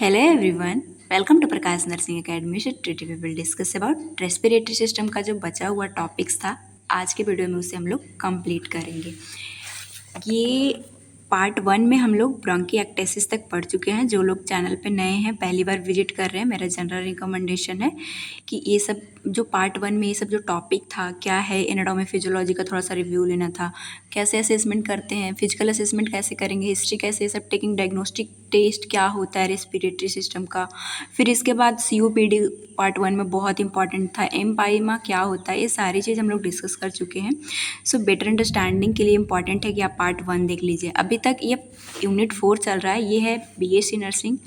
Hello everyone, welcome to Prakash nursing academy. Today we will discuss about respiratory system का जो बचा हुआ topics था आज के वीडियो में उसे हम लोग कंप्लीट करेंगे। ये पार्ट 1 में हम लोग ब्रोंकिएक्टेसिस तक पढ़ चुके हैं। जो लोग चैनल पे नए हैं, पहली बार विजिट कर रहे हैं, मेरा जनरल रिकमेंडेशन है कि ये सब जो पार्ट 1 में ये सब जो टॉपिक था, क्या है एनाटॉमी फिजियोलॉजी का थोड़ा सा रिव्यू लेना था, कैसे असेसमेंट करते हैं, फिजिकल असेसमेंट कैसे करेंगे, हिस्ट्री कैसे, ये सब टेकिंग, डायग्नोस्टिक टेस्ट क्या होता है रेस्पिरेटरी सिस्टम का। फिर इसके बाद सीओपीडी पार्ट 1 में बहुत इंपॉर्टेंट था, एम्पाइमा क्या होता है, ये सारी चीज़ हम लोग डिस्कस कर चुके हैं। सो बेटर अंडरस्टैंडिंग के लिए इंपॉर्टेंट है कि आप पार्ट 1 देख लीजिए। अभी तक ये यूनिट 4 चल रहा है, ये है बीएससी नर्सिंग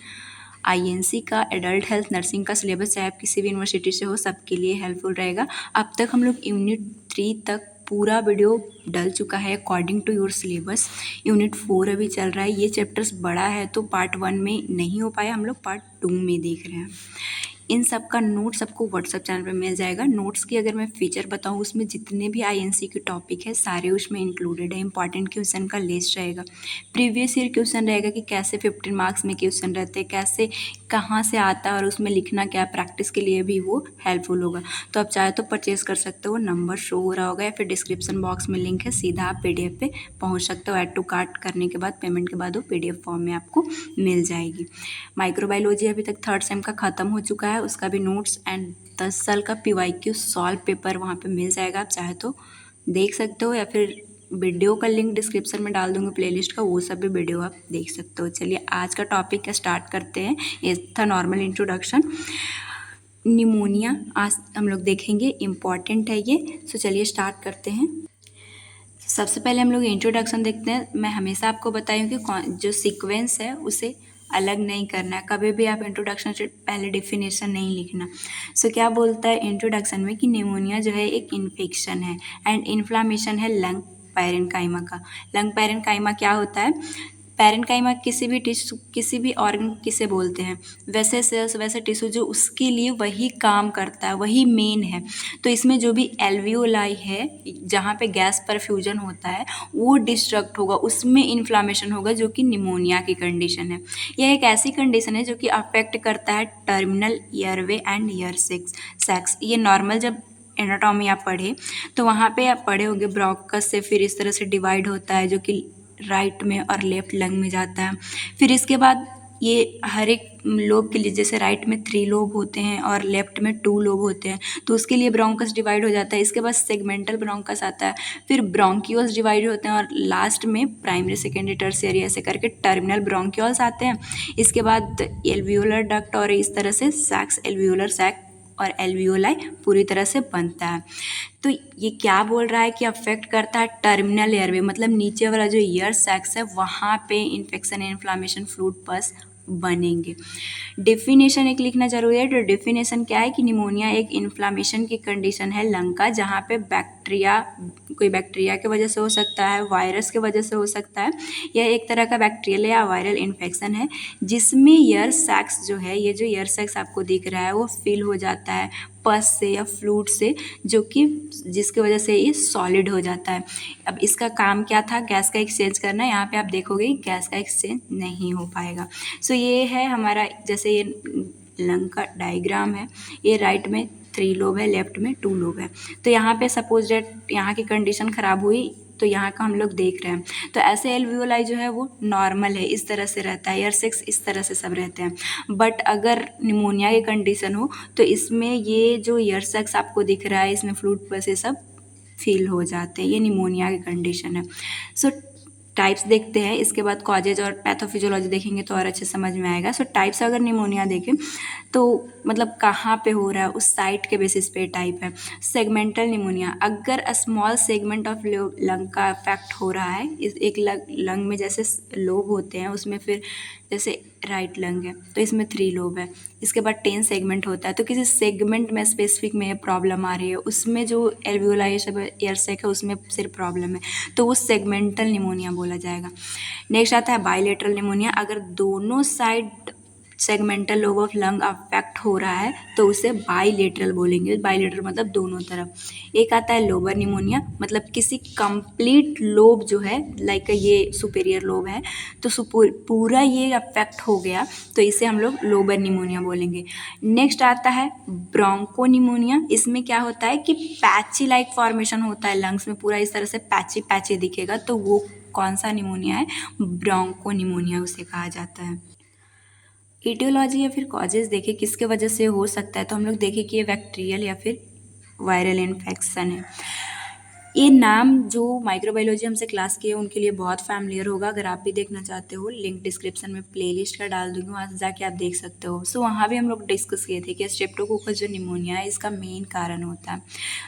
आईएनसी का एडल्ट हेल्थ नर्सिंग का सिलेबस, चाहे आप किसी भी यूनिवर्सिटी से हो, सबके लिए हेल्पफुल रहेगा। अब तक हम लोग यूनिट 3 तक पूरा वीडियो डल चुका है according to your syllabus. Unit 4 अभी चल रहा है, ये चैप्टर्स बड़ा है तो पार्ट 1 में नहीं हो पाया, हम लोग पार्ट 2 में देख रहे हैं। इन सब का नोट्स आपको व्हाट्सएप चैनल पे मिल जाएगा। नोट्स की अगर मैं फीचर बताऊँ, उसमें जितने भी आईएनसी के टॉपिक है सारे उसमें इंक्लूडेड है। इंपॉर्टेंट क्वेश्चन का लिस्ट रहेगा, प्रीवियस ईयर क्वेश्चन रहेगा कि कैसे 15 मार्क्स में क्वेश्चन रहते हैं, कैसे कहाँ से आता है और उसमें लिखना क्या, प्रैक्टिस के लिए भी वो हेल्पफुल होगा। तो आप चाहे तो परचेज़ कर सकते हो, नंबर शो हो रहा होगा या फिर डिस्क्रिप्शन बॉक्स में लिंक है, सीधा आप पीडीएफ पे पहुँच सकते हो। ऐड टू कार्ट करने के बाद, पेमेंट के बाद वो पीडीएफ फॉर्म में आपको मिल जाएगी। माइक्रोबायोलॉजी अभी तक 3rd सेम का ख़त्म हो चुका है, उसका भी नोट्स एंड 10 साल का पीवाईक्यू सॉल्व पेपर वहाँ पे मिल जाएगा। आप चाहे तो देख सकते हो या फिर वीडियो का लिंक डिस्क्रिप्शन में डाल दूँगी प्लेलिस्ट का, वो सब भी वीडियो आप देख सकते हो। चलिए आज का टॉपिक का स्टार्ट करते हैं। ये था नॉर्मल इंट्रोडक्शन। निमोनिया आज हम लोग देखेंगे, इम्पॉर्टेंट है ये। सो चलिए स्टार्ट करते हैं। सबसे पहले हम लोग इंट्रोडक्शन देखते हैं। मैं हमेशा आपको बताई हूँ कि जो सीक्वेंस है उसे अलग नहीं करना है, कभी भी आप इंट्रोडक्शन से पहले डेफिनेशन नहीं लिखना। सो क्या बोलता है इंट्रोडक्शन में कि निमोनिया जो है एक इन्फेक्शन है एंड इन्फ्लामेशन है लंग पैरेन्काइमा का। लंग पैरेन्काइमा क्या होता है? पैरेन्काइमा किसी भी टिश्यू, किसी भी ऑर्गन किसे बोलते हैं, वैसे सेल्स, वैसे टिश्यू जो उसके लिए वही काम करता है, वही मेन है। तो इसमें जो भी एल्वियोलाई है, जहाँ पे गैस परफ्यूजन होता है, वो डिस्ट्रक्ट होगा, उसमें इन्फ्लामेशन होगा, जो कि निमोनिया की कंडीशन है। यह एक ऐसी कंडीशन है जो कि अफेक्ट करता है terminal airway and air sacs. ये नॉर्मल जब एनाटॉमी आप पढ़े तो वहाँ पे आप पढ़े होंगे ब्रोंकस से फिर इस तरह से डिवाइड होता है, जो कि राइट में और लेफ्ट लंग में जाता है। फिर इसके बाद ये हर एक लोब के लिए, जैसे राइट में 3 लोब होते हैं और लेफ्ट में 2 लोब होते हैं, तो उसके लिए ब्रोंकस डिवाइड हो जाता है। इसके बाद सेगमेंटल ब्रोंकस आता है, फिर ब्रोंक्यूल्स डिवाइड होते हैं और लास्ट में प्राइमरी, सेकेंडरी, टर्शियरी ऐसे करके टर्मिनल ब्रोंक्यूल्स आते हैं। इसके बाद एल्वियोलर डक्ट और इस तरह से सैक्स, एल्वियोलर सैक और एल्वियोलाई पूरी तरह से बनता है। तो ये क्या बोल रहा है कि अफेक्ट करता है टर्मिनल एयरवे, मतलब नीचे वाला जो एयर सैक्स है वहाँ पे इन्फेक्शन, इन्फ्लामेशन, फ्लूइड पस बनेंगे। डेफिनेशन एक लिखना जरूरी है। तो डेफिनेशन क्या है कि निमोनिया एक इन्फ्लामेशन की कंडीशन है लंग का, जहाँ पे बैक्टीरिया, कोई बैक्टीरिया की वजह से हो सकता है, वायरस की वजह से हो सकता है, यह एक तरह का बैक्टीरियल या वायरल इन्फेक्शन है जिसमें एयर सैक्स जो है, ये जो एयर सैक्स आपको दिख रहा है वो फिल हो जाता है पस से या फ्लूइड से, जो कि जिसकी वजह से ये सॉलिड हो जाता है। अब इसका काम क्या था? गैस का एक्सचेंज करना। यहाँ पे आप देखोगे गैस का एक्सचेंज नहीं हो पाएगा। सो ये है हमारा, जैसे ये लंग का डायग्राम है, ये राइट में 3 लोब है, लेफ्ट में 2 लोब है। तो यहाँ पे सपोज डेट यहाँ की कंडीशन ख़राब हुई तो यहाँ का हम लोग देख रहे हैं। तो ऐसे एल्वियोलाई जो है वो नॉर्मल है, इस तरह से रहता है, एयर सेक्स इस तरह से सब रहते हैं। बट अगर निमोनिया की कंडीशन हो तो इसमें ये जो एयर सेक्स आपको दिख रहा है, इसमें फ्लूइड पर से सब फील हो जाते हैं। ये निमोनिया की कंडीशन है। सो टाइप्स देखते हैं, इसके बाद कॉजेज और पैथोफिजियोलॉजी देखेंगे तो और अच्छे समझ में आएगा। सो टाइप्स अगर निमोनिया देखें तो मतलब कहाँ पे हो रहा है उस साइट के बेसिस पे टाइप है। सेगमेंटल निमोनिया, अगर स्मॉल सेगमेंट ऑफ लंग का अफेक्ट हो रहा है, इस एक लंग में जैसे लोब होते हैं, उसमें फिर जैसे राइट लंग है तो इसमें 3 लोब है, इसके बाद 10 सेगमेंट होता है। तो किसी सेगमेंट में स्पेसिफिक में प्रॉब्लम आ रही है, उसमें जो एल्वियोलाई एयर सैक है उसमें सिर्फ प्रॉब्लम है, तो वो सेगमेंटल निमोनिया बोला जाएगा। नेक्स्ट आता है बायलेटरल निमोनिया, अगर दोनों side segmental lobe of lung affect हो रहा है तो उसे बाईलेटरल बोलेंगे। बाईलेटरल मतलब दोनों तरफ। एक आता है लोबर निमोनिया, मतलब किसी कंप्लीट लोब जो है, लाइक ये सुपेरियर लोब है तो पूरा ये अफेक्ट हो गया तो इसे हम लोग लोबर निमोनिया बोलेंगे। नेक्स्ट आता है ब्रोंको निमोनिया। इसमें क्या होता है कि पैची लाइक फॉर्मेशन होता है लंग्स में, पूरा इस तरह से पैची पैची दिखेगा, तो वो कौन सा निमोनिया है? ब्रोंको निमोनिया उसे कहा जाता है। ईटियोलॉजी या फिर कॉजेज देखें किसके वजह से हो सकता है, तो हम लोग देखें कि ये बैक्टीरियल या फिर वायरल इन्फेक्शन है। ये नाम जो माइक्रोबायोलॉजी हमसे क्लास किए उनके लिए बहुत फैमिलियर होगा। अगर आप भी देखना चाहते हो, लिंक डिस्क्रिप्शन में प्लेलिस्ट का डाल दूंगी, वहाँ से जाके आप देख सकते हो। सो वहाँ भी हम लोग डिस्कस किए थे कि स्ट्रेप्टोकोकस जो निमोनिया है इसका मेन कारण होता है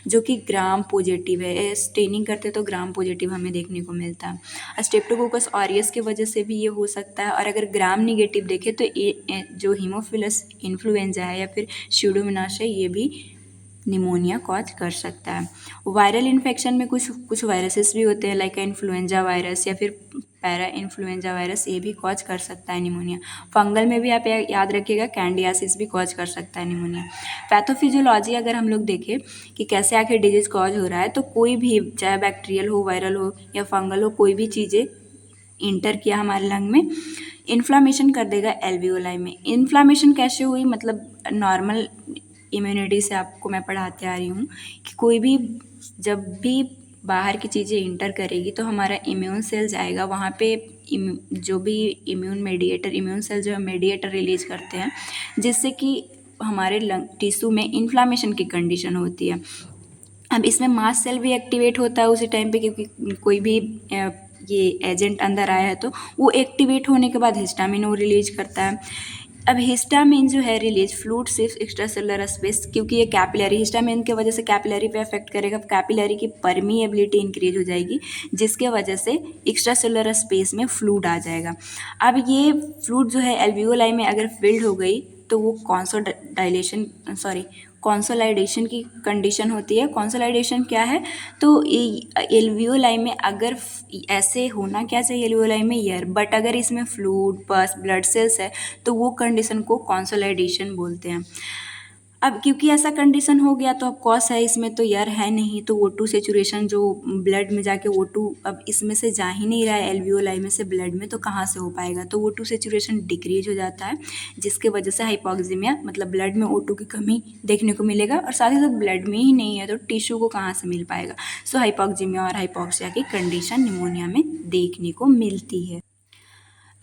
जो कि ग्राम पॉजिटिव है। स्टेनिंग करते तो ग्राम पॉजिटिव हमें देखने को मिलता है। स्ट्रेप्टोकोकस ऑरियस की वजह से भी ये हो सकता है, और अगर ग्राम निगेटिव देखें तो ये जो हीमोफिलस इन्फ्लुएंजा है या फिर स्यूडोमोनास है, ये भी निमोनिया कॉज कर सकता है। वायरल इन्फेक्शन में कुछ कुछ वायरसेस भी होते हैं, लाइक इन्फ्लुएंजा वायरस या फिर पैरा इन्फ्लुएंजा वायरस, ये भी कॉज कर सकता है निमोनिया। फंगल में भी आप याद रखिएगा, कैंडियासिस भी कॉज कर सकता है निमोनिया। पैथोफिजियोलॉजी अगर हम लोग देखें कि कैसे आखिर डिजीज कॉज हो रहा है, तो कोई भी चाहे बैक्टीरियल हो, वायरल हो या फंगल हो, कोई भी चीज़ें इंटर किया हमारे लंग में, इन्फ्लामेशन कर देगा एल्वियोलाई में। इन्फ्लामेशन कैसे हुई? मतलब नॉर्मल इम्यूनिटी से आपको मैं पढ़ाते आ रही हूँ कि कोई भी जब भी बाहर की चीज़ें इंटर करेगी तो हमारा इम्यून सेल जाएगा वहाँ पे, जो भी इम्यून सेल जो है मेडिएटर रिलीज करते हैं, जिससे कि हमारे लंग टिश्यू में इन्फ्लामेशन की कंडीशन होती है। अब इसमें मास्ट सेल भी एक्टिवेट होता है उसी टाइम पे, क्योंकि कोई भी ये एजेंट अंदर आया है तो वो एक्टिवेट होने के बाद हिस्टामिन वो रिलीज करता है। अब हिस्टामिन जो है रिलीज फ्लूइड सिर्फ एक्स्ट्रा सेलुलर स्पेस, क्योंकि ये कैपिलरी, हिस्टामिन की वजह से कैपिलरी पे अफेक्ट करेगा, कैपिलरी की परमीएबिलिटी इंक्रीज हो जाएगी, जिसके वजह से एक्स्ट्रा सेलुलर स्पेस में फ्लूइड आ जाएगा। अब ये फ्लूइड जो है एल्वियोलाई में अगर फिल्ड हो गई तो वो कॉन्सोलाइडेशन की कंडीशन होती है। कॉन्सोलाइडेशन क्या है? तो एल्वियोलाई में अगर ऐसे होना क्या चाहिए एल्वियोलाई में एयर, बट अगर इसमें फ्लूइड, पस, ब्लड सेल्स है तो वो कंडीशन को कॉन्सोलाइडेशन बोलते हैं। अब क्योंकि ऐसा कंडीशन हो गया तो अब कॉस है इसमें तो एयर है नहीं, तो O2 सेचुरेशन जो ब्लड में जाके O2 अब इसमें से जा ही नहीं रहा है एल्वियोलाई में से ब्लड में, तो कहाँ से हो पाएगा? तो O2 सेचुरेशन डिक्रीज हो जाता है, जिसके वजह से हाइपोक्सीमिया, मतलब ब्लड में O2 की कमी देखने को मिलेगा, और साथ ही साथ ब्लड में ही नहीं है तो टिश्यू को कहाँ से मिल पाएगा? सो हाइपोक्सीमिया और हाइपोक्सिया की कंडीशन निमोनिया में देखने को मिलती है।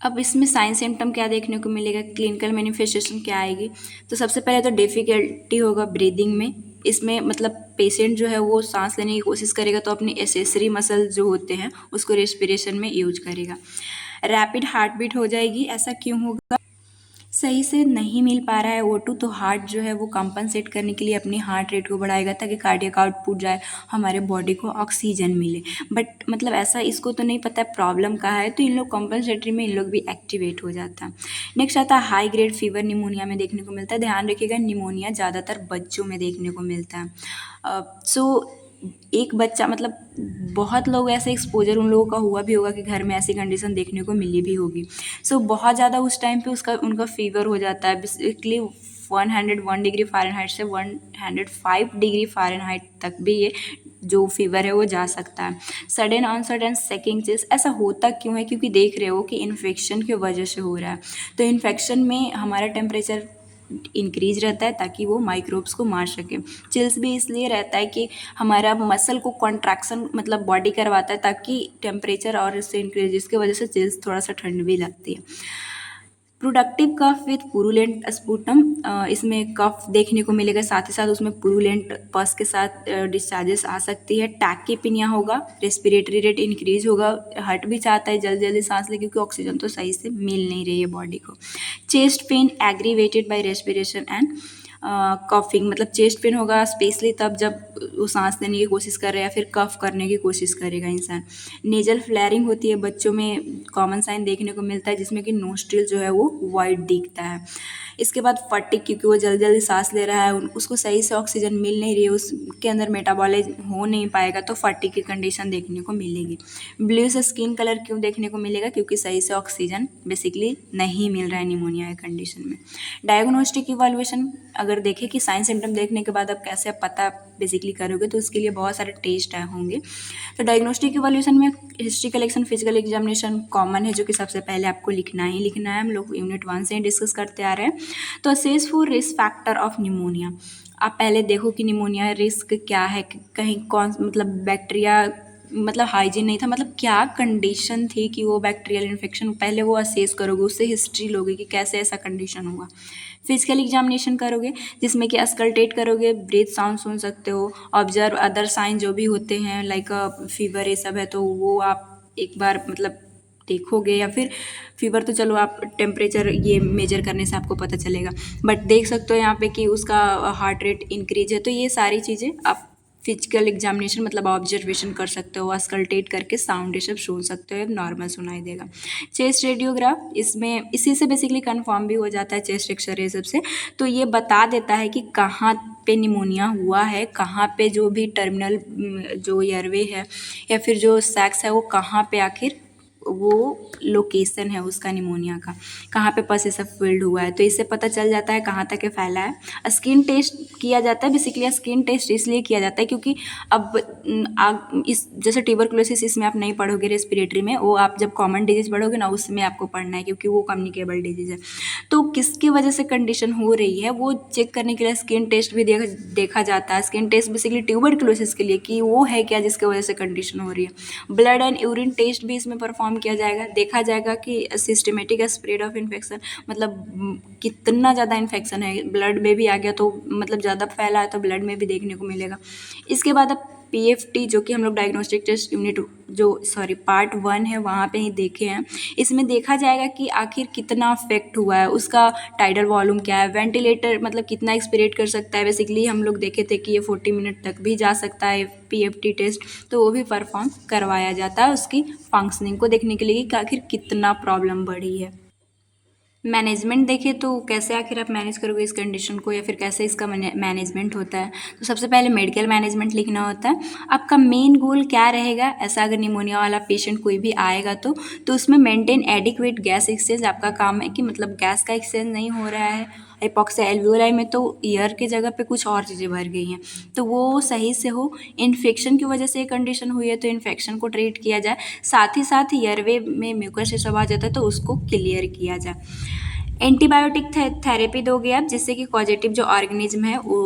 अब इसमें साइन सिम्टम क्या देखने को मिलेगा, क्लिनिकल मैनिफेस्टेशन क्या आएगी? तो सबसे पहले तो डिफ़िकल्टी होगा ब्रीदिंग में। इसमें मतलब पेशेंट जो है वो सांस लेने की कोशिश करेगा तो अपनी एसेसरी मसल जो होते हैं उसको रेस्पिरेशन में यूज करेगा। रैपिड हार्ट बीट हो जाएगी। ऐसा क्यों होगा? सही से नहीं मिल पा रहा है O2, तो हार्ट जो है वो कंपनसेट करने के लिए अपनी हार्ट रेट को बढ़ाएगा ताकि कार्डियक आउटपुट जाए, हमारे बॉडी को ऑक्सीजन मिले। बट मतलब ऐसा इसको तो नहीं पता है प्रॉब्लम कहाँ है, तो इन लोग कंपनसेटरी में इन लोग भी एक्टिवेट हो जाता है। नेक्स्ट आता है हाई ग्रेड फीवर निमोनिया में देखने को मिलता है। ध्यान रखिएगा, निमोनिया ज़्यादातर बच्चों में देखने को मिलता है। सो एक बच्चा, मतलब बहुत लोग ऐसे एक्सपोजर उन लोगों का हुआ भी होगा कि घर में ऐसी कंडीशन देखने को मिली भी होगी। सो बहुत ज़्यादा उस टाइम पे उनका फीवर हो जाता है, बेसिकली 101 डिग्री फ़ारेनहाइट से 105 डिग्री फ़ारेनहाइट तक भी ये जो फीवर है वो जा सकता है। Sudden onset and second chest, ऐसा होता क्यों है? क्योंकि देख रहे हो कि इन्फेक्शन की वजह से हो रहा है, तो इन्फेक्शन में हमारा टेम्परेचर इंक्रीज रहता है ताकि वो माइक्रोब्स को मार सके। चिल्स भी इसलिए रहता है कि हमारा मसल को कॉन्ट्रैक्शन, मतलब बॉडी करवाता है ताकि टेम्परेचर और इससे इंक्रीज, जिसकी वजह से चिल्स थोड़ा सा ठंड भी लगती है। Productive cough with purulent sputum, इसमें कफ देखने को मिलेगा, साथ ही साथ उसमें पुरुलेंट पस के साथ डिस्चार्जेस आ सकती है। टैकीपिनिया होगा, रेस्पिरेटरी रेट इंक्रीज होगा, हार्ट भी चाहता है जल्दी जल्दी सांस ले क्योंकि ऑक्सीजन तो सही से मिल नहीं रही है बॉडी को। Chest pain aggravated by respiration and coughing, मतलब चेस्ट पेन होगा स्पेशली तब जब वो सांस लेने की कोशिश कर रहा है या फिर कफ करने की कोशिश करेगा इंसान। नेजल फ्लेयरिंग होती है, बच्चों में कॉमन साइन देखने को मिलता है जिसमें कि नोस्ट्रिल जो है वो वाइट दिखता है। इसके बाद फटीग, क्योंकि वो जल्दी जल्दी सांस ले रहा है, उसको सही से ऑक्सीजन मिल नहीं रही है, उसके अंदर मेटाबॉलाइज हो नहीं पाएगा, तो फटीग की कंडीशन देखने को मिलेगी। ब्लू से स्किन कलर क्यों देखने को मिलेगा? क्योंकि सही से ऑक्सीजन बेसिकली नहीं मिल रहा है निमोनिया की कंडीशन में। डायग्नोस्टिक इवैल्यूएशन अगर देखें कि साइन सिम्टम देखने के बाद आप कैसे आप पता बेसिकली करोगे, तो उसके लिए बहुत सारे टेस्ट होंगे। तो डायग्नोस्टिक इवैल्यूएशन में history collection, physical examination common है, जो कि सबसे पहले आपको लिखना ही लिखना है। हम लोग यूनिट 1 से ही डिस्कस करते आ रहे हैं। तो assess for risk factor of pneumonia, आप पहले देखो कि निमोनिया रिस्क क्या है, कहीं कौन मतलब बैक्टीरिया मतलब हाइजीन नहीं था, मतलब क्या कंडीशन थी कि वो बैक्टीरियल इन्फेक्शन, पहले वो असेस करोगे, उससे हिस्ट्री लोगे कि कैसे ऐसा कंडीशन हुआ। फिजिकल एग्जामिनेशन करोगे जिसमें कि अस्कल्टेट करोगे, ब्रीथ साउंड सुन सकते हो, ऑब्जर्व अदर साइन जो भी होते हैं लाइक फीवर ये सब है, तो वो आप एक बार मतलब देखोगे, या फिर फीवर तो चलो आप टेम्परेचर ये मेजर करने से आपको पता चलेगा, बट देख सकते हो यहाँ पे कि उसका हार्ट रेट इंक्रीज है। तो ये सारी चीज़ें आप फिजिकल एग्जामिनेशन मतलब ऑब्जर्वेशन कर सकते हो, अस्कल्टेट करके साउंड ये सब सुन सकते हो, नॉर्मल सुनाई देगा। चेस्ट रेडियोग्राफ, इसमें इसी से बेसिकली कंफर्म भी हो जाता है चेस्ट एक्सरे सबसे, तो ये बता देता है कि कहाँ पे निमोनिया हुआ है, कहाँ पे जो भी टर्मिनल जो एयरवे है या फिर जो सैक्स है वो कहाँ पे आखिर वो लोकेशन है उसका निमोनिया का, कहाँ पे पस ये सब फील्ड हुआ है, तो इससे पता चल जाता है कहाँ तक ये फैला है। स्किन टेस्ट किया जाता है, बेसिकली स्किन टेस्ट इसलिए किया जाता है क्योंकि अब इस जैसे ट्यूबरकुलोसिस इसमें आप नहीं पढ़ोगे रेस्पिरेटरी में, वो आप जब कॉमन डिजीज पढ़ोगे ना उसमें आपको पढ़ना है, क्योंकि वो कम्युनिकेबल डिजीज है। तो किसकी वजह से कंडीशन हो रही है वो चेक करने के लिए स्किन टेस्ट भी देखा जाता है। स्किन टेस्ट बेसिकली ट्यूबरकुलोसिस के लिए कि वो है क्या जिसकी वजह से कंडीशन हो रही है। ब्लड एंड यूरिन टेस्ट भी इसमें परफॉर्म किया जाएगा, देखा जाएगा कि सिस्टमेटिक स्प्रेड ऑफ इन्फेक्शन मतलब कितना ज़्यादा इन्फेक्शन है, ब्लड में भी आ गया तो मतलब ज़्यादा फैला है तो ब्लड में भी देखने को मिलेगा। इसके बाद अब PFT जो कि हम लोग डायग्नोस्टिक टेस्ट यूनिट पार्ट 1 है वहाँ पे ही देखे हैं, इसमें देखा जाएगा कि आखिर कितना अफेक्ट हुआ है, उसका टाइडल वॉल्यूम क्या है, वेंटिलेटर मतलब कितना एक्सपिरेट कर सकता है। बेसिकली हम लोग देखे थे कि ये 40 मिनट तक भी जा सकता है PFT टेस्ट, तो वो भी परफॉर्म करवाया जाता है उसकी फंक्शनिंग को देखने के लिए कि आखिर कितना प्रॉब्लम बढ़ी है। मैनेजमेंट देखें तो कैसे आखिर आप मैनेज करोगे इस कंडीशन को, या फिर कैसे इसका मैनेजमेंट होता है। तो सबसे पहले मेडिकल मैनेजमेंट लिखना होता है। आपका मेन गोल क्या रहेगा, ऐसा अगर निमोनिया वाला पेशेंट कोई भी आएगा तो उसमें मेंटेन एडिक्वेट गैस एक्सचेंज आपका काम है, कि मतलब गैस का एक्सचेंज नहीं हो रहा है। हाइपॉक्सिया एल्वियोलाई में तो एयर की जगह पे कुछ और चीज़ें भर गई हैं, तो वो सही से हो। इन्फेक्शन की वजह से ये कंडीशन हुई है तो इन्फेक्शन को ट्रीट किया जाए, साथ ही साथ एयरवे में म्यूकस ये सब आ जाता है तो उसको क्लियर किया जाए। एंटीबायोटिक थेरेपी दोगे आप, जिससे कि पॉजिटिव जो ऑर्गेनिज्म है वो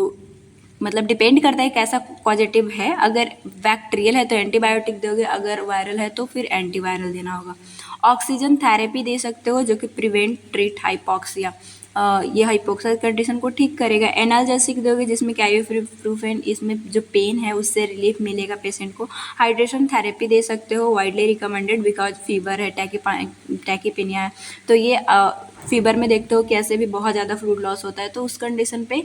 मतलब डिपेंड करता है कैसा पॉजिटिव है, अगर बैक्टीरियल है तो एंटीबायोटिक दोगे, अगर वायरल है तो फिर एंटीवायरल देना होगा। ऑक्सीजन थेरेपी दे सकते हो जो कि प्रिवेंट ट्रीट हाइपॉक्सिया, ये हाइपोक्सिया कंडीशन को ठीक करेगा। एनाल्जेसिक दोगे जिसमें इबुप्रोफेन, इसमें जो पेन है उससे रिलीफ मिलेगा पेशेंट को। हाइड्रेशन थेरेपी दे सकते हो, वाइडली रिकमेंडेड बिकॉज फीवर है, टैकीपेनिया है, तो ये फीवर में देखते हो कि ऐसे भी बहुत ज़्यादा फ्लूइड लॉस होता है, तो उस कंडीशन पे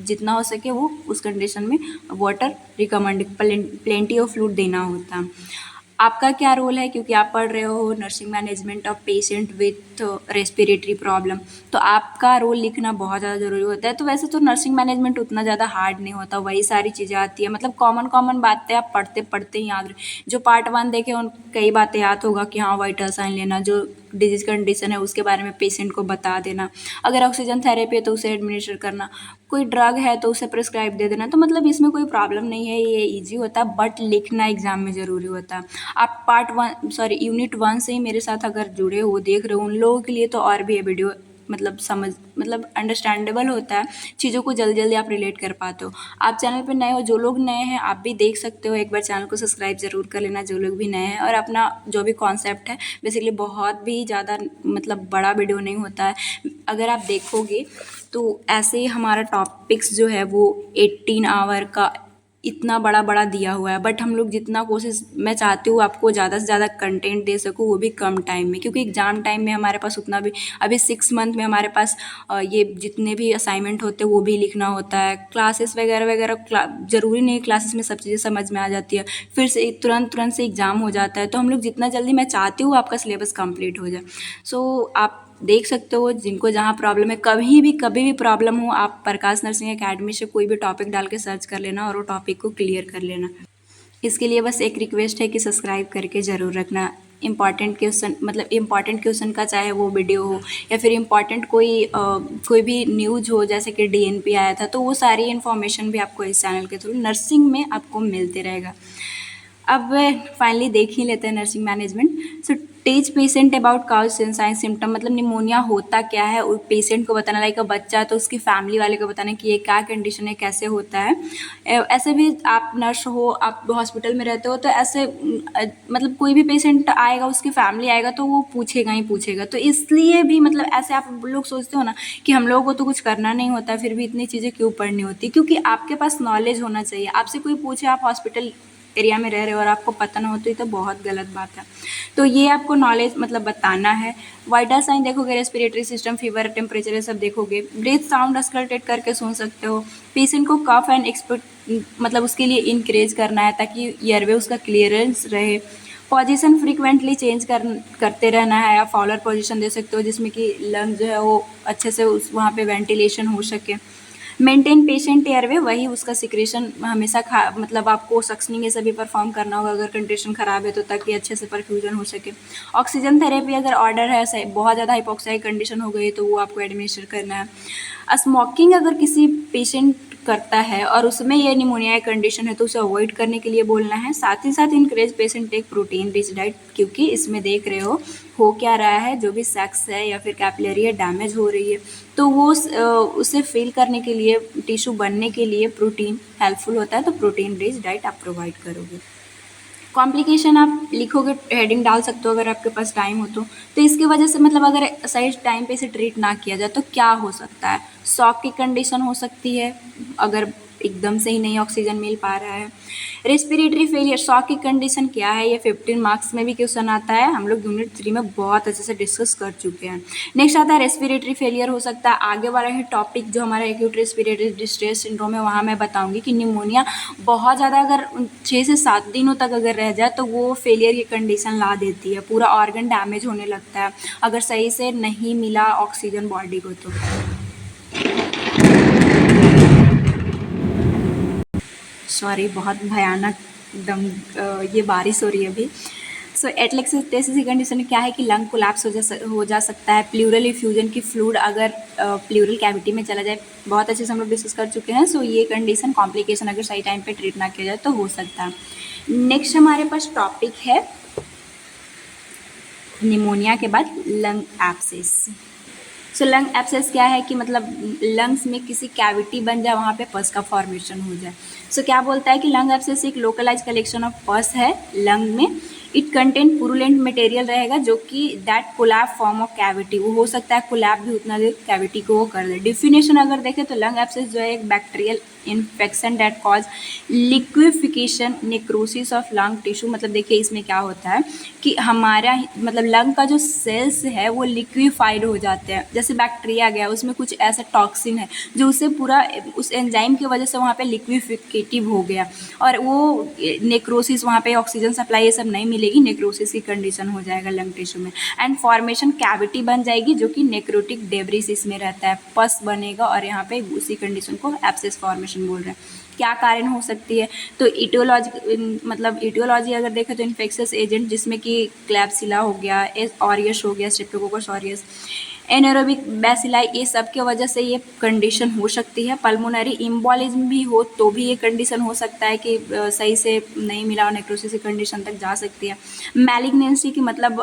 जितना हो सके वो उस कंडीशन में water recommend plenty of fluid देना होता है। आपका क्या रोल है, क्योंकि आप पढ़ रहे हो nursing management of patient with respiratory problem, तो आपका रोल लिखना बहुत ज़्यादा ज़रूरी होता है। तो वैसे तो नर्सिंग मैनेजमेंट उतना ज़्यादा हार्ड नहीं होता, वही सारी चीज़ें आती है, मतलब कॉमन कॉमन बातें आप पढ़ते पढ़ते ही याद जो पार्ट 1 देखे उन कई बातें याद होगा कि हाँ वाइटल साइन लेना, जो डिजीज कंडीशन है उसके बारे में पेशेंट को बता देना, अगर ऑक्सीजन थेरेपी है तो उसे एडमिनिस्टर करना, कोई ड्रग है तो उसे प्रिस्क्राइब दे देना, तो मतलब इसमें कोई प्रॉब्लम नहीं है, ये इजी होता है, बट लिखना एग्जाम में ज़रूरी होता है। आप यूनिट 1 से ही मेरे साथ अगर जुड़े हो देख रहे हो, उन लोगों के लिए तो और भी ये वीडियो मतलब अंडरस्टैंडेबल होता है, चीज़ों को जल्दी जल्दी आप रिलेट कर पाते हो। आप चैनल पे नए हो, जो लोग नए हैं आप भी देख सकते हो, एक बार चैनल को सब्सक्राइब ज़रूर कर लेना जो लोग भी नए हैं, और अपना जो भी कॉन्सेप्ट है बेसिकली बहुत भी ज़्यादा मतलब बड़ा वीडियो नहीं होता है, अगर आप देखोगे तो ऐसे ही हमारा टॉपिक्स जो है वो 18 आवर का इतना बड़ा बड़ा दिया हुआ है, बट हम लोग जितना कोशिश मैं चाहती हूँ आपको ज़्यादा से ज़्यादा कंटेंट दे सकूँ, वो भी कम टाइम में, क्योंकि एग्ज़ाम टाइम में हमारे पास उतना भी अभी 6 मंथ में हमारे पास ये जितने भी असाइनमेंट होते हैं वो भी लिखना होता है, क्लासेस वगैरह वगैरह ज़रूरी नहीं क्लासेस में सब चीज़ें समझ में आ जाती है, फिर से तुरंत से एग्ज़ाम हो जाता है, तो हम लोग जितना जल्दी मैं चाहती हूँ आपका सिलेबस कंप्लीट हो जाए। सो आप देख सकते हो जिनको जहाँ प्रॉब्लम है, कभी भी प्रॉब्लम हो आप प्रकाश नर्सिंग एकेडमी से कोई भी टॉपिक डाल के सर्च कर लेना और वो टॉपिक को क्लियर कर लेना। इसके लिए बस एक रिक्वेस्ट है कि सब्सक्राइब करके ज़रूर रखना। इम्पॉर्टेंट क्वेश्चन मतलब इम्पॉर्टेंट क्वेश्चन का चाहे वो वीडियो हो या फिर इम्पॉर्टेंट कोई भी न्यूज़ हो, जैसे कि डीएनपी आया था, तो वो सारी इन्फॉर्मेशन भी आपको इस चैनल के थ्रू नर्सिंग में आपको मिलते रहेगा। अब फाइनली देख ही लेते हैं nursing management. So teach patient about cause sign symptom, मतलब निमोनिया होता क्या है और पेशेंट को बताना, लाइक बच्चा है तो उसकी फैमिली वाले को बताना कि ये क्या कंडीशन है, कैसे होता है। ऐसे भी आप नर्स हो, आप हॉस्पिटल में रहते हो, तो ऐसे मतलब कोई भी पेशेंट आएगा, उसकी फैमिली आएगा तो वो पूछेगा ही पूछेगा। तो इसलिए भी मतलब ऐसे आप लोग सोचते हो ना कि हम लोगों को तो कुछ करना नहीं होता, फिर भी इतनी चीज़ें क्यों पढ़नी होती, क्योंकि आपके पास नॉलेज होना चाहिए। आपसे कोई पूछे, आप हॉस्पिटल एरिया में रह रहे हो और आपको पता ना हो तो ये तो बहुत गलत बात है। तो ये आपको नॉलेज मतलब बताना है। वाइटल साइन देखोगे, रेस्पिरेटरी सिस्टम, फीवर, टेम्परेचर, ये सब देखोगे। ब्रीथ साउंड अस्कल्टेट करके सुन सकते हो। पेशेंट को कफ एंड एक्सपर्ट मतलब उसके लिए इंक्रेज करना है ताकि एयरवे उसका क्लियरेंस रहे। पोजीशन फ्रीक्वेंटली चेंज करते रहना है। आप फॉलोअर पोजीशन दे सकते हो जिसमें कि लंग जो है वो अच्छे से उस वहाँ पे वेंटिलेशन हो सके। मेंटेन पेशेंट एयरवे, वही उसका सिक्रेशन हमेशा मतलब आपको सक्सनिंग ये सभी परफॉर्म करना होगा अगर कंडीशन ख़राब है तो, ताकि अच्छे से परफ्यूजन हो सके। ऑक्सीजन थेरेपी अगर ऑर्डर है, बहुत ज़्यादा हाइपोक्साइक कंडीशन हो गई तो वो आपको एडमिनिस्टर करना है। स्मोकिंग अगर किसी पेशेंट करता है और उसमें ये निमोनिया कंडीशन है तो उसे अवॉइड करने के लिए बोलना है। साथ ही साथ encourage patient take protein rich diet, क्योंकि इसमें देख रहे हो क्या रहा है, जो भी सेक्स है या फिर कैपिलरी है डैमेज हो रही है, तो वो उसे फिल करने के लिए, टिश्यू बनने के लिए प्रोटीन हेल्पफुल होता है। तो प्रोटीन रिच डाइट आप प्रोवाइड करोगे। कॉम्प्लिकेशन आप लिखोगे, हेडिंग डाल सकते हो अगर आपके पास टाइम हो तो इसकी वजह से मतलब अगर सही टाइम पे इसे ट्रीट ना किया जाए तो क्या हो सकता है। शॉक की कंडीशन हो सकती है अगर एकदम से ही नहीं ऑक्सीजन मिल पा रहा है। रेस्पिरेटरी फेलियर, शॉक की कंडीशन क्या है, ये 15 मार्क्स में भी क्वेश्चन आता है, हम लोग यूनिट 3 में बहुत अच्छे से डिस्कस कर चुके हैं। नेक्स्ट आता है रेस्पिरेटरी फेलियर हो सकता है, आगे वाला ही टॉपिक जो हमारा एक्यूट रेस्पिरेटरी डिस्ट्रेस सिंड्रोम है वहाँ मैं बताऊंगी कि निमोनिया बहुत ज़्यादा अगर 6 से 7 दिनों तक अगर रह जाए तो वो फेलियर की कंडीशन ला देती है, पूरा ऑर्गन डैमेज होने लगता है अगर सही से नहीं मिला ऑक्सीजन बॉडी को तो। सॉरी, बहुत भयानक एकदम ये बारिश हो रही है अभी। सो एटलेक्सिस की कंडीशन क्या है कि लंग कोलैप्स हो जा सकता है। प्लूरल इफ्यूजन की फ्लूइड अगर प्लूरल कैविटी में चला जाए, बहुत अच्छे से हम लोग डिस्कस कर चुके हैं। सो ये कंडीशन कॉम्प्लिकेशन अगर सही टाइम पे ट्रीट ना किया जाए तो हो सकता है। नेक्स्ट हमारे पास टॉपिक है निमोनिया के बाद लंग एब्सेस। सो लंग एब्सेस क्या है कि मतलब लंग्स में किसी कैविटी बन जाए, वहाँ पे पस का फॉर्मेशन हो जाए। सो क्या बोलता है कि लंग एब्सेस एक लोकलाइज कलेक्शन ऑफ पस है लंग में। इट कंटेंट पुरुलेंट मटेरियल रहेगा जो कि that collab form of cavity, वो हो सकता है कोलैब भी उतना देर कैविटी को वो कर दे। डिफिनेशन अगर देखें तो लंग एब्सेस जो है एक bacterial infection that cause liquefaction necrosis of lung tissue. मतलब देखिए इसमें क्या होता है कि हमारा मतलब लंग का जो सेल्स है वो लिक्विफाइड हो जाते हैं, जैसे बैक्टीरिया गया उसमें कुछ ऐसा टॉक्सिन है जो उसे पूरा उस एंजाइम की वजह से वहाँ पे लिक्विफिकेटिव हो गया और वो नेक्रोसिस, वहाँ पे ऑक्सीजन सप्लाई ये सब नहीं मिलेगी, नेक्रोसिस की कंडीशन हो जाएगा लंग टिश्यू में। एंड फॉर्मेशन कैविटी बन जाएगी जो कि नेक्रोटिक डेब्रिस इसमें रहता है, पस बनेगा और यहाँ पे उसी कंडीशन को एब्सेस फॉर्मेशन बोल रहे हैं। क्या कारण हो सकती है तो इटियोलॉजी अगर देखें तो इन्फेक्शियस एजेंट जिसमें कि क्लैप्सिला हो गया, ऑरियस हो गया, स्ट्रेप्टोकोकस ऑरियस, एनारोबिक बैसिलाई, ये सब के वजह से ये कंडीशन हो सकती है। पल्मोनरी इम्बोलिज्म भी हो तो भी ये कंडीशन हो सकता है कि सही से नहीं मिला और नेक्रोसिस की कंडीशन तक जा सकती है। मैलिग्नेंसी की मतलब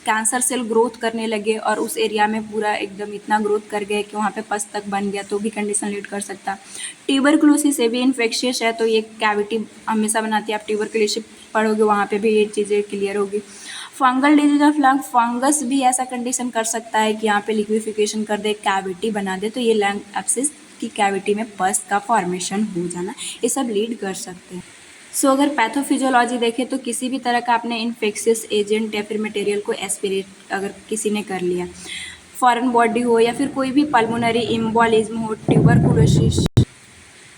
कैंसर सेल ग्रोथ करने लगे और उस एरिया में पूरा एकदम इतना ग्रोथ कर गए कि वहाँ पे पस तक बन गया तो भी कंडीशन लीड कर सकता है। ट्यूबरकुलोसिस भी इन्फेक्शियस है तो ये कैविटी हमेशा बनाती है, आप ट्यूबरकुलोसिस पढ़ोगे वहाँ पे भी ये चीज़ें क्लियर होगी। Fungal disease of lung, fungus भी ऐसा कंडीशन कर सकता है कि यहाँ पे लिक्विफिकेशन कर दे, कैविटी बना दे, तो ये लंग एब्सेस की कैविटी में पस का फॉर्मेशन हो जाना, ये सब लीड कर सकते हैं। सो अगर पैथोफिजियोलॉजी देखें तो किसी भी तरह का आपने इन्फेक्शियस एजेंट या फिर मटेरियल को एस्पिरेट अगर किसी ने कर लिया, फॉरेन बॉडी हो या फिर कोई भी पल्मोनरी इम्बोलिज्म हो, ट्यूबरकुलोसिस,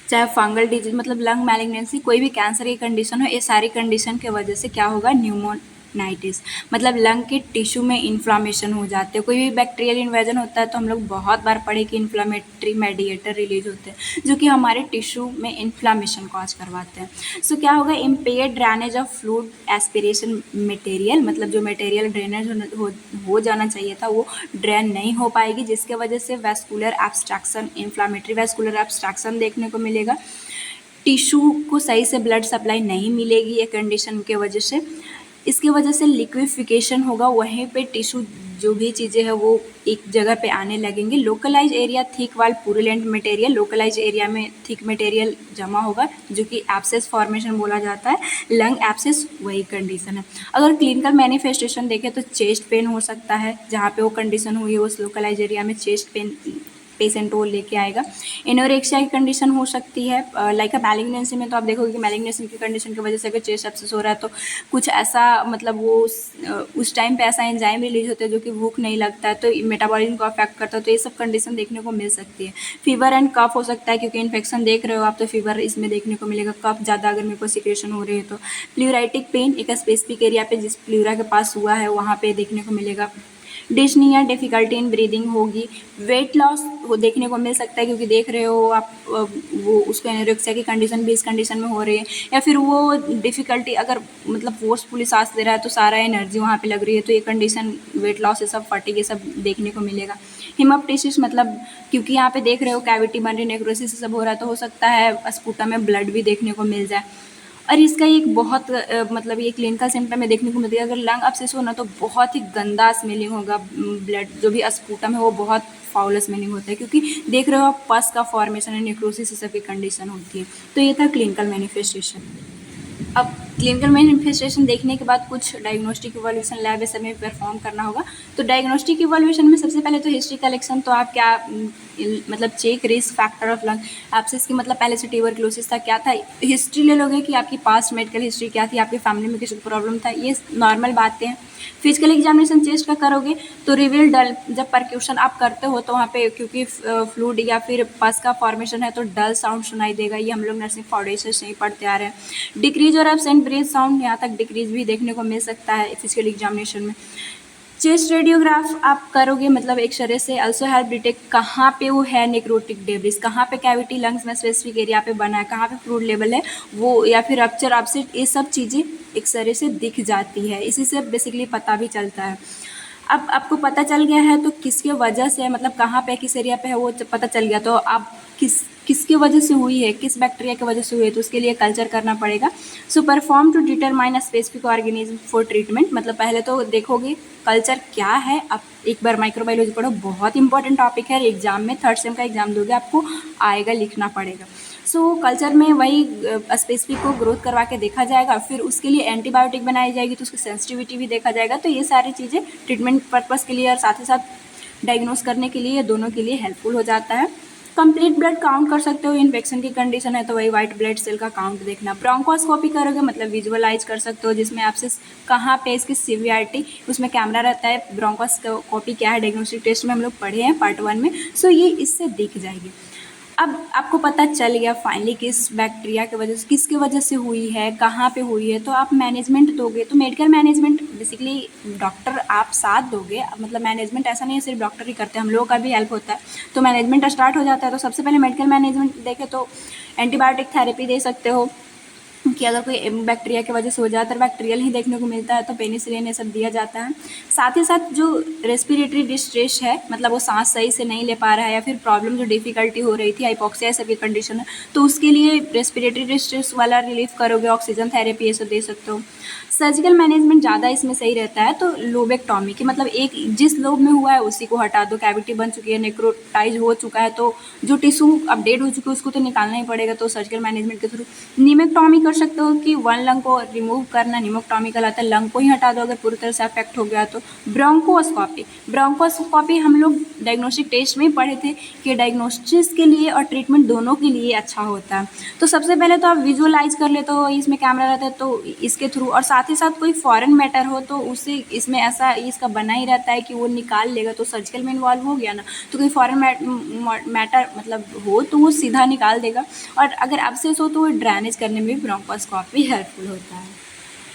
चाहे फंगल डिजीज मतलब लंग मैलिग्नेंसी, कोई भी कैंसर की कंडीशन हो, ये सारी कंडीशन के वजह से क्या होगा, नाइटिस, मतलब लंग के टिश्यू में इन्फ्लामेशन हो जाते हैं। कोई भी बैक्टीरियल इन्वेजन होता है तो हम लोग बहुत बार पढ़े कि इन्फ्लामेटरी मेडिएटर रिलीज होते हैं जो कि हमारे टिश्यू में इन्फ्लामेशन कॉज करवाते हैं। सो क्या होगा, impaired drainage of fluid aspiration material, मतलब जो मटेरियल ड्रेनेज हो जाना चाहिए था वो ड्रेन नहीं हो पाएगी, जिसके वजह से vascular abstraction, inflammatory vascular abstraction देखने को मिलेगा। टिश्यू को सही से ब्लड सप्लाई नहीं मिलेगी ये कंडीशन के वजह से। इसके वजह से लिक्विफिकेशन होगा, वहीं पे टिश्यू जो भी चीज़ें हैं वो एक जगह पे आने लगेंगे। लोकलाइज एरिया थिक वाल पुरुलेंट मटेरियल, लोकलाइज एरिया में थिक मटेरियल जमा होगा जो कि एब्सेस फॉर्मेशन बोला जाता है। लंग एब्सेस वही कंडीशन है। अगर क्लिनिकल मैनिफेस्टेशन देखें तो चेस्ट पेन हो सकता है, जहाँ पे वो कंडीशन हुई है उस लोकलाइज एरिया में चेस्ट पेन पेशेंट वो लेके आएगा। एनोरेक्सिया की कंडीशन हो सकती है, लाइक अ मैलिग्नेंसी में तो आप देखोगे कि मैलिग्नेंसी की कंडीशन की वजह से अगर चेस्ट एब्सेस हो रहा है तो कुछ ऐसा, मतलब वो उस टाइम पे ऐसा एंजाइम रिलीज होता है जो कि भूख नहीं लगता है तो मेटाबॉलिज्म को अफेक्ट करता है, तो ये सब कंडीशन देखने को मिल सकती है। फीवर एंड कफ हो सकता है, क्योंकि इन्फेक्शन देख रहे हो आप तो फीवर इसमें देखने को मिलेगा। कफ ज़्यादा अगर मेरे को सिक्रेशन हो रही है तो प्लूराइटिक पेन एक स्पेसिफिक एरिया पे जिस प्लूरा के पास हुआ है वहाँ पे देखने को मिलेगा। डिस्निया, डिफ़िकल्टी इन ब्रीदिंग होगी। वेट लॉस वो देखने को मिल सकता है, क्योंकि देख रहे हो आप वो उसको एनोरेक्सिया की कंडीशन भी इस कंडीशन में हो रही है, या फिर वो डिफ़िकल्टी अगर मतलब फोर्सफुली सांस ले रहा है तो सारा एनर्जी वहाँ पे लग रही है, तो ये कंडीशन वेट लॉस ये सब फटीग ये सब देखने को मिलेगा। हिमोप्टिसिस, मतलब क्योंकि यहाँ पे देख रहे हो कैविटी बन रही, नेक्रोसिस सब हो रहा है, तो हो सकता है स्पूटम में ब्लड भी देखने को मिल जाए। और इसका एक बहुत मतलब ये क्लिनिकल सिम्टम में देखने को मिलती है। अगर लंग अब्सेस हो ना तो बहुत ही गंदा स्मेलिंग होगा, ब्लड जो भी स्पूटम है वो बहुत फाउल स्मेलिंग होता है, क्योंकि देख रहे हो आप पस का फॉर्मेशन है, नेक्रोसिस सब की कंडीशन होती है। तो ये था क्लिनिकल मैनिफेस्टेशन। अब क्लिनिकल मैनिफेस्टेशन देखने के बाद कुछ डायग्नोस्टिक इवैल्यूएशन लैब ये सब में परफॉर्म करना होगा। तो डायग्नोस्टिक इवैल्यूएशन में सबसे पहले तो हिस्ट्री कलेक्शन, तो आप क्या मतलब check risk factor of lung abscess की, मतलब पहले से ट्यूबरक्लोसिस था क्या था, हिस्ट्री ले लोगे कि आपकी पास्ट मेडिकल हिस्ट्री क्या थी, आपकी फैमिली में किसी को प्रॉब्लम था, ये नॉर्मल बातें हैं। फिजिकल एग्जामिनेशन चेस्ट का करोगे तो रिवील डल, जब परक्यूशन आप करते हो तो वहाँ पे क्योंकि फ्लूइड या फिर पस का फॉर्मेशन है तो डल साउंड सुनाई देगा, ये हम लोग नर्सिंग फाउंडेशन से ही पढ़ते आ रहे हैं। डिक्रीज और एब्सेंट ब्रेथ साउंड, यहाँ तक डिक्रीज भी देखने को मिल सकता है फिजिकल एग्जामिनेशन में। चेस्ट रेडियोग्राफ आप करोगे मतलब एक्सरे से अल्सो हेल्प डिटेक्ट कहाँ पे वो है नेक्रोटिक डेब्रिस, कहाँ पे कैविटी लंग्स में स्पेसिफिक एरिया पे बना है, कहाँ पे फ्लूइड लेवल है वो, या फिर रप्चर अपसेट, ये सब चीज़ें एक्सरे से दिख जाती है, इसी से बेसिकली पता भी चलता है। अब आपको पता चल गया है तो किसके वजह से, मतलब कहाँ पे किस एरिया पे है वो पता चल गया, तो आप किसकी वजह से हुई है, किस बैक्टीरिया की वजह से हुई है, तो उसके लिए कल्चर करना पड़ेगा। So perform to determine a specific organism for treatment, मतलब पहले तो देखोगे कल्चर क्या है। अब एक बार माइक्रोबायोलॉजी पढ़ो, बहुत इंपॉर्टेंट टॉपिक है, एग्जाम में थर्ड सेम का एग्जाम दोगे आपको आएगा, लिखना पड़ेगा। सो कल्चर में वही स्पेसिफिक को ग्रोथ करवा के देखा जाएगा, फिर उसके लिए एंटीबायोटिक बनाई जाएगी तो उसकी सेंसिटिविटी भी देखा जाएगा। तो ये सारी चीज़ें ट्रीटमेंट पर्पज़ के लिए और साथ ही साथ डायग्नोस करने के लिए दोनों के लिए हेल्पफुल हो जाता है। कंप्लीट ब्लड काउंट कर सकते हो, इन्फेक्शन की कंडीशन है तो वही वाइट ब्लड सेल का काउंट देखना। ब्रोंकोस्कोपी करोगे मतलब विजुअलाइज कर सकते हो, जिसमें आपसे कहाँ पे इसकी सीवियरिटी, उसमें कैमरा रहता है। ब्रोंकोस्कोपी क्या है डायग्नोस्टिक टेस्ट में हम लोग पढ़े हैं पार्ट 1 में, सो ये इससे दिख जाएगी। अब आपको पता चल गया फाइनली किस बैक्टीरिया की वजह से, किसकी वजह से हुई है, कहाँ पे हुई है, तो आप मैनेजमेंट दोगे। तो मेडिकल मैनेजमेंट बेसिकली डॉक्टर आप साथ दोगे, मतलब मैनेजमेंट ऐसा नहीं है सिर्फ डॉक्टर ही करते हैं, हम लोगों का भी हेल्प होता है। तो मैनेजमेंट स्टार्ट हो जाता है। तो सबसे पहले मेडिकल मैनेजमेंट देखें तो एंटीबायोटिक थेरेपी दे सकते हो, कि अगर कोई बैक्टीरिया की वजह से हो ज़्यादातर बैक्टीरियल ही देखने को मिलता है तो पेनिसिलिन ये सब दिया जाता है। साथ ही साथ जो रेस्पिरेटरी डिस्ट्रेस है, मतलब वो सांस सही से नहीं ले पा रहा है या फिर प्रॉब्लम जो डिफ़िकल्टी हो रही थी, हाइपोक्सिया सब की कंडीशन है, तो उसके लिए रेस्पिरेटरी डिस्ट्रेस वाला रिलीफ करोगे, ऑक्सीजन थेरेपी ये सब दे सकते हो। सर्जिकल मैनेजमेंट ज़्यादा इसमें सही रहता है, तो लोबेक्टॉमी की मतलब एक जिस लोब में हुआ है उसी को हटा दो, कैविटी बन चुकी है, नेक्रोटाइज हो चुका है तो जो टिश्यू अपडेट हो चुकी है उसको तो निकालना ही पड़ेगा, तो सर्जिकल मैनेजमेंट के थ्रू। निमेक्टॉमी कर सकते हो कि वन लंग को रिमूव करना, निमोक्टॉमी कहलाता है, लंग को ही हटा दो अगर पूरी तरह से अफेक्ट हो गया तो। ब्रोंकोस्कोपी हम लोग डायग्नोस्टिक टेस्ट में ही पढ़े थे कि डायग्नोस्टिस के लिए और ट्रीटमेंट दोनों के लिए अच्छा होता है। तो सबसे पहले तो आप विजुअलाइज कर लेते हो, इसमें कैमरा रहता है तो इसके थ्रू, और साथ ही साथ कोई फॉरेन मैटर हो तो उससे इसमें ऐसा इसका बना ही रहता है कि वो निकाल लेगा, तो सर्जिकल में इन्वॉल्व हो गया ना, तो कोई फॉरेन मैटर मतलब हो तो वो सीधा निकाल देगा। और अगर एब्सेस हो तो वो ड्रेनेज करने में भी ब्रोंकोस्कोपी हेल्पफुल होता है।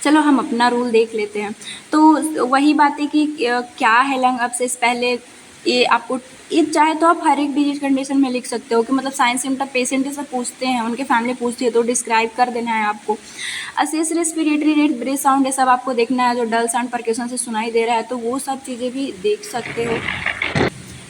चलो हम अपना रूल देख लेते हैं। तो वही बात है कि क्या है लंग अब्सेस पहले ये आपको ये चाहे तो आप हर एक डिजीज कंडीशन में लिख सकते हो कि मतलब साइंस सिम्टम पेशेंट जैसे पूछते हैं, उनके फैमिली पूछती है तो डिस्क्राइब कर देना है आपको। Assess respiratory rate, breath sound, ये सब आपको देखना है, जो डल साउंड परक्यूशन से सुनाई दे रहा है तो वो सब चीज़ें भी देख सकते हो।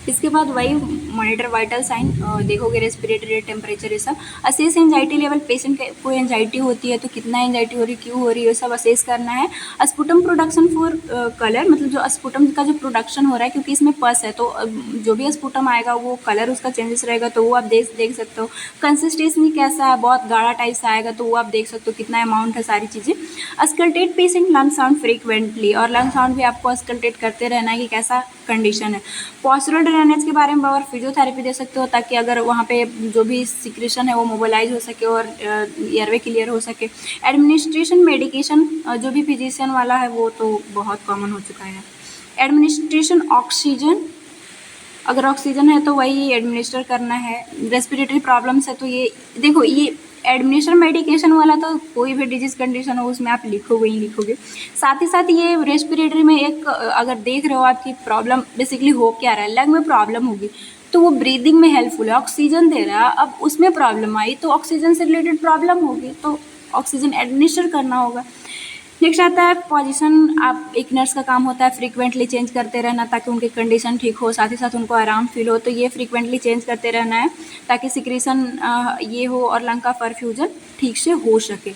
इसके बाद वही मॉनिटर वाइटल साइन देखोगे, रेस्पिरेटरी रेट, टेम्परेचर, ये सब। असेस एंजाइटी लेवल, पेशेंट को एंजाइटी होती है तो कितना एंजाइटी हो रही है, क्यों हो रही है, ये सब असेस करना है। स्पुटम प्रोडक्शन फॉर कलर, मतलब जो स्पुटम का जो प्रोडक्शन हो रहा है, क्योंकि इसमें पस है तो जो भी स्पुटम आएगा वो कलर उसका चेंजेस रहेगा तो वो आप देख सकते हो। कंसिस्टेंसी कैसा है, बहुत गाढ़ा टाइप से आएगा तो वो आप देख सकते हो कितना अमाउंट है, सारी चीज़ें। अस्कल्टेट पेशेंट लंग साउंड फ्रीक्वेंटली, और लंग साउंड भी आपको अस्कल्टेट करते रहना है कि कैसा कंडीशन है। पॉस्चरल ड्रेनेज के बारे में और फिजियोथेरेपी दे सकते हो ताकि अगर वहाँ पे जो भी सिक्रेशन है वो मोबिलाइज हो सके और एयरवे क्लियर हो सके। एडमिनिस्ट्रेशन मेडिकेशन, जो भी फिजिशियन वाला है वो तो बहुत कॉमन हो चुका है। एडमिनिस्ट्रेशन ऑक्सीजन, अगर ऑक्सीजन है तो वही एडमिनिस्टर करना है। रेस्पिरेटरी प्रॉब्लम्स है तो ये देखो, ये एडमिनिस्टर मेडिकेशन वाला तो कोई भी डिजीज कंडीशन हो उसमें आप लिखोगे ही लिखोगे। साथ ही साथ ये रेस्पिरेटरी में एक अगर देख रहे हो आपकी प्रॉब्लम बेसिकली हो क्या रहा है, लंग में प्रॉब्लम होगी तो वो ब्रीदिंग में हेल्पफुल है, ऑक्सीजन दे रहा है, अब उसमें प्रॉब्लम आई तो ऑक्सीजन से रिलेटेड प्रॉब्लम होगी तो ऑक्सीजन एडमिनिस्टर करना होगा। नेक्स्ट आता है पोजीशन, आप एक नर्स का काम होता है फ्रीक्वेंटली चेंज करते रहना ताकि उनकी कंडीशन ठीक हो, साथ ही साथ उनको आराम फील हो, तो ये फ्रीक्वेंटली चेंज करते रहना है ताकि सिक्रीशन ये हो और लंग का परफ्यूजन ठीक से हो सके।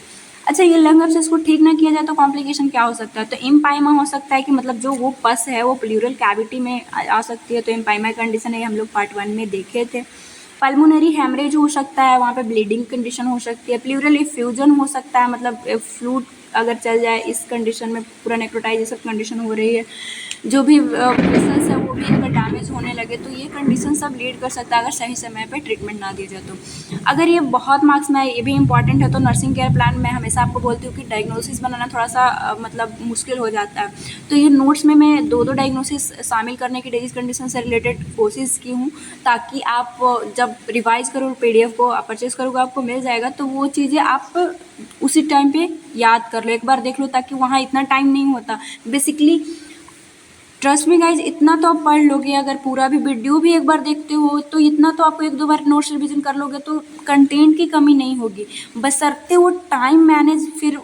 अच्छा, ये लंग अब्सेस को ठीक ना किया जाए तो कॉम्प्लिकेशन क्या हो सकता है, तो इम्पाइमा हो सकता है कि मतलब जो वो पस है वो प्लूरल कैविटी में आ सकती है, तो इम्पाइमा कंडीशन है, हम लोग पार्ट 1 में देखे थे। पल्मोनरी हेमरेज हो सकता है, वहाँ पे ब्लीडिंग कंडीशन हो सकती है। प्लूरल इफ्यूजन हो सकता है, मतलब फ्लूड अगर चल जाए इस कंडीशन में, पूरा नेक्रोटाइजेशन कंडीशन हो रही है, जो भी वेसल्स है वो भी अगर डैमेज होने लगे तो ये कंडीशन सब लीड कर सकता है अगर सही समय पे ट्रीटमेंट ना दिया जाए तो। अगर ये बहुत मार्क्स में ये भी इंपॉर्टेंट है तो नर्सिंग केयर प्लान में हमेशा आपको बोलती हूँ कि डायग्नोसिस बनाना थोड़ा सा मतलब मुश्किल हो जाता है, तो ये नोट्स में मैं दो डायग्नोसिस शामिल करने की डिजीज कंडीशन से रिलेटेड कोशिश की हूँ ताकि आप जब रिवाइज करो PDF को परचेज करोगे आपको मिल जाएगा, तो वो चीज़ें आप उसी टाइम पे याद कर लो, एक बार देख लो, ताकि वहाँ इतना टाइम नहीं होता बेसिकली। ट्रस्ट मी गाइज, इतना तो आप पढ़ लोगे, अगर पूरा भी वीडियो भी एक बार देखते हो तो इतना तो आपको 1-2 बार नोट्स रिवीजन कर लोगे तो कंटेंट की कमी नहीं होगी, बशर्ते वो टाइम मैनेज फिर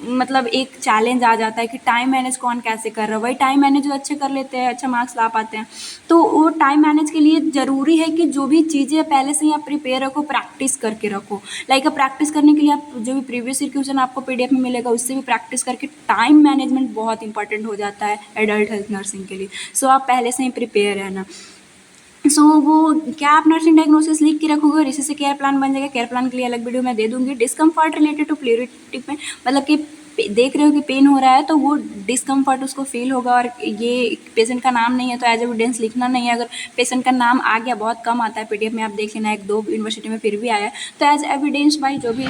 मतलब एक चैलेंज आ जाता है कि टाइम मैनेज कौन कैसे कर रहा है। वही टाइम मैनेज जो अच्छे कर लेते हैं अच्छा मार्क्स ला पाते हैं, तो वो टाइम मैनेज के लिए ज़रूरी है कि जो भी चीज़ें पहले से ही आप प्रिपेयर रखो, प्रैक्टिस करके रखो। लाइक प्रैक्टिस करने के लिए आप जो भी प्रीवियस ईयर क्वेश्चन आपको PDF में मिलेगा उससे भी प्रैक्टिस करके, टाइम मैनेजमेंट बहुत इंपॉर्टेंट हो जाता है एडल्ट हेल्थ नर्सिंग के लिए। सो आप पहले से ही प्रिपेयर रहना। सो वो क्या आप नर्सिंग डायग्नोसिस लिख के रखोगे और इसी से केयर प्लान बन जाएगा। केयर प्लान के लिए अलग वीडियो मैं दे दूंगी। डिस्कम्फर्ट रिलेटेड टू प्लूरिटिक में, मतलब कि देख रहे हो कि पेन हो रहा है तो वो डिस्कम्फर्ट उसको फील होगा, और ये पेशेंट का नाम नहीं है तो एज एविडेंस लिखना नहीं है। अगर पेशेंट का नाम आ गया, बहुत कम आता है PDF में, आप देख लेना, 1-2 यूनिवर्सिटी में फिर भी आया है, तो एज एविडेंस बाई जो भी।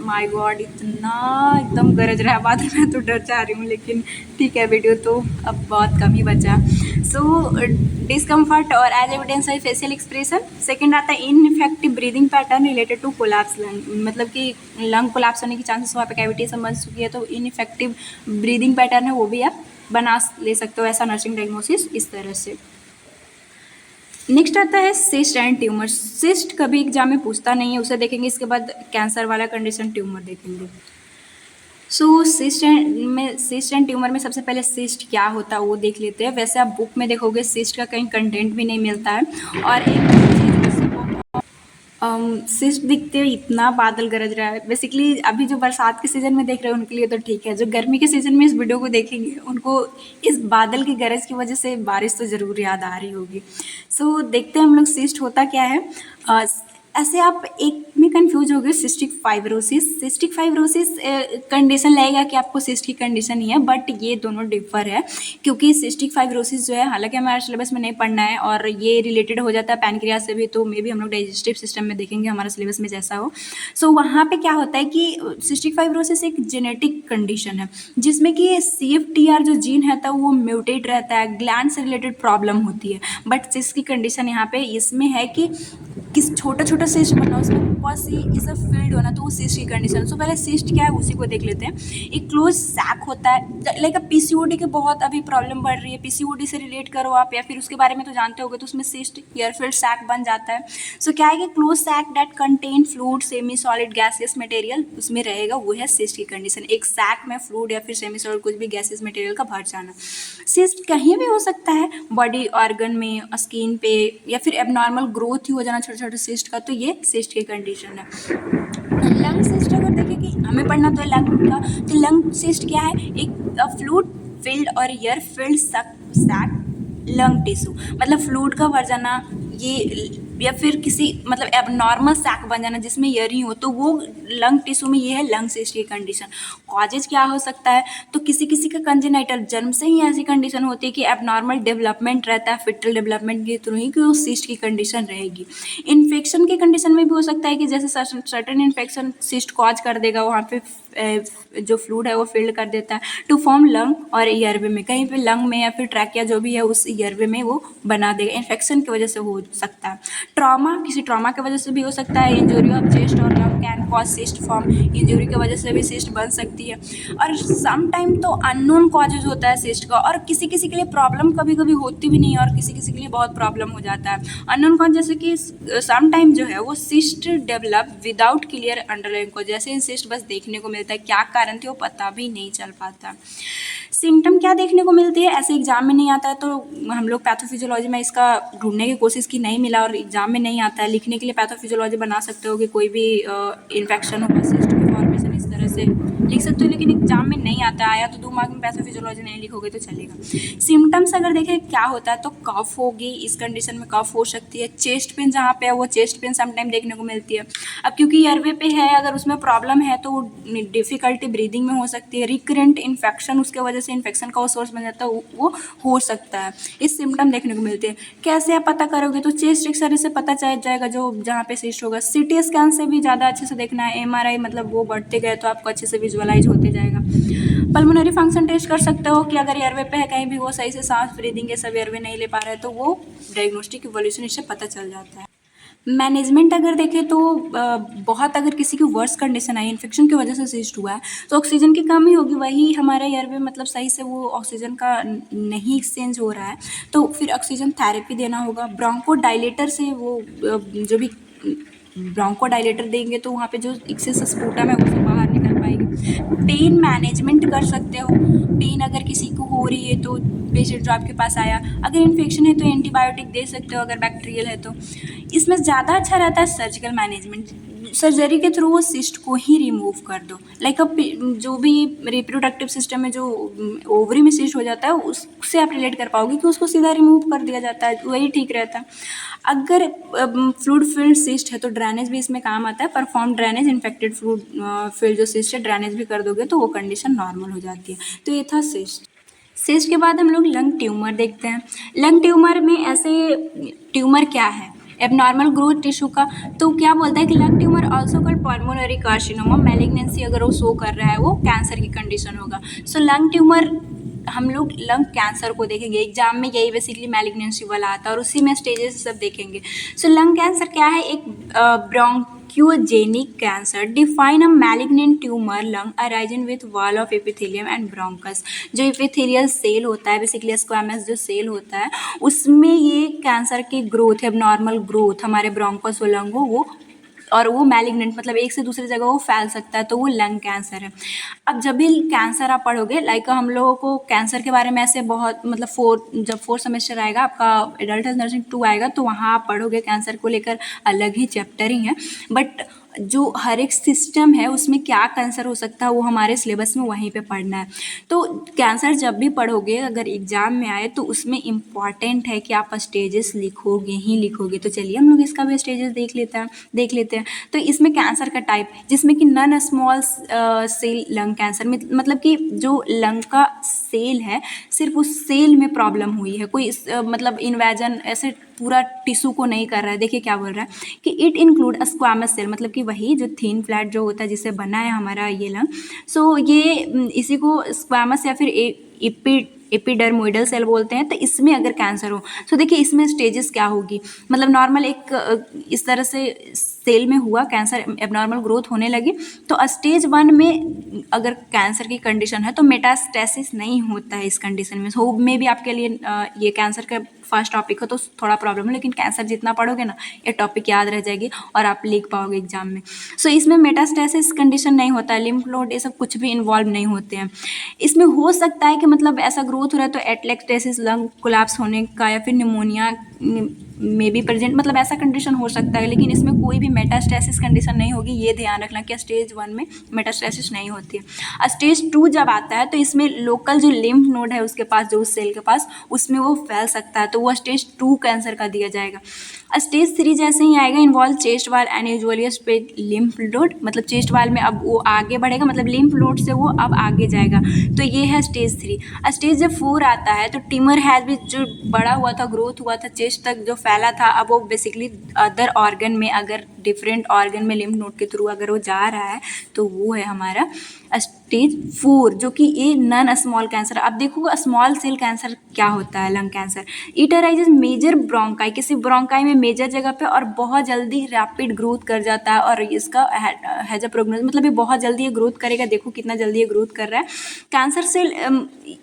माय गॉड, इतना एकदम गरज रहा है बाद में, मैं तो डर जा रही हूँ, लेकिन ठीक है, वीडियो तो अब बहुत कम ही बचा। सो डिस्कम्फर्ट और एज एविडेंस है फेशियल एक्सप्रेशन। सेकंड आता है ineffective breathing pattern related to collapse lung, मतलब कि लंग कोलैप्स होने की चांसेस वहाँ पे कैविटी से बन चुकी है तो इनइफेक्टिव ब्रीदिंग पैटर्न है, वो भी आप बना ले सकते हो ऐसा नर्सिंग डायग्नोसिस इस तरह से। नेक्स्ट आता है सिस्ट एंड ट्यूमर। सिस्ट कभी एग्जाम में पूछता नहीं है, उसे देखेंगे, इसके बाद कैंसर वाला कंडीशन ट्यूमर देखेंगे। सो सिस्ट एंड ट्यूमर में सबसे पहले सिस्ट क्या होता है वो देख लेते हैं। वैसे आप बुक में देखोगे सिस्ट का कहीं कंटेंट भी नहीं मिलता है, और सिस्ट दिखते हैं, इतना बादल गरज रहा है। बेसिकली अभी जो बरसात के सीज़न में देख रहे हैं उनके लिए तो ठीक है, जो गर्मी के सीज़न में इस वीडियो को देखेंगे उनको इस बादल की गरज की वजह से बारिश तो ज़रूर याद आ रही होगी। सो देखते हैं हम लोग सिस्ट होता क्या है। ऐसे आप एक में कंफ्यूज हो गए, cystic fibrosis. Cystic fibrosis condition लगेगा कि आपको सिस्ट की कंडीशन ही है, बट ये दोनों डिफर है, क्योंकि सिस्टिक फाइब्रोसिस जो है हालांकि हमारे सिलेबस में नहीं पढ़ना है और ये रिलेटेड हो जाता है पैनक्रियाज से भी, तो मे भी हम लोग डाइजेस्टिव सिस्टम में देखेंगे हमारा सिलेबस में जैसा हो। सो वहाँ पे क्या होता है कि सिस्टिक फाइब्रोसिस एक जेनेटिक कंडीशन है जिसमें कि CFTR जो जीन है तो वो म्यूटेट रहता है, ग्लैंड से रिलेटेड प्रॉब्लम होती है। बट सिस्ट की कंडीशन यहाँ पे इसमें है कि किस छोटा छोटा छोटा सिस्ट बनना, उसमें बहुत सी इसे फील्ड होना, तो वो सिस्ट की कंडीशन। सो पहले सिस्ट क्या है उसी को देख लेते हैं। एक क्लोज सैक होता है, लाइक पीसीओडी के बहुत अभी प्रॉब्लम बढ़ रही है, पीसीओडी से रिलेट करो आप, या फिर उसके बारे में तो जानते होगे, तो उसमें सिस्ट एयर फिल्ड सैक बन जाता है। सो क्या है कि close sac that contain fluid semi solid gaseous material उसमें रहेगा, वो है सिस्ट की कंडीशन। एक सैक में फ्लूइड या फिर सेमी सॉलिड कुछ भी गैसियस मटेरियल का भर जाना। सिस्ट कहीं भी हो सकता है, बॉडी ऑर्गन में, स्किन पे, या फिर एबनॉर्मल ग्रोथ ही हो जाना छोटे छोटे सिस्ट का, तो ये सिस्ट की कंडीशन है। लंग सिस्ट अगर देखें कि हमें पढ़ना तो है लंग का, तो लंग सिस्ट क्या है, एक फ्लूइड फिल्ड और air filled sac lung tissue, मतलब फ्लूइड का भर जाना ये, या फिर किसी मतलब एबनॉर्मल सैक बन जाना जिसमें एयर ही हो, तो वो लंग टिश्यू में ये है लंग सिस्ट की कंडीशन। कॉजेज क्या हो सकता है, तो किसी किसी का कंजेनाइटल जन्म से ही ऐसी कंडीशन होती है कि एबनॉर्मल डेवलपमेंट रहता है, फिटल डेवलपमेंट के थ्रू ही कि वो सिस्ट की कंडीशन रहेगी। इन्फेक्शन की कंडीशन में भी हो सकता है कि जैसे सर्टेन इन्फेक्शन सिस्ट कॉज कर देगा, वहाँ पे जो फ्लूइड है वो फिल्ड कर देता है टू फॉर्म लंग और ईयरवे में, कहीं पे लंग में या फिर ट्रैकिया जो भी है उस ईयरवे में वो बना देगा, इन्फेक्शन की वजह से हो सकता है। ट्रॉमा, किसी ट्रॉमा की वजह से भी हो सकता है। इंजरी ऑफ चेस्ट और lung can cause cyst form, injury की वजह से भी सिस्ट बन सकती है। और सम टाइम तो अननोन कॉजेज होता है सिस्ट का, और किसी किसी के लिए प्रॉब्लम कभी कभी होती भी नहीं है, और किसी किसी के लिए बहुत प्रॉब्लम हो जाता है। अननोन कॉज जैसे कि सम टाइम जो है वो cyst develop without clear underline cause, जैसे सिस्ट बस देखने को मिलता है, क्या कारण थे वो पता भी नहीं चल पाता। सिम्टम क्या देखने को मिलती है, ऐसे एग्जाम में नहीं आता है, तो हम लोग पैथोफिजियोलॉजी में इसका ढूंढने की कोशिश की, नहीं मिला और एग्जाम में नहीं आता है, लिखने के लिए पैथोफिजियोलॉजी बना सकते हो कि कोई भी इन्फेक्शन होगा, सिस्ट की फॉर्मेशन इस तरह से लिख सकते हो, लेकिन एग्जाम में नहीं आता है, आया तो 2 मार्क में पैथोफिजियोलॉजी नहीं लिखोगे तो चलेगा। सिम्टम्स अगर देखें क्या होता है, तो कफ होगी, इस कंडीशन में कफ हो सकती है। चेस्ट पेन जहाँ पे है वो चेस्ट पेन समटाइम देखने को मिलती है। अब क्योंकि एयरवे पे है, अगर उसमें प्रॉब्लम है तो डिफ़िकल्टी ब्रीदिंग में हो सकती है। रिकरेंट इन्फेक्शन, उसके वजह से इन्फेक्शन का वो सोर्स बन जाता है, वो हो सकता है। इस सिम्टम देखने को मिलते हैं। कैसे आप पता करोगे, तो चेस्ट एक्सरे से पता चल जाएगा जो जहाँ पे सिस्ट होगा। सीटी स्कैन से भी ज़्यादा अच्छे से देखना है। एमआरआई मतलब वो बढ़ते गए तो आपको अच्छे से विजुअलाइज होते जाएगा। पल्मोनरी फंक्शन टेस्ट कर सकते हो कि अगर एयरवे पे है, कहीं भी वो सही से सांस ब्रीदिंग ये सब एयरवे नहीं ले पा रहा है, तो वो डायग्नोस्टिक इवोल्यूशन इससे पता चल जाता है। मैनेजमेंट अगर देखें तो बहुत अगर किसी की वर्स्ट कंडीशन आई, इन्फेक्शन की वजह से सिस्ट हुआ है, तो ऑक्सीजन की कमी होगी, वही हमारे एयरवे मतलब सही से वो ऑक्सीजन का नहीं एक्सचेंज हो रहा है, तो फिर ऑक्सीजन थेरेपी देना होगा। ब्रोंको डायलेटर से वो जो भी ब्रोंको डायलेटर देंगे तो वहाँ पे जो एक्सेस स्पूटम है वो सब बाहर निकल पाएगी। पेन मैनेजमेंट कर सकते हो, पेन अगर किसी को हो रही है तो पेशेंट जो आपके पास आया, अगर इन्फेक्शन है तो एंटीबायोटिक दे सकते हो, अगर बैक्टीरियल है तो। इसमें ज़्यादा अच्छा रहता है सर्जिकल मैनेजमेंट, सर्जरी के थ्रू वो सिस्ट को ही रिमूव कर दो। लाइक अब जो भी रिप्रोडक्टिव सिस्टम में जो ओवरी में सिस्ट हो जाता है उससे आप रिलेट कर पाओगे कि उसको सीधा रिमूव कर दिया जाता है, वही ठीक रहता है। अगर फ्लूइड फिल्ड सिस्ट है तो ड्रेनेज भी इसमें काम आता है। Perform drainage, infected fluid filled जो सिस्ट है ड्रेनेज भी कर दोगे तो वो कंडीशन नॉर्मल हो जाती है। तो ये था सिस्ट। सिस्ट के बाद हम लोग लंग ट्यूमर देखते हैं। लंग ट्यूमर में ऐसे ट्यूमर क्या है, एबनॉर्मल ग्रोथ टिश्यू का, तो क्या बोलता है कि lung tumour also called pulmonary carcinoma, malignancy अगर वो शो कर रहा है वो कैंसर की कंडीशन होगा। सो लंग ट्यूमर हम लोग लंग कैंसर को देखेंगे, एग्जाम में यही बेसिकली मैलिग्नेंसी वाला आता है और उसी में स्टेजेस सब देखेंगे। सो लंग कैंसर क्या है, एक bronchogenic cancer, define a malignant tumour lung arising with wall of epithelium and bronchus. जो एपिथेलियल सेल होता है, बेसिकली स्क्वामस जो सेल होता है, उसमें ये कैंसर की ग्रोथ है, नॉर्मल ग्रोथ हमारे ब्रोंकस लंग हो वो, और वो मैलिग्नेंट मतलब एक से दूसरी जगह वो फैल सकता है, तो वो लंग कैंसर है। अब जब भी कैंसर आप पढ़ोगे, लाइक हम लोगों को कैंसर के बारे में ऐसे बहुत मतलब जब 4th सेमेस्टर आएगा आपका, एडल्ट हेल्थ नर्सिंग 2 आएगा, तो वहाँ आप पढ़ोगे कैंसर को लेकर, अलग ही चैप्टर ही है। बट जो हर एक सिस्टम है उसमें क्या कैंसर हो सकता है वो हमारे सिलेबस में वहीं पे पढ़ना है। तो कैंसर जब भी पढ़ोगे अगर एग्जाम में आए तो उसमें इम्पॉर्टेंट है कि आप स्टेजेस लिखोगे ही लिखोगे। तो चलिए हम लोग इसका भी स्टेजेस देख लेते हैं। तो इसमें कैंसर का टाइप, जिसमें कि non small cell lung cancer, मतलब कि जो लंग का सेल है सिर्फ उस सेल में प्रॉब्लम हुई है, कोई मतलब इन्वेजन ऐसे पूरा टिश्यू को नहीं कर रहा है। देखिए क्या बोल रहा है कि इट इंक्लूड स्क्वामस सेल, मतलब कि वही जो थिन फ्लैट जो होता है जिससे बना है हमारा ये लंग। सो ये इसी को स्क्वामस या फिर एपिडर्मोइडल सेल बोलते हैं। तो इसमें अगर कैंसर हो तो देखिए इसमें स्टेजेस क्या होगी, मतलब नॉर्मल एक इस तरह से सेल में हुआ कैंसर, एबनॉर्मल ग्रोथ होने लगी, तो स्टेज 1 में अगर कैंसर की कंडीशन है तो मेटास्टेसिस नहीं होता है इस कंडीशन में। हो में भी आपके लिए ये कैंसर का फर्स्ट टॉपिक हो तो थोड़ा प्रॉब्लम है, लेकिन कैंसर जितना पढ़ोगे ना ये टॉपिक याद रह जाएगी और आप लिख पाओगे एग्जाम में। सो इसमें मेटास्टेसिस कंडीशन नहीं होता है, लिम्फ नोड ये सब कुछ भी इन्वॉल्व नहीं होते हैं। इसमें हो सकता है कि मतलब ऐसा ग्रोथ हो रहा है तो एटलेक्टेसिस, लंग कोलैप्स होने का, या फिर निमोनिया में भी प्रेजेंट, मतलब ऐसा कंडीशन हो सकता है, लेकिन इसमें कोई भी मेटास्टेसिस कंडीशन नहीं होगी। ये ध्यान रखना कि स्टेज 1 में मेटास्टेसिस नहीं होती है। स्टेज 2 जब आता है तो इसमें लोकल जो लिम्फ नोड है उसके पास, जो उस सेल के पास, उसमें वो फैल सकता है, तो वो स्टेज 2 कैंसर का दिया जाएगा। स्टेज 3 जैसे ही आएगा, इन्वॉल्व चेस्ट वाल and usually spread lymph node, मतलब चेस्ट वाल में अब वो आगे बढ़ेगा, मतलब लिम्फ नोड से वो अब आगे जाएगा, तो ये है स्टेज 3। स्टेज जब 4 आता है तो ट्यूमर हैज भी, जो बड़ा हुआ था, ग्रोथ हुआ था चेस्ट तक जो फैला था, अब वो बेसिकली अदर ऑर्गन में, अगर डिफरेंट ऑर्गन में लिम्फ नोड के थ्रू अगर वो जा रहा है तो वो है हमारा स्टेज 4, जो कि ये नॉन स्मॉल कैंसर। अब देखो स्मॉल सेल कैंसर क्या होता है, lung cancer. It arises major bronchi, किसी ब्रोंकाई में मेजर जगह पे, और बहुत जल्दी रैपिड ग्रोथ कर जाता है, और इसका हैज अ प्रोग्नोसिस, मतलब ये बहुत जल्दी ये ग्रोथ करेगा। देखो कितना जल्दी ये ग्रोथ कर रहा है। कैंसर सेल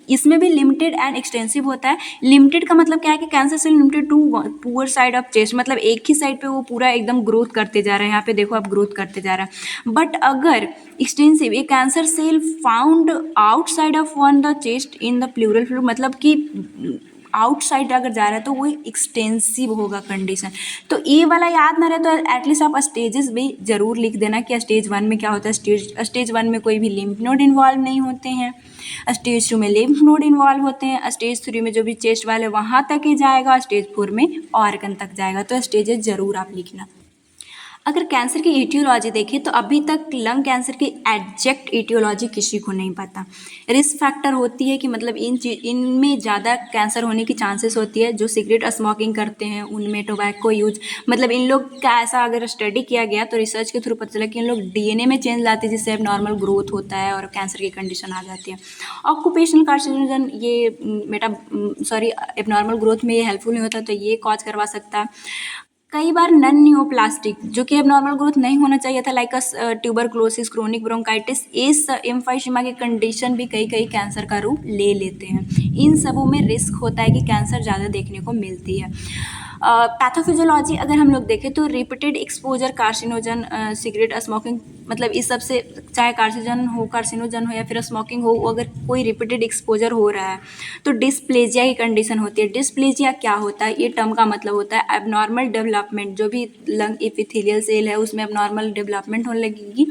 इसमें भी लिमिटेड एंड एक्सटेंसिव होता है। लिमिटेड का मतलब क्या है कि cancer cell limited to poor side of chest, मतलब एक ही साइड पे वो पूरा एकदम ग्रोथ करते जा रहे हैं। यहाँ पे देखो आप ग्रोथ करते जा रहा है। बट अगर एक्सटेंसिव, ये cancer cell found outside of one the chest in the pleural fluid, मतलब कि आउटसाइड अगर जा रहा है तो वो एक्सटेंसिव होगा कंडीशन। तो ये वाला याद ना रहे तो एटलीस्ट आप स्टेजेस भी जरूर लिख देना कि स्टेज 1 में क्या होता है। स्टेज 1 में कोई भी लिम्फ नोड इन्वॉल्व नहीं होते हैं, स्टेज 2 में लिम्फ नोड इन्वॉल्व होते हैं, स्टेज 3 में जो भी चेस्ट वाले वहाँ तक ही जाएगा, स्टेज 4 में ऑर्गन तक जाएगा। तो स्टेजेस जरूर आप लिखना। अगर कैंसर की एटियोलॉजी देखें तो अभी तक लंग कैंसर की एग्जैक्ट एटियोलॉजी किसी को नहीं पता। रिस्क फैक्टर होती है कि मतलब इनमें ज़्यादा कैंसर होने की चांसेस होती है। जो सिगरेट स्मोकिंग करते हैं उनमें टोबैको यूज, मतलब इन लोग का ऐसा अगर स्टडी किया गया तो रिसर्च के थ्रू पता चला कि इन लोग डीएनए में चेंज लाते हैं, जिससे अब नॉर्मल ग्रोथ होता है और कैंसर की कंडीशन आ जाती है। ऑक्यूपेशनल कार्सिनोजन ये एबनॉर्मल ग्रोथ में ये हेल्पफुल नहीं होता, तो ये कॉज करवा सकता है। कई बार नन न्यूप्लास्टिक, जो कि अब नॉर्मल ग्रोथ नहीं होना चाहिए था, लाइक ट्यूबरक्लोसिस, क्रोनिक ब्रोंकाइटिस, इस एम्फाइशीमा की कंडीशन भी कई कैंसर का रूप ले लेते हैं। इन सबों में रिस्क होता है कि कैंसर ज़्यादा देखने को मिलती है। पैथोफिजियोलॉजी अगर हम लोग देखें तो repeated exposure carcinogen, cigarette smoking, मतलब इस सब से, चाहे कार्सिनोजन हो या फिर स्मोकिंग हो, अगर कोई रिपीटेड एक्सपोजर हो रहा है तो डिस्प्लेजिया की कंडीशन होती है। डिस्प्लेजिया क्या होता है, ये टर्म का मतलब होता है एबनॉर्मल डेवलपमेंट। जो भी लंग एपिथेलियल सेल है उसमें एबनॉर्मल डेवलपमेंट होने लगेगी।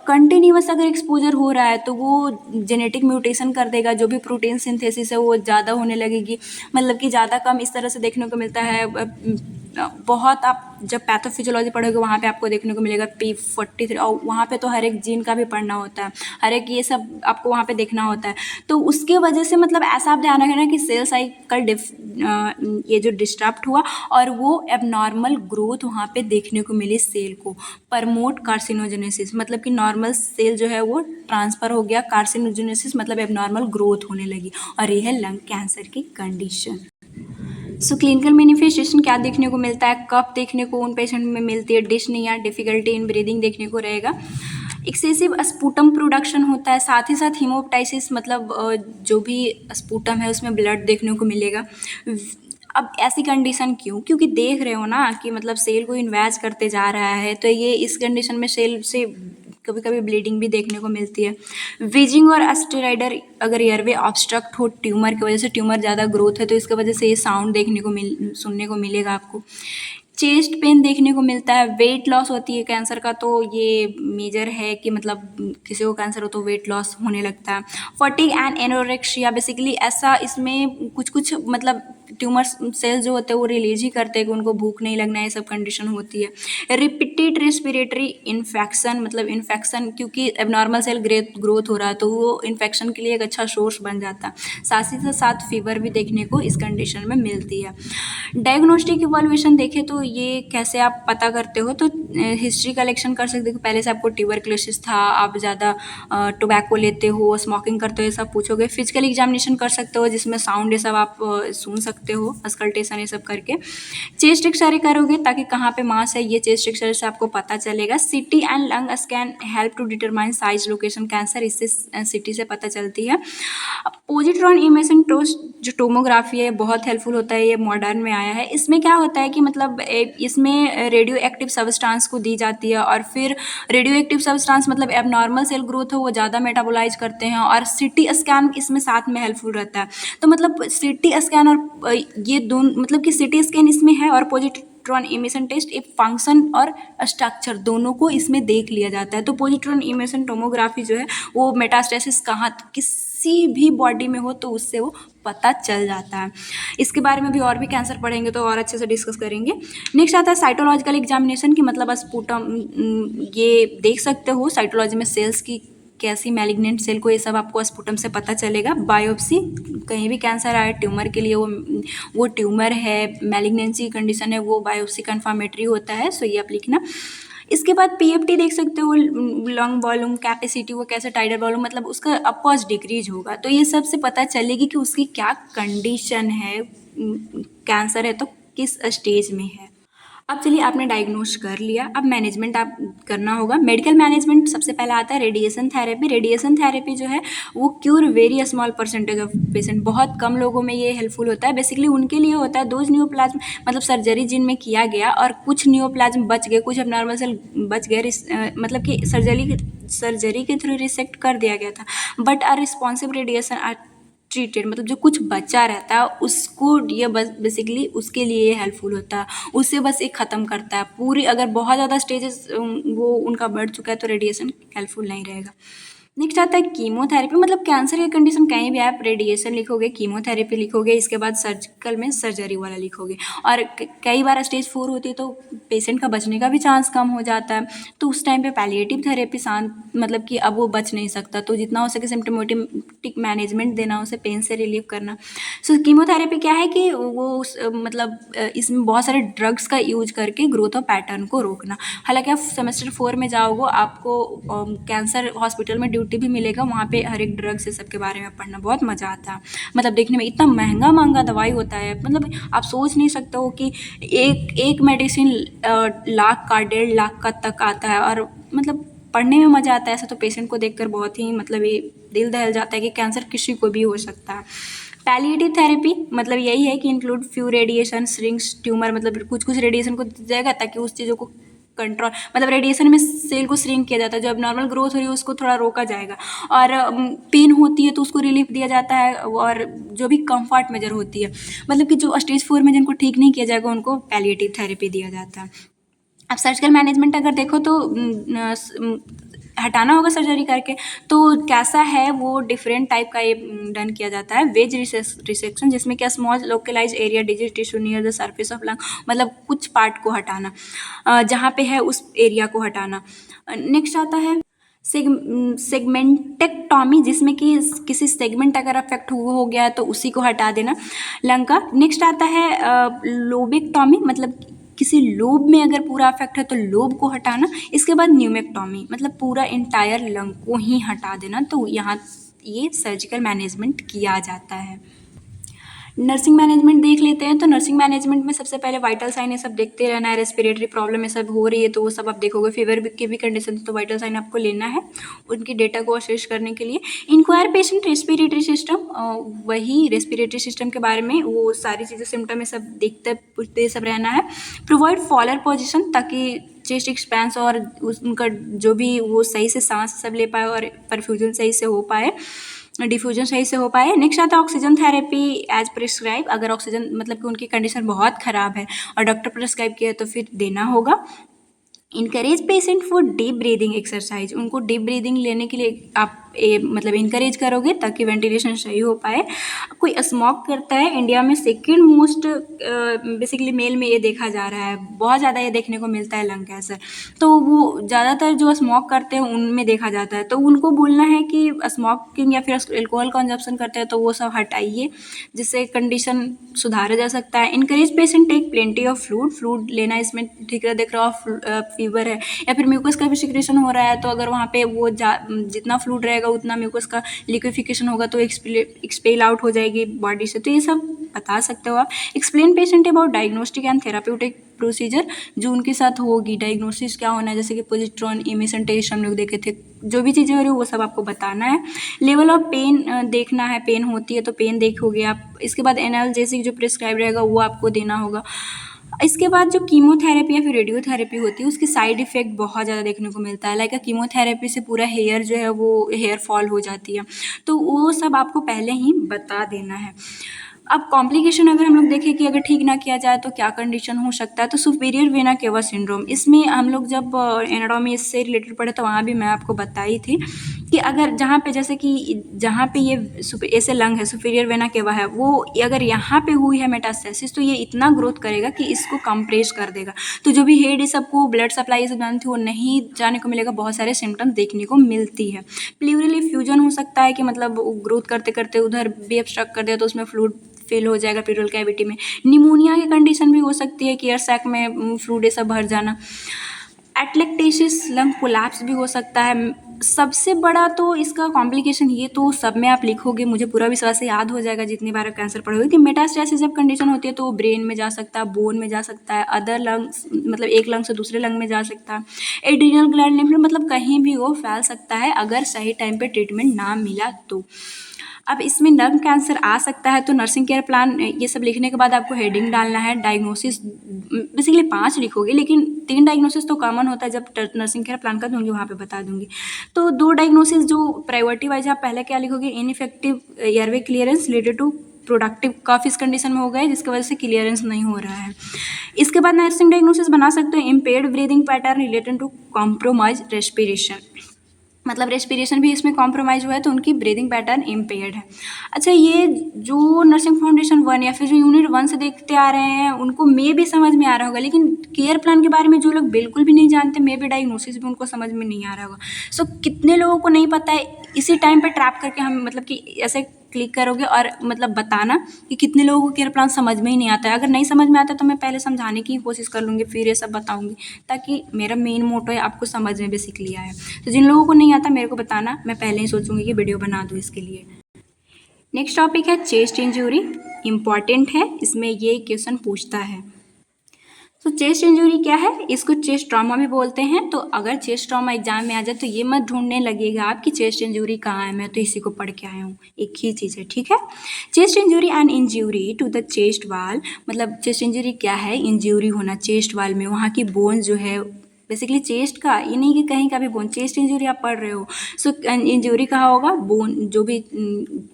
कंटिन्यूअस अगर एक्सपोजर हो रहा है तो वो जेनेटिक म्यूटेशन कर देगा, जो भी प्रोटीन सिंथेसिस है वो ज़्यादा होने लगेगी, मतलब कि ज़्यादा कम इस तरह से देखने को मिलता है। बहुत आप जब पैथोफिजियोलॉजी पढ़ोगे वहाँ पे आपको देखने को मिलेगा P43, और वहाँ पे तो हर एक जीन का भी पढ़ना होता है, हर एक ये सब आपको वहाँ पे देखना होता है। तो उसके वजह से मतलब ऐसा आप ध्यान रखना कि सेल साइकिल ये जो डिस्टर्ब हुआ और वो एबनॉर्मल ग्रोथ वहाँ पे देखने को मिली सेल को। प्रमोट कार्सिनोजेनेसिस, मतलब कि नॉर्मल सेल जो है वो ट्रांसफ़र हो गया, कार्सिनोजेनेसिस मतलब एबनॉर्मल ग्रोथ होने लगी, और ये है लंग कैंसर की कंडीशन। सो क्लिनिकल मैनिफेस्टेशन क्या देखने को मिलता है, कफ देखने को उन पेशेंट में मिलती है, डिस्निया, डिफिकल्टी इन ब्रीदिंग देखने को रहेगा। एक्सेसिव स्पूटम प्रोडक्शन होता है, साथ ही साथ हीमोप्टाइसिस, मतलब जो भी स्पूटम है उसमें ब्लड देखने को मिलेगा। अब ऐसी कंडीशन क्यों, क्योंकि देख रहे हो ना कि मतलब सेल को इन्वेज करते जा रहा है, तो ये इस कंडीशन में सेल से कभी कभी ब्लीडिंग भी देखने को मिलती है। विजिंग और एस्टेराइडर, अगर एयरवे ऑब्स्ट्रक्ट हो ट्यूमर की वजह से, ट्यूमर ज़्यादा ग्रोथ है तो इसकी वजह से ये साउंड देखने को सुनने को मिलेगा आपको। चेस्ट पेन देखने को मिलता है। वेट लॉस होती है कैंसर का, तो ये मेजर है कि मतलब किसी को कैंसर हो तो वेट लॉस होने लगता है। फटीग एंड एनोरेक्सिया, बेसिकली ऐसा इसमें कुछ मतलब ट्यूमर सेल्स जो होते हैं वो रिलीज ही करते हैं कि उनको भूख नहीं लगना, ये सब कंडीशन होती है। रिपीटेड रेस्पिरेटरी इन्फेक्शन, मतलब इन्फेक्शन क्योंकि एबनॉर्मल सेल ग्रोथ हो रहा है तो वो इन्फेक्शन के लिए एक अच्छा सोर्स बन जाता है। साथ ही साथ फीवर भी देखने को इस कंडीशन में मिलती है। डायग्नोस्टिक इवोल्यूशन देखें तो ये कैसे आप पता करते हो, तो हिस्ट्री कलेक्शन कर सकते हो। पहले से आपको ट्यूबरक्लोसिस था, आप ज़्यादा टोबैको लेते हो, स्मोकिंग करते हो, ये सब पूछोगे। फिजिकल एग्जामिनेशन कर सकते हो जिसमें साउंड ये सब आप सुन सकते हो, अस्कल्टेशन ये सब करके। चेस्ट एक्सरे करोगे ताकि कहाँ पे मास है, ये चेस्ट एक्सरे से आपको पता चलेगा। CT and lung scan help to determine size location cancer, इससे सिटी से पता चलती है। पोजिट्रॉन इमेजिंग जो टोमोग्राफी है बहुत हेल्पफुल होता है, ये मॉडर्न में आया है। इसमें क्या होता है कि मतलब इसमें रेडियो एक्टिव सब्सटेंस को दी जाती है, और फिर रेडियो एक्टिव सब्सटेंस मतलब एबनॉर्मल सेल ग्रोथ हो वो ज़्यादा मेटाबोलाइज करते हैं, और सिटी स्कैन इसमें साथ में हेल्पफुल रहता है। तो मतलब सिटी स्कैन और ये दोनों मतलब कि सिटी स्कैन इसमें है और पोजिट्रॉन इमेशन टेस्ट एक फंक्शन और स्ट्रक्चर दोनों को इसमें देख लिया जाता है। तो पोजिट्रॉन इमेशन टोमोग्राफी जो है वो मेटास्टेसिस कहाँ किसी भी बॉडी में हो तो उससे वो पता चल जाता है। इसके बारे में भी और भी कैंसर पढ़ेंगे तो और अच्छे से डिस्कस करेंगे। नेक्स्ट आता है साइटोलॉजिकल एग्जामिनेशन की, मतलब स्पुटम ये देख सकते हो साइटोलॉजी में सेल्स की कैसी मैलिग्नेंट सेल को, ये सब आपको स्पुटम से पता चलेगा। बायोप्सी कहीं भी कैंसर आए ट्यूमर के लिए वो ट्यूमर है, मैलिग्नेंसी कंडीशन है, वो बायोप्सी कन्फर्मेटरी होता है, सो ये आप लिखना। इसके बाद पीएफटी देख सकते हो, लंग वॉल्यूम कैपेसिटी, वो कैसे टाइडल वॉल्यूम मतलब उसका अपॉज डिक्रीज होगा, तो ये सब से पता चलेगी कि उसकी क्या कंडीशन है, कैंसर है तो किस स्टेज में है। अब चलिए आपने डायग्नोज कर लिया, अब मैनेजमेंट आप करना होगा। मेडिकल मैनेजमेंट सबसे पहला आता है रेडिएशन थेरेपी। रेडिएशन थेरेपी जो है वो cure very small percentage of patient, बहुत कम लोगों में ये हेल्पफुल होता है। बेसिकली उनके लिए होता है दोज न्यूप्लाज्म मतलब सर्जरी जिनमें किया गया और कुछ न्यूप्लाज्म बच गए, कुछ एबनॉर्मल सेल बच गए, मतलब कि सर्जरी के थ्रू रिसेक्ट कर दिया गया था, but are responsive radiation are treated, मतलब जो कुछ बचा रहता है उसको ये बस बेसिकली उसके लिए हेल्पफुल होता है, उससे बस एक ख़त्म करता है पूरी। अगर बहुत ज़्यादा स्टेजेस वो उनका बढ़ चुका है तो रेडिएशन हेल्पफुल नहीं रहेगा। नेक्स्ट आता है कीमोथेरेपी, मतलब कैंसर की कंडीशन कहीं भी आप रेडिएशन लिखोगे, कीमोथेरेपी लिखोगे, इसके बाद सर्जिकल में सर्जरी वाला लिखोगे। और कई बार स्टेज 4 होती है तो पेशेंट का बचने का भी चांस कम हो जाता है, तो उस टाइम पे पैलिएटिव थेरेपी शांत मतलब कि अब वो बच नहीं सकता, तो जितना हो सके सिम्टोमेटिक मैनेजमेंट देना, उसे पेन से रिलीव करना। सो कीमोथेरेपी क्या है कि वो मतलब इसमें बहुत सारे ड्रग्स का यूज करके ग्रोथ ऑफ पैटर्न को रोकना। हालांकि आप सेमेस्टर 4 में जाओगे आपको कैंसर हॉस्पिटल में ड्यूटी भी मिलेगा, वहाँ पे हर एक ड्रग्स ये सब के बारे में पढ़ना बहुत मज़ा आता है। मतलब देखने में इतना महंगा महंगा दवाई होता है, मतलब आप सोच नहीं सकते हो कि एक मेडिसिन लाख का 1.5 लाख का तक आता है, और मतलब पढ़ने में मज़ा आता है। ऐसा तो पेशेंट को देखकर बहुत ही मतलब ये दिल दहल जाता है कि कैंसर किसी को भी हो सकता है। पैलिएटिव थेरेपी मतलब यही है कि include few radiation shrinks tumour, मतलब कुछ कुछ रेडिएशन को दिया जाएगा ताकि उस चीज़ों को कंट्रोल, मतलब रेडिएशन में सेल को श्रिंक किया जाता है, जो अब नॉर्मल ग्रोथ हो रही है उसको थोड़ा रोका जाएगा, और पेन होती है तो उसको रिलीफ दिया जाता है, और जो भी कंफर्ट मेजर होती है मतलब कि जो स्टेज 4 में जिनको ठीक नहीं किया जाएगा उनको पैलिएटिव थेरेपी दिया जाता है। अब सर्जिकल मैनेजमेंट अगर देखो तो हटाना होगा सर्जरी करके, तो कैसा है वो डिफरेंट टाइप का ये डन किया जाता है। वेज रिसेक्शन जिसमें क्या small localise area disease tissue near the surface of lung, मतलब कुछ पार्ट को हटाना जहाँ पे है उस एरिया को हटाना। नेक्स्ट आता है सेगमेंटेक्टॉमी, जिसमें कि किसी सेगमेंट अगर अफेक्ट हो गया तो उसी को हटा देना लंग का। नेक्स्ट आता है लोबेक्टॉमी, मतलब किसी लोब में अगर पूरा अफेक्ट है तो लोब को हटाना। इसके बाद न्यूमेक्टॉमी, मतलब पूरा इंटायर लंग को ही हटा देना। तो यहाँ ये सर्जिकल मैनेजमेंट किया जाता है। नर्सिंग मैनेजमेंट देख लेते हैं, तो नर्सिंग मैनेजमेंट में सबसे पहले वाइटल साइन ये सब देखते रहना है। रेस्पिरेटरी प्रॉब्लम ये सब हो रही है तो वो सब आप देखोगे। फीवर की भी कंडीशन तो वाइटल साइन आपको लेना है उनकी डेटा को असेस करने के लिए। इंक्वायर पेशेंट रेस्पिरेटरी सिस्टम, वही रेस्पिरेटरी सिस्टम के बारे में वो सारी चीज़ें सिम्टम ये सब देखते पूछते सब रहना है। प्रोवाइड फॉलर पोजिशन ताकि चेस्ट एक्सपेंस और उनका जो भी वो सही से सांस सब ले पाए और परफ्यूजन सही से हो पाए, डिफ्यूजन सही से हो पाए। नेक्स्ट आता है ऑक्सीजन थेरेपी एज प्रिस्क्राइब, अगर ऑक्सीजन मतलब कि उनकी कंडीशन बहुत ख़राब है और डॉक्टर प्रिस्क्राइब किया तो फिर देना होगा। Encourage patient for deep breathing exercise, उनको डीप ब्रीदिंग लेने के लिए आप मतलब इनकरेज करोगे ताकि वेंटिलेशन सही हो पाए। कोई स्मोक करता है, इंडिया में सेकेंड मोस्ट बेसिकली मेल में ये देखा जा रहा है, बहुत ज़्यादा ये देखने को मिलता है लंग कैंसर। तो वो ज़्यादातर जो स्मोक करते हैं उनमें देखा जाता है, तो उनको बोलना है कि स्मोकिंग या फिर अल्कोहल कंजप्शन करते हैं तो वो सब हटाइए, जिससे कंडीशन सुधारा जा सकता है। Encourage patient take plenty of fluid लेना, इसमें ठीक है देख रहा हो फीवर है या फिर म्यूकस का भी सिक्रेशन हो रहा है, तो अगर वहाँ पे वो जितना फ्लूइड रहेगा उतना म्यूकस का लिक्विफिकेशन होगा तो एक्सपेल आउट हो जाएगी बॉडी से। तो ये सब बता सकते हो आप। Explain patient about diagnostic and therapeutic procedure जो उनके साथ होगी। डायग्नोसिस क्या होना है, जैसे कि पोजिट्रॉन इमिशन टेस्ट हम लोग देखे थे, जो भी चीज़ें हो रही है वो सब आपको बताना है। लेवल ऑफ पेन देखना है, पेन होती है तो पेन देखोगे आप। इसके बाद एनाल्जेसिक जो प्रिस्क्राइब रहेगा वो आपको देना होगा। इसके बाद जो कीमोथेरेपी या फिर रेडियोथेरेपी होती है उसकी साइड इफ़ेक्ट बहुत ज़्यादा देखने को मिलता है। लाइक कीमोथेरेपी से पूरा हेयर जो है वो हेयर फॉल हो जाती है, तो वो सब आपको पहले ही बता देना है। अब कॉम्प्लिकेशन अगर हम लोग देखें कि अगर ठीक ना किया जाए तो क्या कंडीशन हो सकता है, तो सुपीरियर वेना केवा सिंड्रोम, इसमें हम लोग जब एनाटॉमी इससे रिलेटेड पढ़े तो वहाँ भी मैं आपको बताई थी कि अगर जहाँ पे जैसे कि जहाँ पे ये ऐसे लंग है, सुपीरियर वेना केवा है, वो अगर यहाँ पे हुई है मेटास्टेसिस तो ये इतना ग्रोथ करेगा कि इसको कंप्रेस कर देगा। तो जो भी हेड ये सबको ब्लड सप्लाई ये सब जानती थी वो नहीं जाने को मिलेगा, बहुत सारे सिम्टम्स देखने को मिलती है। प्लूरल फ्यूजन हो सकता है कि मतलब ग्रोथ करते करते उधर भी ऑब्स्ट्रक्ट कर दिया तो उसमें फ्लूइड फिल हो जाएगा प्लूरल कैविटी में। निमोनिया की कंडीशन भी हो सकती है कि एयर सैक में फ्लूइड ये सब भर जाना। एटलेक्टेसिस लंग कोलैप्स भी हो सकता है। सबसे बड़ा तो इसका कॉम्प्लिकेशन, ये तो सब में आप लिखोगे, मुझे पूरा विश्वास है याद हो जाएगा जितनी बार आप कैंसर पढ़ोगे, कि मेटास्टेसिस जब कंडीशन होती है तो वो ब्रेन में जा सकता है, बोन में जा सकता है, अदर लंग्स मतलब एक लंग से दूसरे लंग में जा सकता है, एड्रीनल ग्लैंड में मतलब कहीं भी वो फैल सकता है अगर सही टाइम पे ट्रीटमेंट ना मिला तो। अब इसमें लंग कैंसर आ सकता है तो नर्सिंग केयर प्लान ये सब लिखने के बाद आपको हेडिंग डालना है। डायग्नोसिस बेसिकली 5 लिखोगे, लेकिन 3 डायग्नोसिस तो कॉमन होता है, जब नर्सिंग केयर प्लान का दूंगी वहाँ पे बता दूंगी। तो 2 डायग्नोसिस जो प्रायोरिटी वाइज आप पहले क्या लिखोगे, ineffective airway clearance related to productive cough इस कंडीशन में हो गए जिसकी वजह से क्लियरेंस नहीं हो रहा है। इसके बाद नर्सिंग डायग्नोसिस बना सकते हो impaired breathing pattern related to compromise respiration, मतलब रेस्पिरेशन भी इसमें कॉम्प्रोमाइज़ हुआ है तो उनकी ब्रीदिंग पैटर्न इम्पेयर्ड है। अच्छा, ये जो नर्सिंग फाउंडेशन 1 या फिर जो यूनिट 1 से देखते आ रहे हैं उनको मे भी समझ में आ रहा होगा, लेकिन केयर प्लान के बारे में जो लोग बिल्कुल भी नहीं जानते, मे भी डायग्नोसिस भी उनको समझ में नहीं आ रहा होगा। सो कितने लोगों को नहीं पता है, इसी टाइम पे ट्रैप करके हम मतलब कि ऐसे क्लिक करोगे और मतलब बताना कि कितने लोगों को केयर प्लान समझ में ही नहीं आता है। अगर नहीं समझ में आता तो मैं पहले समझाने की कोशिश कर लूँगी फिर ये सब बताऊँगी, ताकि मेरा मेन मोटो है आपको समझ में बेसिकली आया। तो जिन लोगों को नहीं आता मेरे को बताना, मैं पहले ही सोचूंगी कि वीडियो बना दूँ इसके लिए। नेक्स्ट टॉपिक है चेस्ट इंजरी, इम्पॉर्टेंट है, इसमें ये क्वेश्चन पूछता है। तो चेस्ट इंजरी क्या है, इसको चेस्ट ट्रॉमा भी बोलते हैं। तो अगर चेस्ट ट्रॉमा एग्जाम में आ जाए तो ये मत ढूंढने लगेगा आप कि चेस्ट इंजरी कहाँ है, मैं तो इसी को पढ़ के आया हूँ, एक ही चीज़ है, ठीक है। Chest injury and injury to the chest wall, मतलब चेस्ट इंजरी क्या है, इंजरी होना चेस्ट वाल में, वहाँ की बोन जो है बेसिकली चेस्ट का, ये नहीं कि कहीं का भी बोन, चेस्ट इंजरी आप पढ़ रहे हो। सो इंजरी कहाँ होगा, बोन, जो भी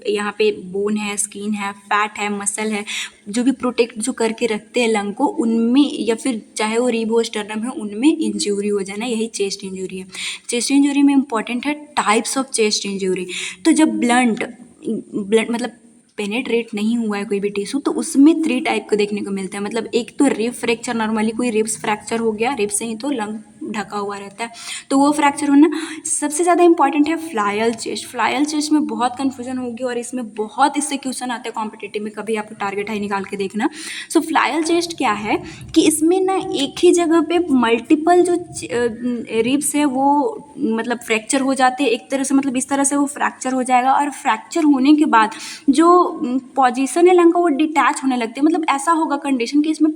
यहाँ पे बोन है, स्किन है, फैट है, मसल है, जो भी प्रोटेक्ट जो करके रखते हैं लंग को, उनमें या फिर चाहे वो रिबो स्टर्नम है उनमें इंजरी हो जाना, यही चेस्ट इंजरी है। चेस्ट इंजरी में इंपॉर्टेंट है टाइप्स ऑफ चेस्ट इंजरी। तो जब ब्लंट मतलब पेनेट्रेट नहीं हुआ है कोई भी टिश्यू तो उसमें 3 टाइप को देखने को मिलता है। मतलब एक तो रिब फ्रैक्चर, नॉर्मली कोई रिब्स फ्रैक्चर हो गया, रिब से ही तो लंग ढका हुआ रहता है, तो वो फ्रैक्चर होना। सबसे ज़्यादा इंपॉर्टेंट है फ्लायल चेस्ट। फ्लायल चेस्ट में बहुत कन्फ्यूजन होगी और इसमें बहुत इससे क्वेश्चन आते हैं कॉम्पिटिटिव में, कभी आपको टारगेट हाई निकाल के देखना। सो फ्लायल चेस्ट क्या है कि इसमें ना एक ही जगह पे मल्टीपल जो रिब्स है वो मतलब फ्रैक्चर हो जाते हैं एक तरह से, मतलब इस तरह से वो फ्रैक्चर हो जाएगा और फ्रैक्चर होने के बाद जो पोजीशन है लंग का वो डिटैच होने लगती है। मतलब ऐसा होगा कंडीशन कि इसमें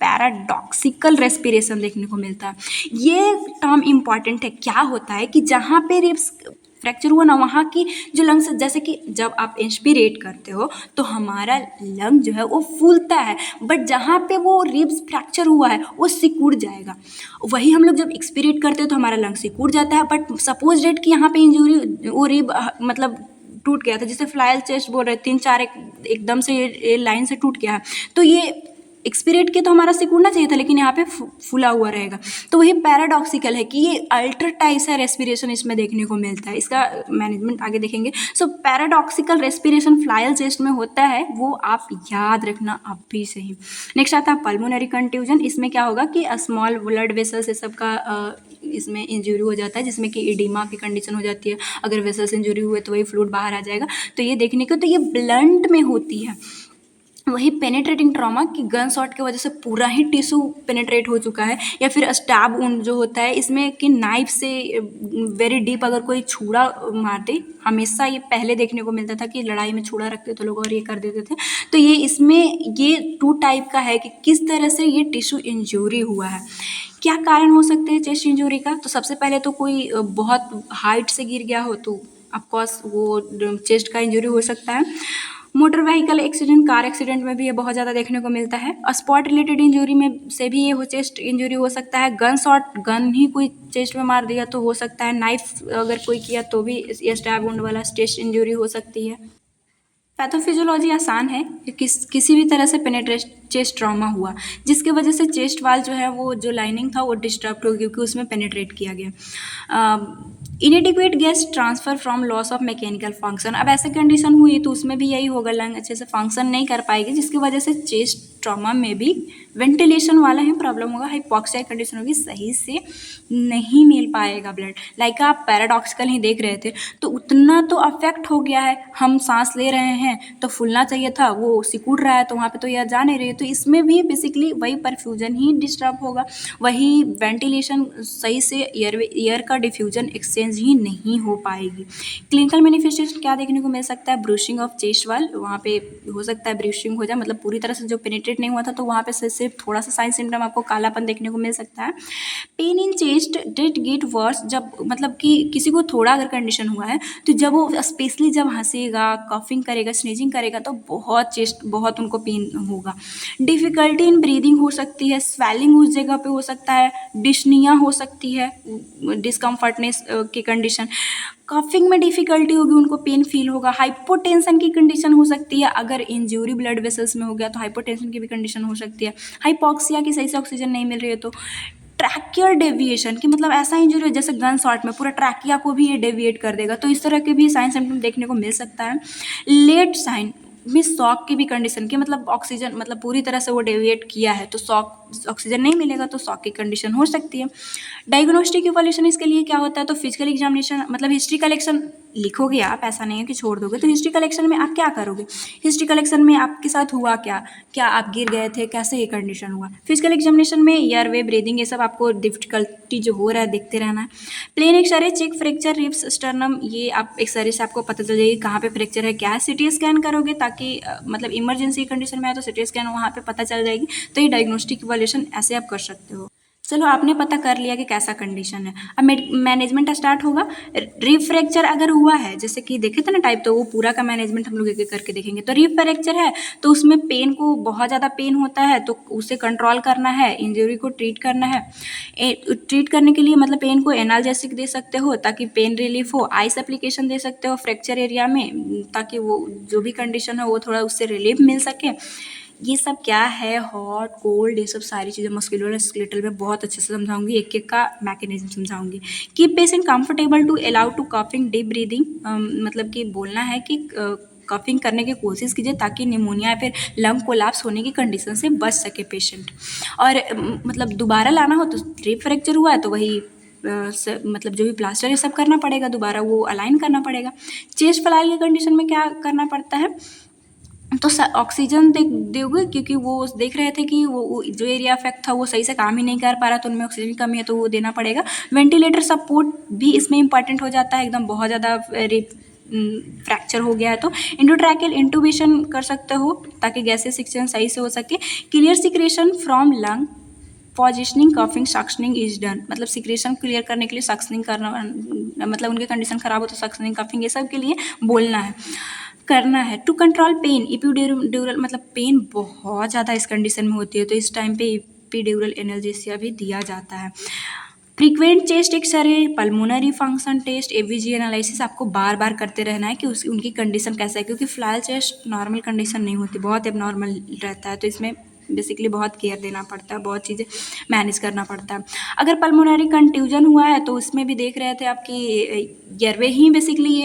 पैराडॉक्सिकल रेस्पिरेशन देखने को मिलता है। ये टर्म इंपॉर्टेंट है। क्या होता है कि जहाँ पे रिब्स फ्रैक्चर हुआ ना, वहाँ की जो लंग्स, जैसे कि जब आप इंस्पिरेट करते हो तो हमारा लंग जो है वो फूलता है, बट जहाँ पे वो रिब्स फ्रैक्चर हुआ है वो सिकुड़ जाएगा। वही हम लोग जब एक्सपिरेट करते हैं तो हमारा लंग सिकुड़ जाता है। बट सपोज डेट कि यहाँ पे इंजरी, वो रिब मतलब टूट गया था, जिसे फ्लायल चेस्ट बोल रहे हैं, 3-4 एकदम से ये लाइन से टूट गया है, तो ये एक्सपिरेट के तो हमारा सिकुड़ना चाहिए था, लेकिन यहाँ पे फूला हुआ रहेगा। तो वही पैराडॉक्सिकल है कि ये अल्टर टाइप सा रेस्पिरेशन इसमें देखने को मिलता है। इसका मैनेजमेंट आगे देखेंगे। सो पैराडॉक्सिकल रेस्पिरेशन फ्लायल चेस्ट में होता है, वो आप याद रखना अब भी सही। नेक्स्ट आता है पल्मोनरी कंट्यूजन। इसमें क्या होगा कि स्मॉल ब्लड वेसल्स ये सब का इसमें इंजरी हो जाता है, जिसमें कि एडिमा की कंडीशन हो जाती है। अगर वेसल्स इंजरी हुए तो वही फ्लूइड बाहर आ जाएगा। तो ये देखने को, तो ये ब्लंट में होती है। वही पेनेट्रेटिंग ट्रॉमा कि गन शॉट की वजह से पूरा ही टिश्यू पेनेट्रेट हो चुका है, या फिर स्टैब वुंड जो होता है इसमें कि नाइफ से वेरी डीप अगर कोई छुरा मार दे। हमेशा ये पहले देखने को मिलता था कि लड़ाई में छुरा रखते थे लोग और ये कर देते थे। तो ये इसमें ये 2 टाइप का है कि किस तरह से ये टिश्यू इंजरी हुआ है। क्या कारण हो सकते हैं चेस्ट इंजरी का? तो सबसे पहले तो कोई बहुत हाइट से गिर गया हो तो ऑफकोर्स वो चेस्ट का इंजरी हो सकता है। Motor vehicle accident, car accident में भी ये बहुत ज़्यादा देखने को मिलता है। स्पॉट रिलेटेड इंजरी में से भी ये हो चेस्ट इंजरी हो सकता है। गन शॉट, गन ही कोई चेस्ट में मार दिया तो हो सकता है। नाइफ अगर कोई किया तो भी ये स्टैब वुंड वाला चेस्ट इंजरी हो सकती है। पैथोफिजियोलॉजी आसान है कि किसी भी तरह से पेनेट्रेट चेस्ट ट्रॉमा हुआ जिसके वजह से चेस्ट वाल जो है वो जो लाइनिंग था वो डिस्टर्ब हो, क्योंकि उसमें पेनेट्रेट किया गया। इनएडिक्वेट gas transfer from loss of mechanical function. अब ऐसे कंडीशन हुई तो उसमें भी यही होगा, लंग अच्छे से फंक्शन नहीं कर पाएगी, जिसकी वजह से चेस्ट ट्रॉमा में भी वेंटिलेशन वाला ही प्रॉब्लम होगा। हाइपॉक्सिया कंडीशन होगी, सही से नहीं मिल पाएगा ब्लड। लाइक आप पैराडॉक्सिकल ही देख रहे थे, तो उतना तो अफेक्ट हो गया है। हम सांस ले रहे हैं तो फूलना चाहिए था, वो सिकुड़ रहा है तो वहाँ पे तो यह जा नहीं रही है। तो इसमें भी बेसिकली वही परफ्यूजन ही डिस्टर्ब होगा, वही वेंटिलेशन सही से एयर का डिफ्यूजन एक्सचेंज ही नहीं हो पाएगी। क्लिनिकल मैनिफेस्टेशन क्या देखने को मिल सकता है? ब्रूशिंग ऑफ चेस्ट वाल, वहाँ पे हो सकता है ब्रूशिंग हो जाए, मतलब पूरी तरह से जो पेनिट्रेट नहीं हुआ था तो वहाँ पे सिर्फ थोड़ा सा साइन सिम्टम आपको कालापन देखने को मिल सकता है। Pain in chest did get worse, जब मतलब कि किसी को थोड़ा अगर कंडीशन हुआ है तो जब वो स्पेशली जब हंसेगा, कॉफिंग करेगा, स्नीजिंग करेगा तो बहुत चेस्ट बहुत उनको पेन होगा। डिफ़िकल्टी इन ब्रीदिंग हो सकती है, स्वेलिंग उस जगह पे हो सकता है, डिस्निया हो सकती है, डिस्कम्फर्टनेस की कंडीशन, कफिंग में डिफ़िकल्टी होगी, उनको पेन फील होगा। हाइपोटेंशन की कंडीशन हो सकती है, अगर इंजरी ब्लड वेसल्स में हो गया तो हाइपोटेंशन की भी कंडीशन हो सकती है। हाइपॉक्सिया की सही से ऑक्सीजन नहीं मिल रही है तो ट्रैकियल डेविएशन की मतलब ऐसा इंजरी हो जैसे गन शॉट में पूरा ट्रैकिया को भी ये डेविएट कर देगा, तो इस तरह के भी साइन सिम्टम देखने को मिल सकता है। लेट साइन में शॉक की भी कंडीशन की मतलब ऑक्सीजन मतलब पूरी तरह से वो डेविएट किया है तो शॉक, ऑक्सीजन नहीं मिलेगा तो शॉक की कंडीशन हो सकती है। डायग्नोस्टिक इवोल्यूशन इसके लिए क्या होता है? तो फिजिकल एग्जामिनेशन मतलब हिस्ट्री कलेक्शन लिखोगे आप, ऐसा नहीं है कि छोड़ दोगे। तो हिस्ट्री कलेक्शन में आप क्या करोगे? हिस्ट्री कलेक्शन में आपके साथ हुआ क्या, क्या आप गिर गए थे, कैसे ये कंडीशन हुआ। फिजिकल एग्जामिनेशन में एयरवे, ब्रीदिंग, ये सब आपको डिफिकल्टी जो हो रहा है देखते रहना है। Plain x-ray check fracture ribs sternum, ये आप एक्सरे से आपको पता चल जाएगी कहाँ पे फ्रैक्चर है क्या है। सिटी स्कैन करोगे ताकि मतलब इमरजेंसी कंडीशन में आए तो सिटी स्कैन वहाँ पे पता चल जाएगी। तो ये डायग्नोस्टिक इवोल्यूशन ऐसे आप कर सकते हो। चलो आपने पता कर लिया कि कैसा कंडीशन है, अब मैनेजमेंट स्टार्ट होगा। रिब फ्रैक्चर अगर हुआ है, जैसे कि देखे थे ना टाइप, तो वो पूरा का मैनेजमेंट हम लोग एक एक करके देखेंगे। तो रिब फ्रैक्चर है तो उसमें पेन को बहुत ज़्यादा पेन होता है तो उसे कंट्रोल करना है, इंजरी को ट्रीट करना है। ट्रीट करने के लिए मतलब पेन को एनाल्जेसिक दे सकते हो ताकि पेन रिलीफ हो, आइस एप्लीकेशन दे सकते हो फ्रैक्चर एरिया में ताकि वो जो भी कंडीशन है वो थोड़ा उससे रिलीफ मिल सके। ये सब क्या है, हॉट कोल्ड, ये सब सारी चीज़ें मस्कुलोस्केलेटल में बहुत अच्छे से समझाऊंगी, एक एक का मैकेनिज्म समझाऊंगी। Keep patient comfortable to allow to coughing deep breathing, मतलब कि बोलना है कि कफिंग करने की कोशिश कीजिए ताकि निमोनिया या फिर लंग कोलैप्स होने की कंडीशन से बच सके पेशेंट। और मतलब दोबारा लाना हो तो रिब फ्रैक्चर हुआ है तो वही मतलब जो भी प्लास्टर ये सब करना पड़ेगा, दोबारा वो अलाइन करना पड़ेगा। चेस्ट फ्लाइल की कंडीशन में क्या करना पड़ता है? तो ऑक्सीजन दोगे क्योंकि वो देख रहे थे कि वो जो एरिया अफेक्ट था वो सही से काम ही नहीं कर पा रहा, तो उनमें ऑक्सीजन की कमी है तो वो देना पड़ेगा। वेंटिलेटर सपोर्ट भी इसमें इंपॉर्टेंट हो जाता है, एकदम बहुत ज़्यादा फ्रैक्चर हो गया है तो इंडोट्रैकियल इंटूबेशन कर सकते हो ताकि गैसेस एक्सचेंज सही से हो सके। Clear secretion from lung, positioning, coughing, suctioning is done, मतलब सिक्रेशन क्लियर करने के लिए सक्शनिंग करना, मतलब उनकी कंडीशन ख़राब हो तो सक्शनिंग, कफिंग, ये सब के लिए बोलना है, करना है। टू कंट्रोल पेन, इपिड्यूरल मतलब पेन बहुत ज़्यादा इस कंडीशन में होती है तो इस टाइम पे इपिड्यूरल एनाल्जेसिया भी दिया जाता है। Frequent chest x-ray, pulmonary function test, AVG analysis आपको बार बार करते रहना है कि उनकी कंडीशन कैसा है, क्योंकि फ्लायल चेस्ट नॉर्मल कंडीशन नहीं होती, बहुत एबनॉर्मल रहता है तो इसमें बेसिकली बहुत केयर देना पड़ता है, बहुत चीज़ें मैनेज करना पड़ता है। अगर पल्मोनरी कंट्यूजन हुआ है तो उसमें भी देख रहे थे आपकी एयरवे ही बेसिकली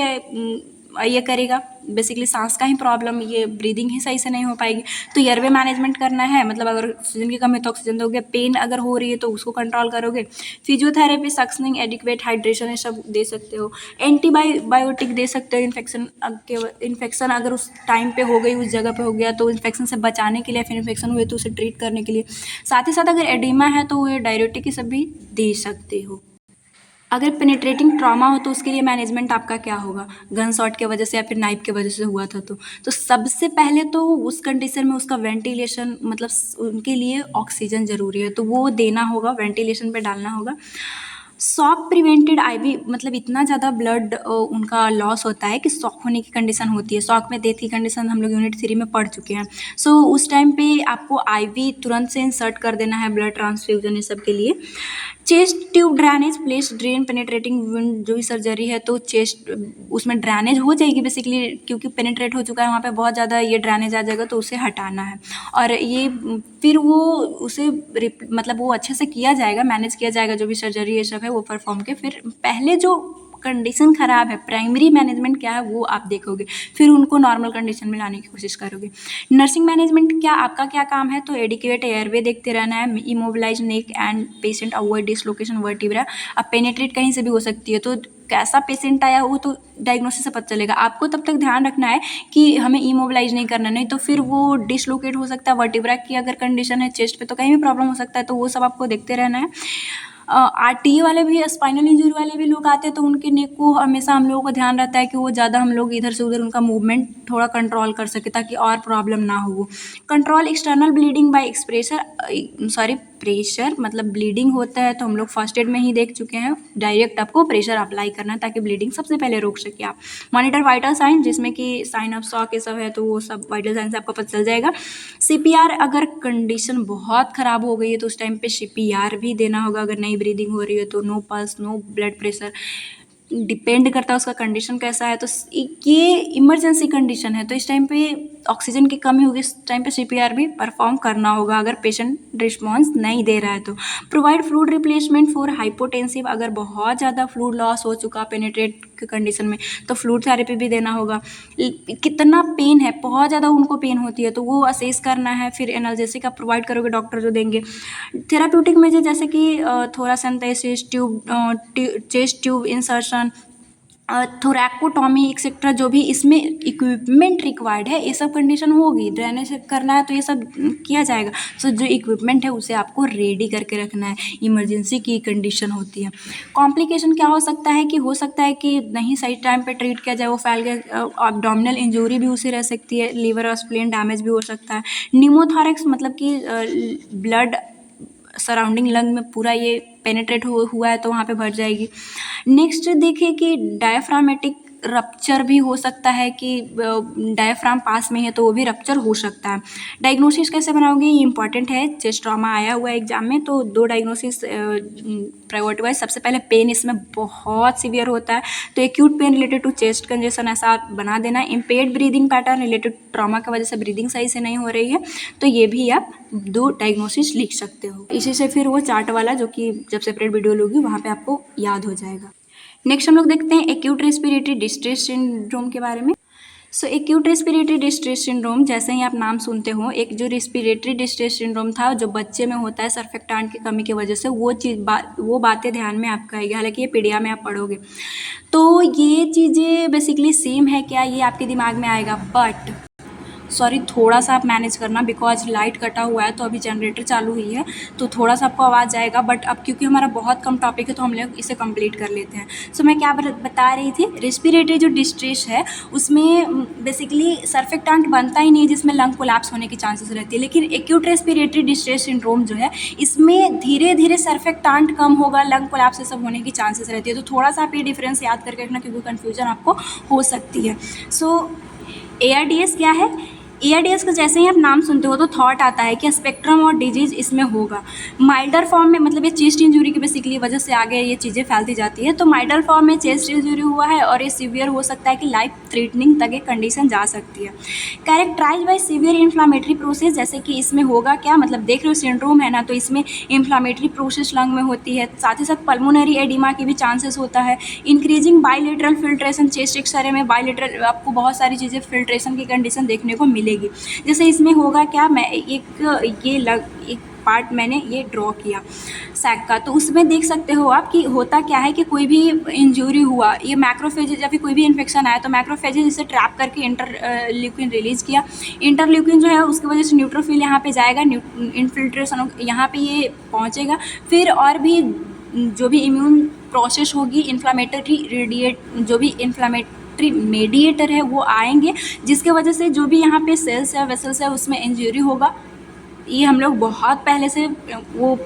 ये करेगा, बेसिकली सांस का ही प्रॉब्लम, ये ब्रीदिंग ही सही से नहीं हो पाएगी। तो एयरवे मैनेजमेंट करना है, मतलब अगर ऑक्सीजन की कमी है तो ऑक्सीजन दोगे, पेन अगर हो रही है तो उसको कंट्रोल करोगे। फिजियोथेरेपी, सक्सनिंग, एडिक्वेट हाइड्रेशन, ये सब दे सकते हो। एंटीबायोटिक दे सकते हो इन्फेक्शन अगर उस टाइम पे हो गई, उस जगह पे हो गया, तो इन्फेक्शन से बचाने के लिए, फिर इन्फेक्शन हुए तो उसे ट्रीट करने के लिए। साथ ही साथ अगर एडिमा है तो वो डायरेटिक, ये सब भी दे सकते हो। अगर पेनिट्रेटिंग ट्रॉमा हो तो उसके लिए मैनेजमेंट आपका क्या होगा, गन शॉट के वजह से या फिर नाइफ के वजह से हुआ था तो सबसे पहले तो उस कंडीशन में उसका वेंटिलेशन, मतलब उनके लिए ऑक्सीजन ज़रूरी है, तो वो देना होगा, वेंटिलेशन पे डालना होगा। शॉक प्रिवेंटेड आईवी, मतलब इतना ज़्यादा ब्लड उनका लॉस होता है कि शॉक होने की कंडीशन होती है। शॉक में डेथ की कंडीशन हम लोग यूनिट 3 में पढ़ चुके हैं। सो उस टाइम पे आपको आईवी तुरंत से इंसर्ट कर देना है, ब्लड ट्रांसफ्यूजन, ये सब के लिए। Chest tube drainage, place drain penetrating wound, जो भी सर्जरी है तो चेस्ट उसमें ड्रेनेज हो जाएगी बेसिकली, क्योंकि पेनिट्रेट हो चुका है वहाँ पे, बहुत ज़्यादा ये ड्रेनेज आ जाएगा तो उसे हटाना है। और ये फिर वो उसे मतलब वो अच्छे से किया जाएगा, मैनेज किया जाएगा, जो भी सर्जरी ये सब है वो परफॉर्म के। फिर पहले जो कंडीशन ख़राब है, प्राइमरी मैनेजमेंट क्या है वो आप देखोगे, फिर उनको नॉर्मल कंडीशन में लाने की कोशिश करोगे। नर्सिंग मैनेजमेंट क्या, आपका क्या काम है, तो एडिक्वेट एयरवे देखते रहना है, immobilise neck and patient avoid dislocation vertebra. अब पेनिट्रेट कहीं से भी हो सकती है, तो कैसा पेशेंट आया वो तो डायग्नोसिस से पता चलेगा। आपको तब तक ध्यान रखना है कि हमें इमोबिलाइज नहीं करना, नहीं तो फिर वो डिसलोकेट हो सकता है। वर्टिब्रा की अगर कंडीशन है चेस्ट पे तो कहीं भी प्रॉब्लम हो सकता है, तो वो सब आपको देखते रहना है। आरटीए वाले भी, स्पाइनल इंजरी वाले भी लोग आते हैं तो उनके नेक को हमेशा हम लोगों को ध्यान रहता है कि वो ज़्यादा हम लोग इधर से उधर उनका मूवमेंट थोड़ा कंट्रोल कर सके ताकि और प्रॉब्लम ना हो। Control external bleeding by pressure, मतलब ब्लीडिंग होता है तो हम लोग फर्स्ट एड में ही देख चुके हैं, डायरेक्ट आपको प्रेशर अप्लाई करना है ताकि ब्लीडिंग सबसे पहले रोक सके आप। मॉनिटर वाइटल साइन, जिसमें कि साइन ऑफ शॉक ये सब है तो वो सब वाइटल साइन से आपको पता चल जाएगा। सीपीआर, अगर कंडीशन बहुत ख़राब हो गई है तो उस टाइम पे सीपीआर भी देना होगा। अगर नहीं ब्रीदिंग हो रही है तो no pulse, no blood pressure, depend करता है उसका कंडीशन कैसा है। तो ये इमरजेंसी कंडीशन है तो इस टाइम पे ऑक्सीजन की कमी होगी, इस टाइम पे सीपीआर भी परफॉर्म करना होगा अगर पेशेंट रिस्पॉन्स नहीं दे रहा है तो। Provide fluid replacement for hypotensive, अगर बहुत ज़्यादा फ्लूइड लॉस हो चुका पेनिट्रेट की कंडीशन में तो फ्लूइड थेरेपी भी देना होगा। कितना पेन है, बहुत ज़्यादा उनको पेन होती है तो वो असेस करना है, फिर एनाल्जेसिक आप प्रोवाइड करोगे, डॉक्टर जो देंगे। थेराप्यूटिक मेजर जैसे कि thoracentesis, chest tube insertion, thoracotomy etcetera, जो भी इसमें इक्विपमेंट रिक्वायर्ड है ये सब कंडीशन होगी। ड्रेनेज करना है तो ये सब किया जाएगा। सो जो इक्विपमेंट है उसे आपको रेडी करके रखना है, इमरजेंसी की कंडीशन होती है। कॉम्प्लिकेशन क्या हो सकता है कि नहीं सही टाइम पे ट्रीट किया जाए, वो फैल गया, abdominal इंजरी भी उसे रह सकती है, लीवर और स्प्लीन डैमेज भी हो सकता है। निमोथॉरेक्स, मतलब कि ब्लड सराउंडिंग लंग में पूरा ये पेनिट्रेट हुआ है तो वहाँ पे भर जाएगी। नेक्स्ट देखिए कि डायफ्रामेटिक रप्चर भी हो सकता है कि डायफ्राम पास में है तो वो भी रप्चर हो सकता है। डायग्नोसिस कैसे बनाओगे, ये इंपॉर्टेंट है, चेस्ट ट्रॉमा आया हुआ है एग्जाम में तो 2 डायग्नोसिस प्रायोरिटी वाइज। सबसे पहले पेन इसमें बहुत सीवियर होता है तो acute pain related to chest congestion ऐसा बना देना। Impaired breathing pattern related trauma की वजह से ब्रीदिंग सही से नहीं हो रही है तो ये भी आप 2 डायग्नोसिस लिख सकते हो। इसी से फिर वो चार्ट वाला जो कि जब सेपरेट वीडियो लोगी वहाँ पे आपको याद हो जाएगा। नेक्स्ट हम लोग देखते हैं एक्यूट रेस्पिरेटरी डिस्ट्रेस सिंड्रोम के बारे में। सो एक्यूट रेस्पिरेटरी डिस्ट्रेस सिंड्रोम, जैसे ही आप नाम सुनते हो, एक जो रेस्पिरेटरी डिस्ट्रेस सिंड्रोम था जो बच्चे में होता है सर्फेक्टेंट की कमी की वजह से, वो बातें ध्यान में आपका आएगी, हालांकि ये पीडिया में आप पढ़ोगे तो ये चीज़ें बेसिकली सेम है क्या, ये आपके दिमाग में आएगा, बट सॉरी थोड़ा सा आप मैनेज करना बिकॉज लाइट कटा हुआ है तो अभी जनरेटर चालू हुई है तो थोड़ा सा आपको आवाज़ आएगा, बट अब क्योंकि हमारा बहुत कम टॉपिक है तो हम लोग इसे कंप्लीट कर लेते हैं। सो मैं क्या बता रही थी, रेस्पिरेटरी जो डिस्ट्रेस है उसमें बेसिकली सर्फेक्टेंट बनता ही नहीं जिसमें लंग कोलैप्स होने की चांसेस रहती है, लेकिन एक्यूट रेस्पिरेटरी डिस्ट्रेस सिंड्रोम जो है इसमें धीरे धीरे सर्फेक्टेंट कम होगा, लंग कोलैप्स ये सब होने की चांसेस रहती है। तो थोड़ा सा आप ये डिफरेंस याद करके रखना क्योंकि कन्फ्यूजन आपको हो सकती है। सो ARDS क्या है, ARDS का जैसे ही आप नाम सुनते हो तो थॉट आता है कि स्पेक्ट्रम और डिजीज इसमें होगा। माइल्डर फॉर्म में मतलब ये चेस्ट इंजरी की बेसिकली वजह से आगे ये चीज़ें फैलती जाती है। तो माइल्डर फॉर्म में चेस्ट इंजरी हुआ है और ये सीवियर हो सकता है कि लाइफ थ्रेटनिंग तक ये कंडीशन जा सकती है। Characterize by severe inflammatory process, जैसे कि इसमें होगा क्या, मतलब देख रहे हो सिंड्रोम है ना, तो इसमें इन्फ्लामेटरी प्रोसेस लंग में होती है। साथ ही साथ पल्मोनरी एडिमा की भी चांसेस होता है। Increasing bilateral filtration, chest x-ray में बायलेटरल आपको बहुत सारी चीज़ें फिल्ट्रेशन की कंडीशन देखने को मिलेगी। जैसे इसमें होगा क्या, मैं एक पार्ट मैंने ये ड्रॉ किया सैक का, तो उसमें देख सकते हो आप कि होता क्या है कि कोई भी इंजरी हुआ, ये मैक्रोफेजेज या फिर कोई भी इन्फेक्शन आया तो मैक्रोफेजेज इसे ट्रैप करके इंटरल्यूकिन रिलीज किया। इंटरल्यूकिन जो है उसकी वजह से न्यूट्रोफिल यहाँ पे जाएगा, इन्फिल्ट्रेशन यहाँ पे ये पहुँचेगा। फिर और भी जो भी इम्यून प्रोसेस होगी, इन्फ्लामेटरी जो भी इन्फ्लामेटरी मेडिएटर है वो आएंगे, जिसके वजह से जो भी यहाँ पे सेल्स है, वेसल्स है, उसमें इंजरी होगा। ये हम लोग बहुत पहले से वो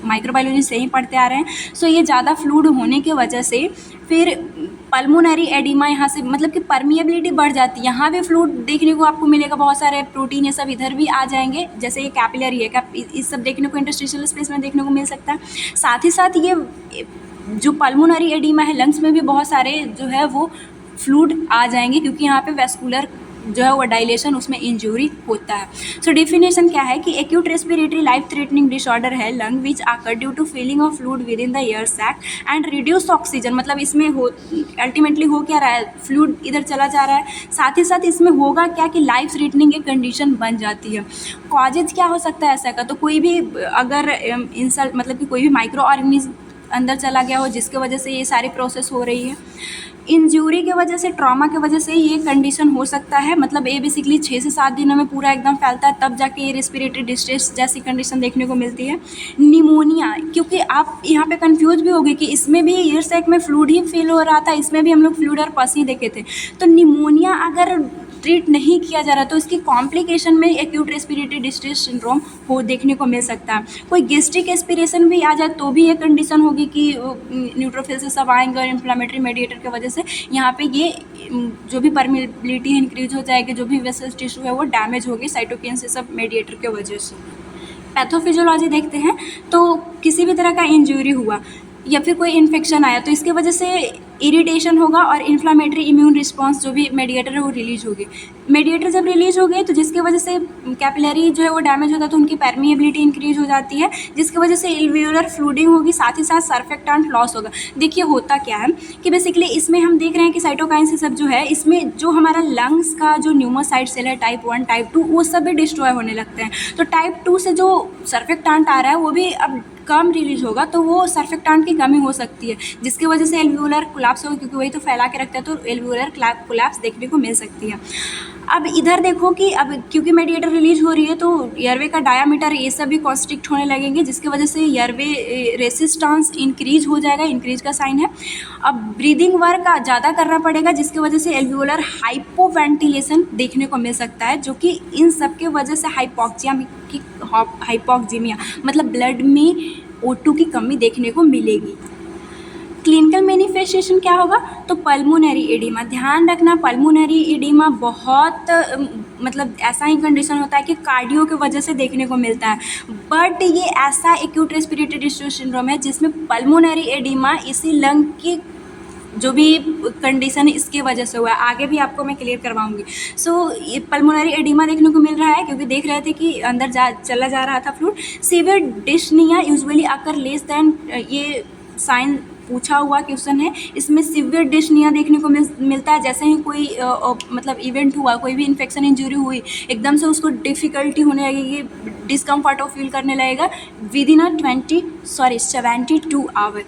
माइक्रोबायोलॉजी से ही पढ़ते आ रहे हैं। सो ये ज़्यादा फ्लूइड होने की वजह से फिर पल्मोनरी एडिमा यहाँ से मतलब कि परमिएबिलिटी बढ़ जाती है। यहाँ भी फ्लूइड देखने को आपको मिलेगा, बहुत सारे प्रोटीन ये सब इधर भी आ जाएंगे। जैसे ये कैपिलरी है, इस सब देखने को इंटरस्टिशियल स्पेस में देखने को मिल सकता है। साथ ही साथ ये जो पल्मोनरी एडिमा है, लंग्स में भी बहुत सारे जो है वो फ्लूइड आ जाएंगे, क्योंकि यहाँ पे वेस्कुलर जो है वो डायलेशन, उसमें इंजरी होता है। सो डेफिनेशन क्या है कि acute respiratory life threatening disorder है lung which occur due to filling of fluid within the air sac and reduce oxygen. मतलब इसमें हो अल्टीमेटली हो क्या रहा है, फ्लूइड इधर चला जा रहा है। साथ ही साथ इसमें होगा क्या कि लाइफ थ्रेटनिंग एक कंडीशन बन जाती है। कॉजेज क्या हो सकता है ऐसा का, तो कोई भी अगर इंसल्ट मतलब कि कोई भी माइक्रो ऑर्गेनिज्म अंदर चला गया हो जिसके वजह से ये सारी प्रोसेस हो रही है। इंजरी के वजह से, ट्रॉमा के वजह से ये कंडीशन हो सकता है। मतलब ये बेसिकली 6 से 7 दिनों में पूरा एकदम फैलता है, तब जाके ये रेस्पिरेटरी डिस्ट्रेस जैसी कंडीशन देखने को मिलती है। निमोनिया, क्योंकि आप यहाँ पे कंफ्यूज भी होगी कि इसमें भी ईयर सैक में फ्लूइड ही फील हो रहा था, इसमें भी हम लोग फ्लूइड और पस ही देखे थे। तो निमोनिया अगर ट्रीट नहीं किया जा रहा तो इसकी कॉम्प्लिकेशन में एक्यूट रेस्पिरेटरी डिस्ट्रेस सिंड्रोम हो देखने को मिल सकता है। कोई गेस्ट्रिक एस्पिरेशन भी आ जाए तो भी ये कंडीशन होगी कि न्यूट्रोफिल से सब आएंगे और इन्फ्लामेटरी मेडिएटर की वजह से यहाँ पे ये जो भी परमिबिलिटी इंक्रीज हो जाएगी, जो भी वेसल्स टिश्यू है वो डैमेज होगी साइटोकिन से सब मेडिएटर के वजह से। पैथोफिजियोलॉजी देखते हैं तो किसी भी तरह का इंजरी हुआ या फिर कोई इन्फेक्शन आया तो इसके वजह से इरिटेशन होगा और इन्फ्लामेटरी इम्यून रिस्पांस जो भी मेडिएटर है वो रिलीज होगी। मेडिएटर जब रिलीज हो गए तो जिसकी वजह से कैपिलरी जो है वो डैमेज होता है तो उनकी परमिएबिलिटी इंक्रीज हो जाती है, जिसकी वजह से एल्वियोलर फ्लूडिंग होगी, साथ ही साथ सर्फेक्टेंट लॉस होगा। देखिए होता क्या है कि बेसिकली इसमें हम देख रहे हैं कि साइटोकाइन से सब जो है इसमें जो हमारा लंग्स का जो न्यूमोसाइट सेल है टाइप 1 टाइप 2 वो सब भी डिस्ट्रॉय होने लगते हैं। तो टाइप 2 से जो सर्फेक्टेंट आ रहा है वो भी अब कम रिलीज होगा, तो वो सर्फेक्टेंट की कमी हो सकती है, जिसकी वजह से एल्वियोलर कोलैप्स होगा, क्योंकि वही तो फैला के रखता है, तो एल्वियोलर कोलैप्स देखने को मिल सकती है। अब इधर देखो कि अब क्योंकि मेडिएटर रिलीज हो रही है तो एयरवे का डायामीटर ये सब भी कॉन्स्ट्रिक्ट होने लगेंगे, जिसकी वजह से एयरवे रेसिस्टेंस इंक्रीज हो जाएगा, इंक्रीज का साइन है। अब ब्रीदिंग वर्क ज़्यादा करना पड़ेगा, जिसकी वजह से एल्वियोलर हाइपोवेंटिलेशन देखने को मिल सकता है, जो कि इन सब के वजह से हाइपोक्सीमिया मतलब ब्लड में O2 की कमी देखने को मिलेगी। क्लिनिकल मैनिफेस्टेशन क्या होगा, तो पल्मोनरी एडिमा। ध्यान रखना पल्मोनरी एडिमा बहुत मतलब ऐसा ही कंडीशन होता है कि कार्डियो की वजह से देखने को मिलता है, बट ये ऐसा एक्यूट रेस्पिरेटरी डिस्ट्रेस सिंड्रोम है जिसमें पल्मोनरी एडिमा इसी लंग की जो भी कंडीशन है इसके वजह से हुआ है। आगे भी आपको मैं क्लियर करवाऊंगी। सो ये पल्मोनरी एडिमा देखने को मिल रहा है क्योंकि देख रहे थे कि अंदर चला जा रहा था fluid. Severe dyspnea usually occur less than, ये साइन पूछा हुआ क्वेश्चन है, इसमें सीवियर डिस्निया देखने को मिलता है। जैसे ही कोई मतलब इवेंट हुआ, कोई भी इन्फेक्शन इंजरी हुई, एकदम से उसको डिफ़िकल्टी होने लगेगी, डिस्कम्फर्ट फील करने लगेगा within 72 hour.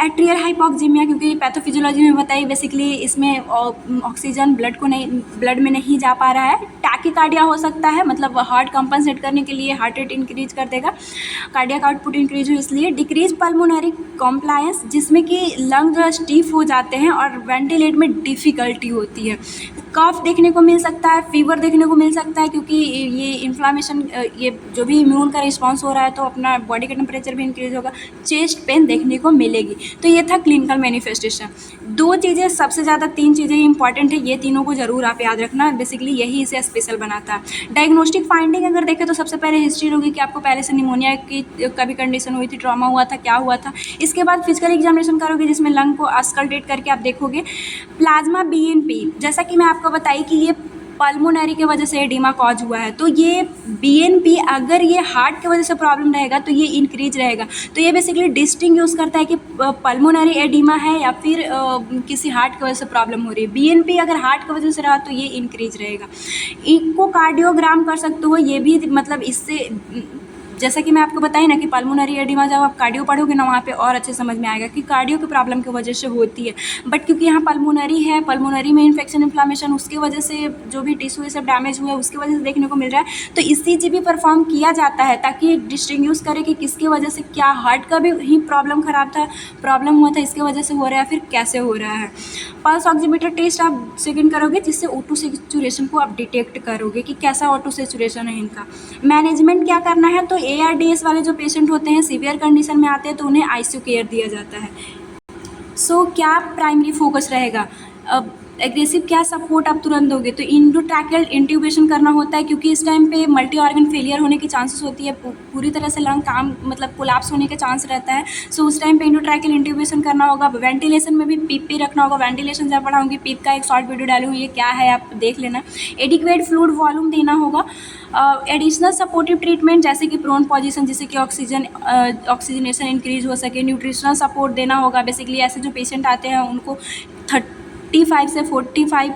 Atrial hypoxemia, क्योंकि पैथोफिजियोलॉजी में बताइए बेसिकली इसमें ऑक्सीजन ब्लड में नहीं जा पा रहा है। टैकीकार्डिया हो सकता है, मतलब हार्ट कंपनसेट करने के लिए हार्ट रेट इंक्रीज कर देगा, कार्डियक आउटपुट इंक्रीज हो इसलिए। डिक्रीज पल्मोनरी कॉम्प्लायंस, जिसमें कि लंग जो स्टीफ हो जाते हैं और वेंटिलेट में डिफ़िकल्टी होती है। कफ देखने को मिल सकता है, फीवर देखने को मिल सकता है, क्योंकि ये इन्फ्लामेशन, ये जो भी इम्यून का रिस्पॉन्स हो रहा है तो अपना बॉडी का टेम्परेचर भी इंक्रीज होगा, चेस्ट पेन देखने को मिलेगी। तो ये था क्लिनिकल मैनिफेस्टेशन। 2 चीज़ें सबसे ज़्यादा, 3 चीज़ें इंपॉर्टेंट है, ये तीनों को ज़रूर आप याद रखना, बेसिकली यही इसे स्पेशल बनाता है। डायग्नोस्टिक फाइंडिंग अगर देखें तो सबसे पहले हिस्ट्री होगी कि आपको पहले से निमोनिया की कभी कंडीशन हुई थी, ट्रॉमा हुआ था, क्या हुआ था। इसके बाद फिजिकल एग्जामिनेशन करोगे जिसमें लंग को अस्कल्टेट करके आप देखोगे। प्लाज्मा बीएनपी, जैसा कि मैं आपको बताई कि ये पल्मोनरी के वजह से एडिमा कॉज हुआ है, तो ये बीएनपी अगर ये हार्ट की वजह से प्रॉब्लम रहेगा तो ये इंक्रीज रहेगा। तो ये बेसिकली डिस्टिंग यूज़ करता है कि पल्मोनरी एडिमा है या फिर किसी हार्ट की वजह से प्रॉब्लम हो रही है। बीएनपी अगर हार्ट की वजह से रहा तो ये इंक्रीज रहेगा। इकोकार्डियोग्राम कर सकते हो, ये भी मतलब इससे, जैसा कि मैं आपको बताई ना कि पल्मोनरी एडिमा जब आप कार्डियो पढ़ोगे ना वहाँ पे और अच्छे समझ में आएगा कि कार्डियो की प्रॉब्लम की वजह से होती है। बट क्योंकि यहाँ पल्मोनरी है, पल्मोनरी में इन्फेक्शन, इन्फ्लामेशन, उसकी वजह से जो भी टिश्यू ये सब डैमेज हुआ है उसकी वजह से देखने को मिल रहा है। तो ईसीजी भी परफॉर्म किया जाता है ताकि डिस्टिंग्विश करे कि किसकी वजह से, क्या हार्ट का भी ही प्रॉब्लम खराब था, प्रॉब्लम हुआ था इसकी वजह से हो रहा है, फिर कैसे हो रहा है। पल्स ऑक्सीमीटर टेस्ट आप सेकंड करोगे जिससे O2 सैचुरेशन को आप डिटेक्ट करोगे कि कैसा O2 सैचुरेशन है इनका। मैनेजमेंट क्या करना है, तो ARDS वाले जो पेशेंट होते हैं, सीवियर कंडीशन में आते हैं तो उन्हें ICU केयर दिया जाता है। क्या प्राइमरी फोकस रहेगा, एग्रेसिव क्या सपोर्ट आप तुरंत दोगे, तो इंडोट्रैकियल इंट्यूबेशन करना होता है क्योंकि इस टाइम पे मल्टी ऑर्गन फेलियर होने की चांसेस होती है, पूरी तरह से लंग काम मतलब कोलैप्स होने का चांस रहता है। उस टाइम पे इंडोट्रैकियल इंट्यूबेशन करना होगा। वेंटिलेशन में भी पीप पे रखना होगा। वेंटिलेशन जब पढ़ाऊंगी पीप का एक शॉर्ट वीडियो डाली हुई है, क्या है आप देख लेना। एडिक्वेट फ्लूइड वॉल्यूम देना होगा। एडिशनल सपोर्टिव ट्रीटमेंट जैसे कि प्रोन पोजीशन, जिससे कि ऑक्सीजनेशन इंक्रीज हो सके। न्यूट्रिशनल सपोर्ट देना होगा। बेसिकली ऐसे जो पेशेंट आते हैं उनको 35 से 45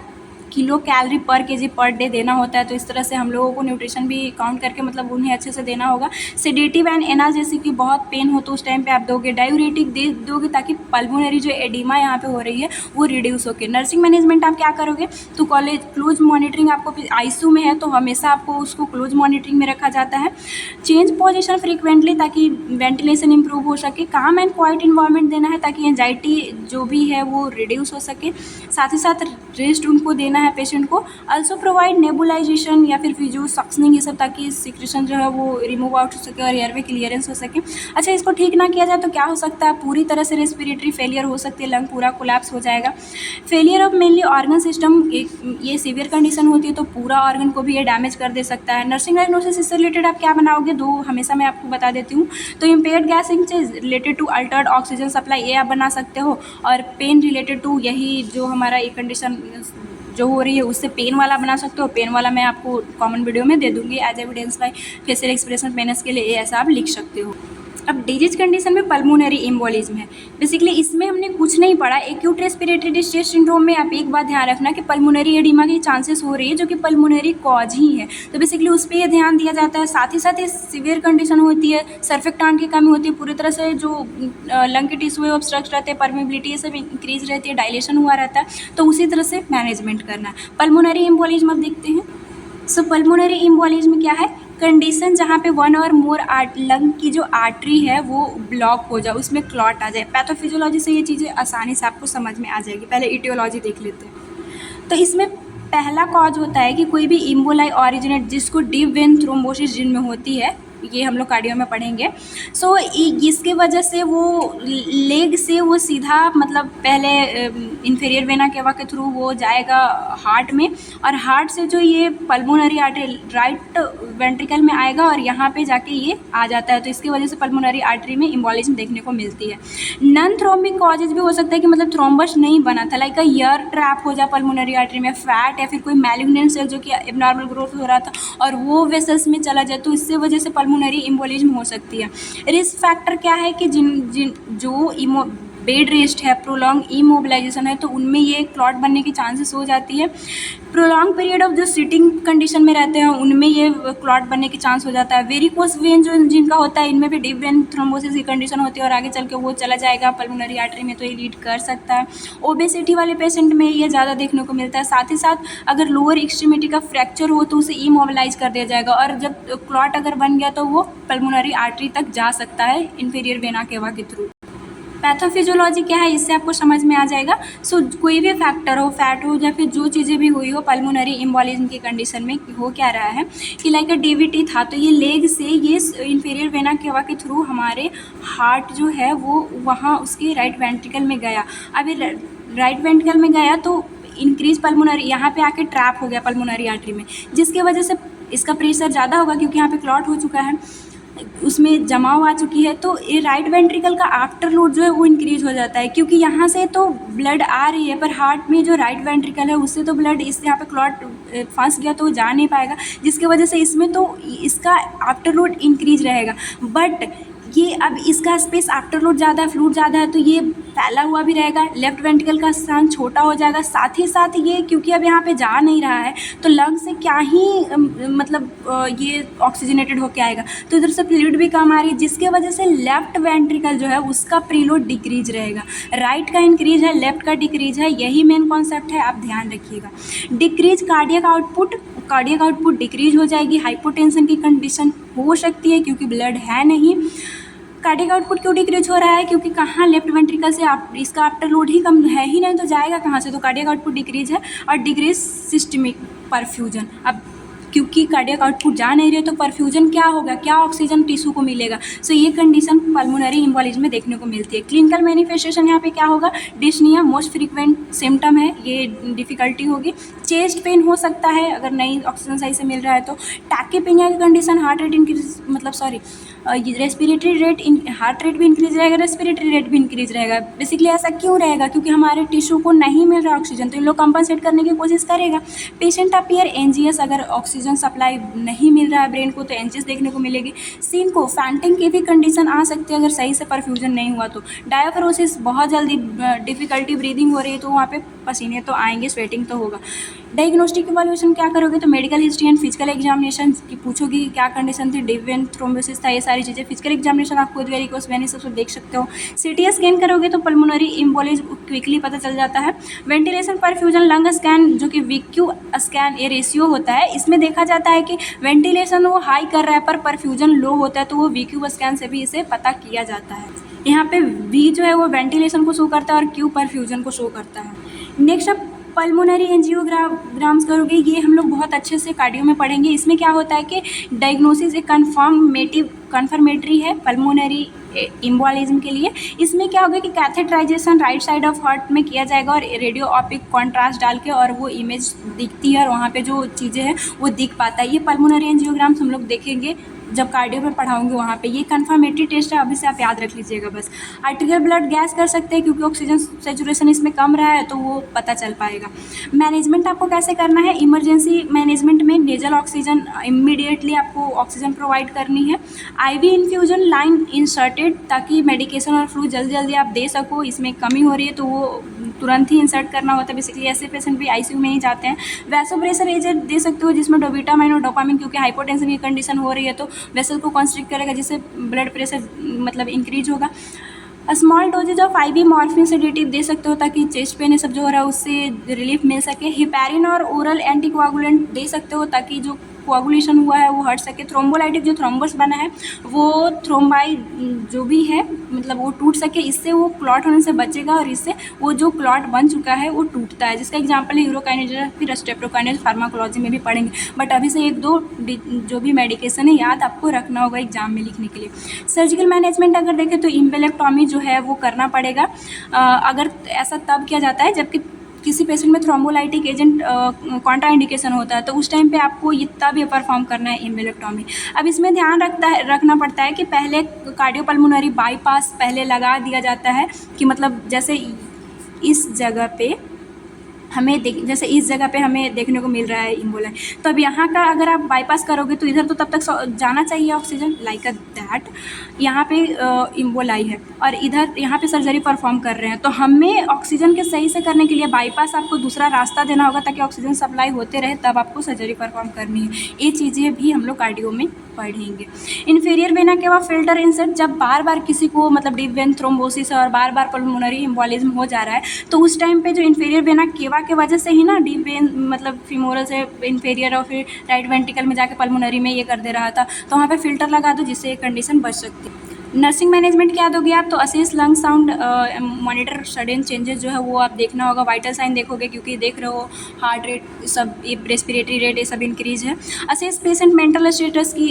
किलो कैलोरी पर केजी पर डे देना होता है। तो इस तरह से हम लोगों को न्यूट्रिशन भी काउंट करके मतलब उन्हें अच्छे से देना होगा। सेडेटिव एंड एनाल्जेसिक की बहुत पेन हो तो उस टाइम पे आप दोगे। डायूरेटिक दे दोगे ताकि पल्मोनरी जो एडिमा यहाँ पे हो रही है वो रिड्यूस होके। नर्सिंग मैनेजमेंट आप क्या करोगे, तो कॉलेज क्लोज मॉनिटरिंग, आपको ICU में है तो हमेशा आपको उसको क्लोज मॉनिटरिंग में रखा जाता है। चेंज पोजिशन फ्रिक्वेंटली ताकि वेंटिलेशन इंप्रूव हो सके। काम एंड क्वाइट इन्वायरमेंट देना है ताकि एंजाइटी जो भी है वो रिड्यूस हो सके। साथ ही साथ रेस्ट उनको देना है पेशेंट को। अल्सो प्रोवाइड नेबुलाइजेशन या फिर फिजियो सक्शनिंग, ये सब ताकि सिक्रेशन जो है वो रिमूव आउट हो सके और एयरवे क्लियरेंस हो सके। अच्छा, इसको ठीक ना किया जाए तो क्या हो सकता है, पूरी तरह से रेस्पिरेटरी फेलियर हो सकती है, लंग पूरा कोलैप्स हो जाएगा। Failure of mainly organ system, ये सीवियर कंडीशन होती है तो पूरा ऑर्गन को भी ये डैमेज कर दे सकता है। नर्सिंग डायग्नोसिस इससे रिलेटेड आप क्या बनाओगे, 2 हमेशा मैं आपको बता देती हूँ। तो इम्पेयर्ड गैसिंग से related to altered oxygen supply, ये आप बना सकते हो। और पेन रिलेटेड टू, यही जो हमारा ये कंडीशन जो हो रही है उससे पेन वाला बना सकते हो। पेन वाला मैं आपको कॉमन वीडियो में दे दूंगी as evidence by facial expression pains के लिए, ये ऐसा आप लिख सकते हो। अब डिजीज कंडीशन में पल्मोनरी एम्बोलिज्म है। बेसिकली इसमें हमने कुछ नहीं पढ़ा। एक्यूट रेस्पिरेटरी डिस्ट्रेस सिंड्रोम में आप एक बात ध्यान रखना कि पल्मोनरी एडिमा की चांसेस हो रही है जो कि पल्मोनरी कॉज ही है, तो बेसिकली उस पर यह ध्यान दिया जाता है। साथ ही साथ ये सीवियर कंडीशन होती है, सर्फेक्टेंट की कमी होती है, पूरी तरह से जो लंग के टिश्यू है ऑब्स्ट्रक्ट रहते हैं, परमेबिलिटी ये सब इंक्रीज रहती है, डायलेशन हुआ रहता है, तो उसी तरह से मैनेजमेंट करना है। पल्मोनरी एम्बोलिज्म अब देखते हैं। पल्मोनरी एम्बोलिज्म क्या है, कंडीशन जहाँ पे 1 और मोर लंग की जो आर्टरी है वो ब्लॉक हो जाए, उसमें क्लॉट आ जाए। पैथोफिजियोलॉजी से ये चीज़ें आसानी से आपको समझ में आ जाएगी। पहले इटियोलॉजी देख लेते हैं। तो इसमें पहला कॉज होता है कि कोई भी इम्बोलाई ऑरिजिनेट, जिसको डीप वेन थ्रोम्बोसिस जिनमें होती है, ये हम लोग कार्डियो में पढ़ेंगे। इसके वजह से वो लेग से वो सीधा मतलब पहले इन्फीरियर वेना केवा के थ्रू वो जाएगा हार्ट में, और हार्ट से जो ये पल्मोनरी आर्टरी राइट वेंट्रिकल में आएगा और यहाँ पे जाके ये आ जाता है। तो इसकी वजह से पल्मोनरी आर्टरी में एम्बोलिज्म देखने को मिलती है। नॉन थ्रोम्बिक कॉजेज भी हो सकता है कि मतलब थ्रोम्बस नहीं बना था, लाइक एयर ट्रैप हो जाए पल्मोनरी आर्टरी में, फैट या फिर कोई मैलिग्नेंट सेल जो कि एबनॉर्मल ग्रोथ हो रहा था और वो वेसल्स में चला जाए, तो इससे वजह से पल्मोनरी एम्बोलिज्म हो सकती है। रिस्क फैक्टर क्या है कि जो बेड रेस्ट है, प्रोलॉन्ग इमोबिलाइजेशन है, तो उनमें ये क्लॉट बनने की चांसेस हो जाती है। प्रोलॉन्ग पीरियड ऑफ जो सिटिंग कंडीशन में रहते हैं उनमें ये क्लॉट बनने की चांस हो जाता है। वेरिकोस वेन जो जिनका होता है इनमें भी डीप वेन थ्रोम्बोसिस की कंडीशन होती है और आगे चल के वो चला जाएगा पल्मोनरी आर्टरी में, तो ये लीड कर सकता है। ओबेसिटी वाले पेशेंट में ये ज़्यादा देखने को मिलता है। साथ ही साथ अगर लोअर एक्सट्रीमिटी का फ्रैक्चर हो तो उसे इमोबिलाइज कर दिया जाएगा, और जब क्लॉट अगर बन गया तो वो पल्मोनरी आर्टरी तक जा सकता है इन्फीरियर वेना केवा के थ्रू। पैथोफिजियोलॉजी क्या है इससे आपको समझ में आ जाएगा। सो कोई भी फैक्टर हो, फैट हो या फिर जो चीज़ें भी हुई हो पल्मोनरी एम्बोलिज्म की कंडीशन में हो क्या रहा है कि लाइक अ डीवीटी था, तो ये लेग से ये इंफीरियर वेना केवा के थ्रू हमारे हार्ट जो है वो वहाँ उसके राइट वेंट्रिकल में गया। अभी राइट वेंट्रिकल में गया तो इंक्रीज पल्मोनरी यहाँ पे आके ट्रैप हो गया पल्मोनरी आर्टरी में, जिसके वजह से इसका प्रेशर ज़्यादा होगा क्योंकि यहाँ पे क्लॉट हो चुका है, उसमें जमाव आ चुकी है। तो ये राइट वेंट्रिकल का आफ्टर लोड जो है वो इंक्रीज हो जाता है क्योंकि यहाँ से तो ब्लड आ रही है पर हार्ट में जो राइट वेंट्रिकल है उससे तो ब्लड इससे यहाँ पे क्लॉट फंस गया तो वो जा नहीं पाएगा, जिसके वजह से इसमें तो इसका आफ्टर लोड इंक्रीज रहेगा। बट ये अब इसका स्पेस आफ्टर लोड ज़्यादा है, फ्लूइड ज़्यादा है, तो ये फैला हुआ भी रहेगा, लेफ्ट वेंट्रिकल का स्थान छोटा हो जाएगा। साथ ही साथ ये क्योंकि अब यहाँ पे जा नहीं रहा है तो लंग से क्या ही ये ऑक्सीजनेटेड होके आएगा, तो इधर से फ्लूइड भी कम आ रही है, जिसके वजह से लेफ्ट वेंट्रिकल जो है उसका प्रीलोड डिक्रीज रहेगा। राइट का इंक्रीज है, लेफ्ट का डिक्रीज है, यही मेन कॉन्सेप्ट है, आप ध्यान रखिएगा। डिक्रीज कार्डियक आउटपुट डिक्रीज हो जाएगी। हाइपोटेंशन की कंडीशन हो सकती है क्योंकि ब्लड है नहीं। कार्डियक आउटपुट क्यों डिक्रीज हो रहा है क्योंकि कहाँ लेफ्ट वेंट्रिकल से इसका आफ्टर लोड ही कम है ही नहीं, तो जाएगा कहाँ से, तो कार्डियक आउटपुट डिक्रीज है। और डिक्रीज सिस्टमिक परफ्यूजन, अब क्योंकि कार्डियक आउटपुट जा नहीं रहे तो परफ्यूजन क्या होगा, क्या ऑक्सीजन टिश्यू को मिलेगा। सो ये कंडीशन पल्मोनरी एम्बोलिज्म में देखने को मिलती है। क्लिनिकल मैनिफेस्टेशन यहाँ पे क्या होगा, डिस्निया मोस्ट फ्रीक्वेंट सिम्टम है, ये डिफिकल्टी होगी। चेस्ट पेन हो सकता है अगर नहीं ऑक्सीजन सही से मिल रहा है तो। टैकीपीनिया की condition, heart rate increase respiratory rate, heart rate भी इंक्रीज रहेगा, रेस्पिरेटरी रेट भी इंक्रीज रहेगा। बेसिकली ऐसा क्यों रहेगा क्योंकि हमारे टिश्यू को नहीं मिल रहा ऑक्सीजन, तो इन लोग कंपनसेट करने की कोशिश करेगा। पेशेंट अपीयर एनजीएस, अगर ऑक्सीजन सप्लाई नहीं मिल रहा है ब्रेन को तो एनजीएस देखने को मिलेगी। सीन को फैंटिंग की भी कंडीशन आ सकती है अगर सही से परफ्यूजन नहीं हुआ तो। डायफ्रोसिस, बहुत जल्दी डिफिकल्टी ब्रीदिंग हो रही है तो वहाँ पे पसीने तो आएंगे, स्वेटिंग तो होगा। डायग्नोस्टिक इवैल्यूएशन क्या करोगे तो medical history and physical examination की पूछोगी क्या कंडीशन थी, डिप वेन थ्रोम्बोसिस था, ये सारी चीज़ें। फिजिकल एग्जामिनेशन आप खुद वेरिकोस वेन सब देख सकते हो। सीटी स्कैन करोगे तो पल्मोनरी एम्बोलिज्म क्विकली पता चल जाता है। वेंटिलेशन परफ्यूजन लंग स्कैन जो कि वीक्यू स्कैन ये रेशियो होता है, इसमें देखा जाता है कि वेंटिलेशन वो हाई कर रहा है पर परफ्यूजन लो होता है, तो वो वीक्यू स्कैन से भी इसे पता किया जाता है। यहाँ पे वी जो है वो वेंटिलेशन को शो करता है और क्यू परफ्यूजन को शो करता है। नेक्स्ट अब पल्मोनरी एंजियोग्राम्स करोगे, ये हम लोग बहुत अच्छे से कार्डियो में पढ़ेंगे। इसमें क्या होता है कि डायग्नोसिस एक कन्फर्मेटरी है पल्मोनरी एम्बोलिज्म के लिए। इसमें क्या होगा कि catheterization right side of heart में किया जाएगा और रेडियो ऑपिक कॉन्ट्रास्ट डाल के, और वो इमेज दिखती है और वहाँ पे जो चीज़ें हैं वो दिख पाता है। ये पल्मोनरी एंजियोग्राम्स हम लोग देखेंगे जब कार्डियो में पढ़ाऊंगे वहाँ पे। ये कन्फर्मेटरी टेस्ट है, अभी से आप याद रख लीजिएगा बस। आर्टिकल ब्लड गैस कर सकते हैं क्योंकि ऑक्सीजन सेचुरेशन इसमें कम रहा है तो वो पता चल पाएगा। मैनेजमेंट आपको कैसे करना है, इमरजेंसी मैनेजमेंट में नेजल ऑक्सीजन इमीडिएटली आपको ऑक्सीजन प्रोवाइड करनी है। आईवी इन्फ्यूजन लाइन इंसर्टेड ताकि मेडिकेशन और फ्लू जल्दी जल्दी आप दे सको, इसमें कमी हो रही है तो वो तुरंत ही इंसर्ट करना होता है। बेसिकली ऐसे पेशेंट भी आईसीयू में ही जाते हैं। वैसोप्रेशर एजेंट दे सकते हो जिसमें डोबिटामाइन और डोपामिन, क्योंकि हाइपोटेंशन की कंडीशन हो रही है तो वेसल को कॉन्स्ट्रिक्ट करेगा जिससे ब्लड प्रेशर इंक्रीज होगा। Small doses of IV morphine sedative दे सकते हो ताकि चेस्ट पेन ये सब जो हो रहा है उससे रिलीफ मिल सके। हिपैरिन और ओरल एंटीकोआगुलेंट दे सकते हो ताकि जो कोआगुलेशन हुआ है वो हट सके। थ्रोम्बोलाइटिक जो थ्रोम्बस बना है वो थ्रोम्बाई जो भी है वो टूट सके, इससे वो क्लॉट होने से बचेगा और इससे वो जो क्लॉट बन चुका है वो टूटता है, जिसका एग्जांपल है यूरोकाइनेज फिर स्ट्रेप्टोकाइनेज, फार्माकोलॉजी में भी पढ़ेंगे। बट अभी से एक दो जो भी मेडिकेशन है याद आपको रखना होगा एग्जाम में लिखने के लिए। सर्जिकल मैनेजमेंट अगर देखें तो इम्बेलेक्टॉमी जो है वो करना पड़ेगा। अगर ऐसा तब किया जाता है जबकि किसी पेशेंट में थ्रोम्बोलाइटिक एजेंट कॉन्ट्रा इंडिकेशन होता है, तो उस टाइम पे आपको ये तब ये परफॉर्म करना है इम्बेलेक्टॉमी। अब इसमें ध्यान रखना पड़ता है कि पहले कार्डियोपल्मोनरी बाईपास पहले लगा दिया जाता है कि जैसे इस जगह पे हमें जैसे इस जगह पे हमें देखने को मिल रहा है इम्बोलाई, तो अब यहाँ का अगर आप बाईपास करोगे तो इधर तो तब तक जाना चाहिए ऑक्सीजन लाइक दैट। यहाँ पे इम्बोलाई है और इधर यहाँ पे सर्जरी परफॉर्म कर रहे हैं, तो हमें ऑक्सीजन के सही से करने के लिए बाईपास आपको दूसरा रास्ता देना होगा ताकि ऑक्सीजन सप्लाई होते रहे, तब आपको सर्जरी परफॉर्म करनी है। ये चीज़ें भी हम लोग कार्डियो में पढ़ेंगे। इन्फीरियर वेना के बाद फिल्टर इंसर्ट, जब बार बार किसी को डीप वेन थ्रोम्बोसिस और बार बार पल्मोनरी एम्बोलिज्म हो जा रहा है तो उस टाइम पे जो इन्फीरियर वेना केवा के वजह से ही ना डीप वेन फीमोरल से इन्फीरियर और फिर राइट वेंट्रिकल में जाके पल्मोनरी में ये कर दे रहा था, तो वहाँ पे फिल्टर लगा दो जिससे ये कंडीशन बच सकती है। नर्सिंग मैनेजमेंट क्या दोगे आप, तो assess lung sound monitor sudden changes जो है वो आप देखना होगा, वाइटल साइन देखोगे क्योंकि देख रहे हो हार्ट रेट सब, ये रेस्पिरेटरी रेट ये सब इंक्रीज है। असेस पेशेंट मेंटल स्टेटस की,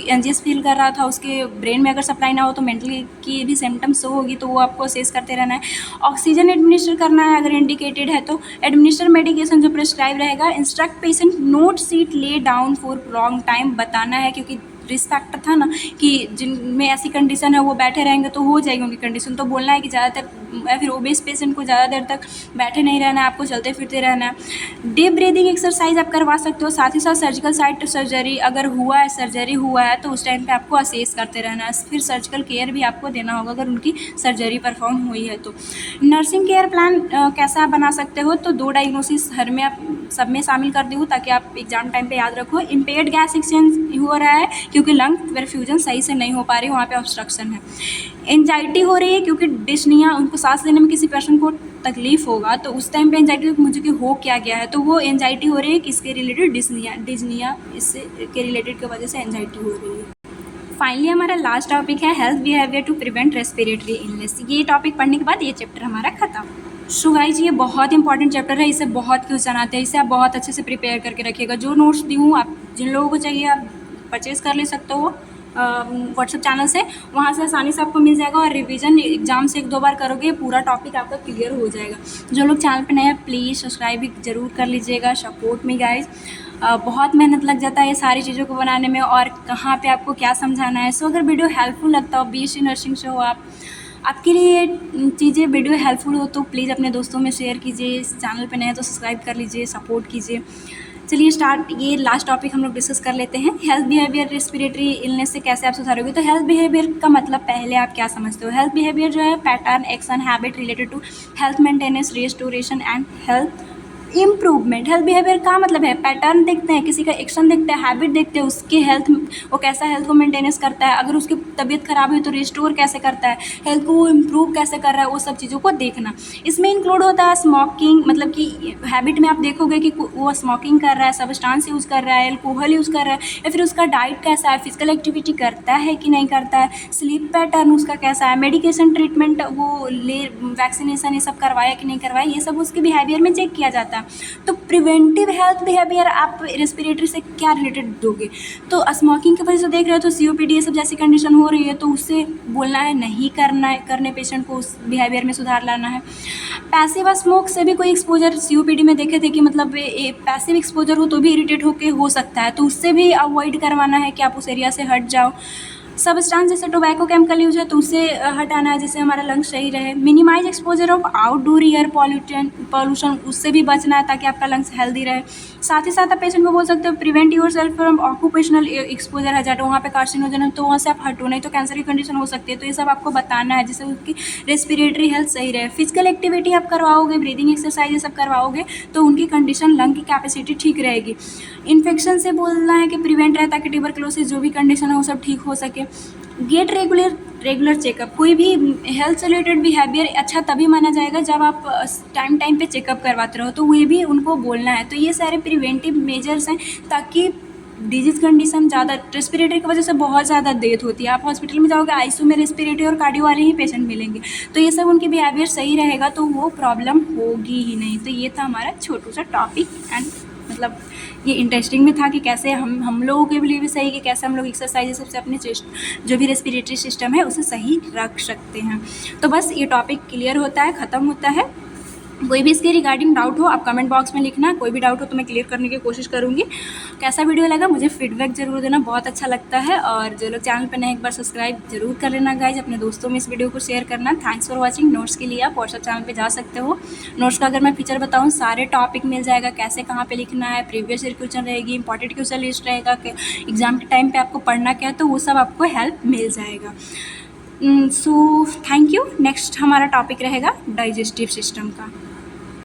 एंजियस फील कर रहा था, उसके ब्रेन में अगर सप्लाई ना हो तो मेंटल की भी सिम्टम्स होगी, तो वो आपको असेस करते रहना है। ऑक्सीजन एडमिनिस्टर करना है अगर इंडिकेटेड है तो। एडमिनिस्टर मेडिकेशन जो प्रिस्क्राइब रहेगा। Instruct patient note seat lay down for long time बताना है, क्योंकि रिस्क फैक्टर था ना कि जिनमें ऐसी कंडीशन है वो बैठे रहेंगे तो हो जाएगी उनकी कंडीशन, तो बोलना है कि ज़्यादातर या फिर ओबेस पेशेंट को ज़्यादा देर तक बैठे नहीं रहना है, आपको चलते फिरते रहना है। डीप ब्रीदिंग एक्सरसाइज आप करवा सकते हो। साथ ही साथ सर्जिकल साइट सर्जरी अगर हुआ है, सर्जरी हुआ है तो उस टाइम पे आपको असेस करते रहना है, फिर सर्जिकल केयर भी आपको देना होगा अगर उनकी सर्जरी परफॉर्म हुई है तो। नर्सिंग केयर प्लान कैसा आप बना सकते हो, तो 2 डायग्नोसिस हर में आप सब में शामिल कर दी हूँ ताकि आप एग्जाम टाइम पे याद रखो। इम्पेयर्ड गैस एक्सचेंज हो रहा है क्योंकि लंग परफ्यूजन सही से नहीं हो पा रही, वहाँ पे ऑब्स्ट्रक्शन है। एंजाइटी हो रही है क्योंकि डिस्निया, उनको सांस लेने में किसी पर्सन को तकलीफ होगा तो उस टाइम पे एंजाइटी मुझे कि हो क्या गया है, तो वो एंजाइटी हो रही है किसके रिलेटेड, डिस्निया इससे के रिलेटेड की वजह से एंजाइटी हो रही है। फाइनली हमारा लास्ट टॉपिक है health behaviour to prevent respiratory illness. ये टॉपिक पढ़ने के बाद ये चैप्टर हमारा खत्म। सो गाइज ये बहुत इंपॉर्टेंट चैप्टर है, इसे बहुत क्वेश्चन आते हैं, इसे आप बहुत अच्छे से प्रिपेयर करके रखिएगा। जो नोट्स दी हूँ आप जिन लोगों को चाहिए आप परचेज कर ले सकते हो व्हाट्सएप चैनल से, वहाँ से आसानी से आपको मिल जाएगा और रिवीजन एग्जाम से 1-2 बार करोगे पूरा टॉपिक आपका क्लियर हो जाएगा। जो लोग चैनल पे नए हैं प्लीज़ सब्सक्राइब भी ज़रूर कर लीजिएगा, सपोर्ट मी गाइज। बहुत मेहनत लग जाता है ये सारी चीज़ों को बनाने में और कहाँ पे आपको क्या समझाना है। सो अगर वीडियो हेल्पफुल लगता हो, बीएससी नर्सिंग से हो आप, आपके लिए चीज़ें वीडियो हेल्पफुल हो तो प्लीज़ अपने दोस्तों में शेयर कीजिए। इस चैनल पे नए हैं तो सब्सक्राइब कर लीजिए, सपोर्ट कीजिए। चलिए ये लास्ट टॉपिक हम लोग डिस्कस कर लेते हैं। हेल्थ बिहेवियर रेस्पिरेटरी इलनेस से कैसे आप सुधारोगे, तो हेल्थ बिहेवियर का मतलब पहले आप क्या समझते हो। हेल्थ बिहेवियर जो है pattern, action, habit related to health maintenance, restoration and health improvement. Health behaviour का मतलब है पैटर्न देखते हैं, किसी का एक्शन देखते हैं, हैबिट देखते हैं, उसके हेल्थ वो कैसा हेल्थ को मेंटेनेंस करता है, अगर उसकी तबीयत खराब हुई तो रिस्टोर कैसे करता है, हेल्थ को वो इम्प्रूव कैसे कर रहा है, वो सब चीज़ों को देखना। इसमें इंक्लूड होता है स्मोकिंग, मतलब कि हैबिट में आप देखोगे कि वो स्मोकिंग कर रहा है, सब्सटेंस यूज़ कर रहा है, एल्कोहल यूज़ कर रहा है, या फिर उसका डाइट कैसा है, फिजिकल एक्टिविटी करता है कि नहीं करता है, स्लीप पैटर्न उसका कैसा है, मेडिकेशन ट्रीटमेंट वो वैक्सीनेशन ये सब करवाया कि नहीं करवाया, ये सब उसके बिहेवियर में चेक किया जाता है। तो प्रिवेंटिव हेल्थ बिहेवियर आप रेस्पिरेटरी से क्या रिलेटेड दोगे, तो स्मोकिंग की वजह से देख रहे हो तो सीओपीडी ये सब जैसी कंडीशन हो रही है तो उससे बोलना है नहीं करना है, करने पेशेंट को उस बिहेवियर में सुधार लाना है। पैसिव स्मोक से भी कोई एक्सपोजर सीओपीडी में देखे थे कि मतलब पैसिव एक्सपोजर हो तो भी इरिटेट होके हो सकता है, तो उससे भी अवॉइड करवाना है कि आप उस एरिया से हट जाओ। सब्सटेंस जैसे टोबैको केमिकल यूज है तो उससे हटाना है जिससे हमारा लंग्स सही रहे। Minimise exposure of outdoor air pollution, उससे भी बचना है ताकि आपका लंग्स हेल्दी रहे। साथ ही साथ आप पेशेंट को बोल सकते हो prevent your self from occupational exposure है, वहाँ पे कार्सिनोजन है तो वहाँ से आप हटो, नहीं तो कैंसर की कंडीशन हो सकती है, तो ये सब आपको बताना है जिससे उसकी रेस्पिरेटरी हेल्थ सही रहे। फिजिकल एक्टिविटी आप करवाओगे, ब्रीदिंग एक्सरसाइज ये सब करवाओगे तो उनकी कंडीशन लंग की कैपेसिटी ठीक रहेगी। इन्फेक्शन से बोलना है कि प्रिवेंट रहे ताकि ट्यूबरकुलोसिस जो भी कंडीशन है वो सब ठीक हो सके। गेट रेगुलर चेकअप, कोई भी हेल्थ से रिलेटेड बिहेवियर अच्छा तभी माना जाएगा जब आप टाइम पे चेकअप करवाते रहो, तो वही भी उनको बोलना है। तो ये सारे प्रिवेंटिव मेजर्स हैं ताकि डिजीज़ कंडीशन ज़्यादा रेस्पिरेटरी की वजह से बहुत ज़्यादा डेथ होती है। आप हॉस्पिटल में जाओगे आईसीयू में रेस्पिरेटरी और कार्डियो वाले ही पेशेंट मिलेंगे, तो ये सब उनकी बिहेवियर सही रहेगा तो वो प्रॉब्लम होगी ही नहीं। तो ये था हमारा छोटू सा टॉपिक एंड मतलब ये इंटरेस्टिंग भी था कि कैसे हम लोगों के लिए भी सही कि कैसे हम लोग एक्सरसाइज सबसे अपने चेस्ट जो भी रेस्पिरेटरी सिस्टम है उसे सही रख सकते हैं। तो बस ये टॉपिक क्लियर होता है, ख़त्म होता है। कोई भी इसके रिगार्डिंग डाउट हो आप कमेंट बॉक्स में लिखना, कोई भी डाउट हो तो मैं क्लियर करने की कोशिश करूँगी। कैसा वीडियो लगा मुझे फीडबैक ज़रूर देना, बहुत अच्छा लगता है। और जो लोग चैनल पर नए एक बार सब्सक्राइब जरूर कर लेना गाइज, अपने दोस्तों में इस वीडियो को शेयर करना। Thanks for watching. नोट्स के लिए आप व्हाट्सएप चैनल पर जा सकते हो। नोट्स का अगर मैं फीचर बताऊँ सारे टॉपिक मिल जाएगा, कैसे कहाँ पर लिखना है, प्रीवियस ईयर क्वेश्चन रहेगी, इंपॉर्टेंट क्वेश्चन लिस्ट रहेगा कि एग्जाम के टाइम पर आपको पढ़ना क्या है, तो वो सब आपको हेल्प मिल जाएगा। So thank you. नेक्स्ट हमारा टॉपिक रहेगा डाइजेस्टिव सिस्टम का।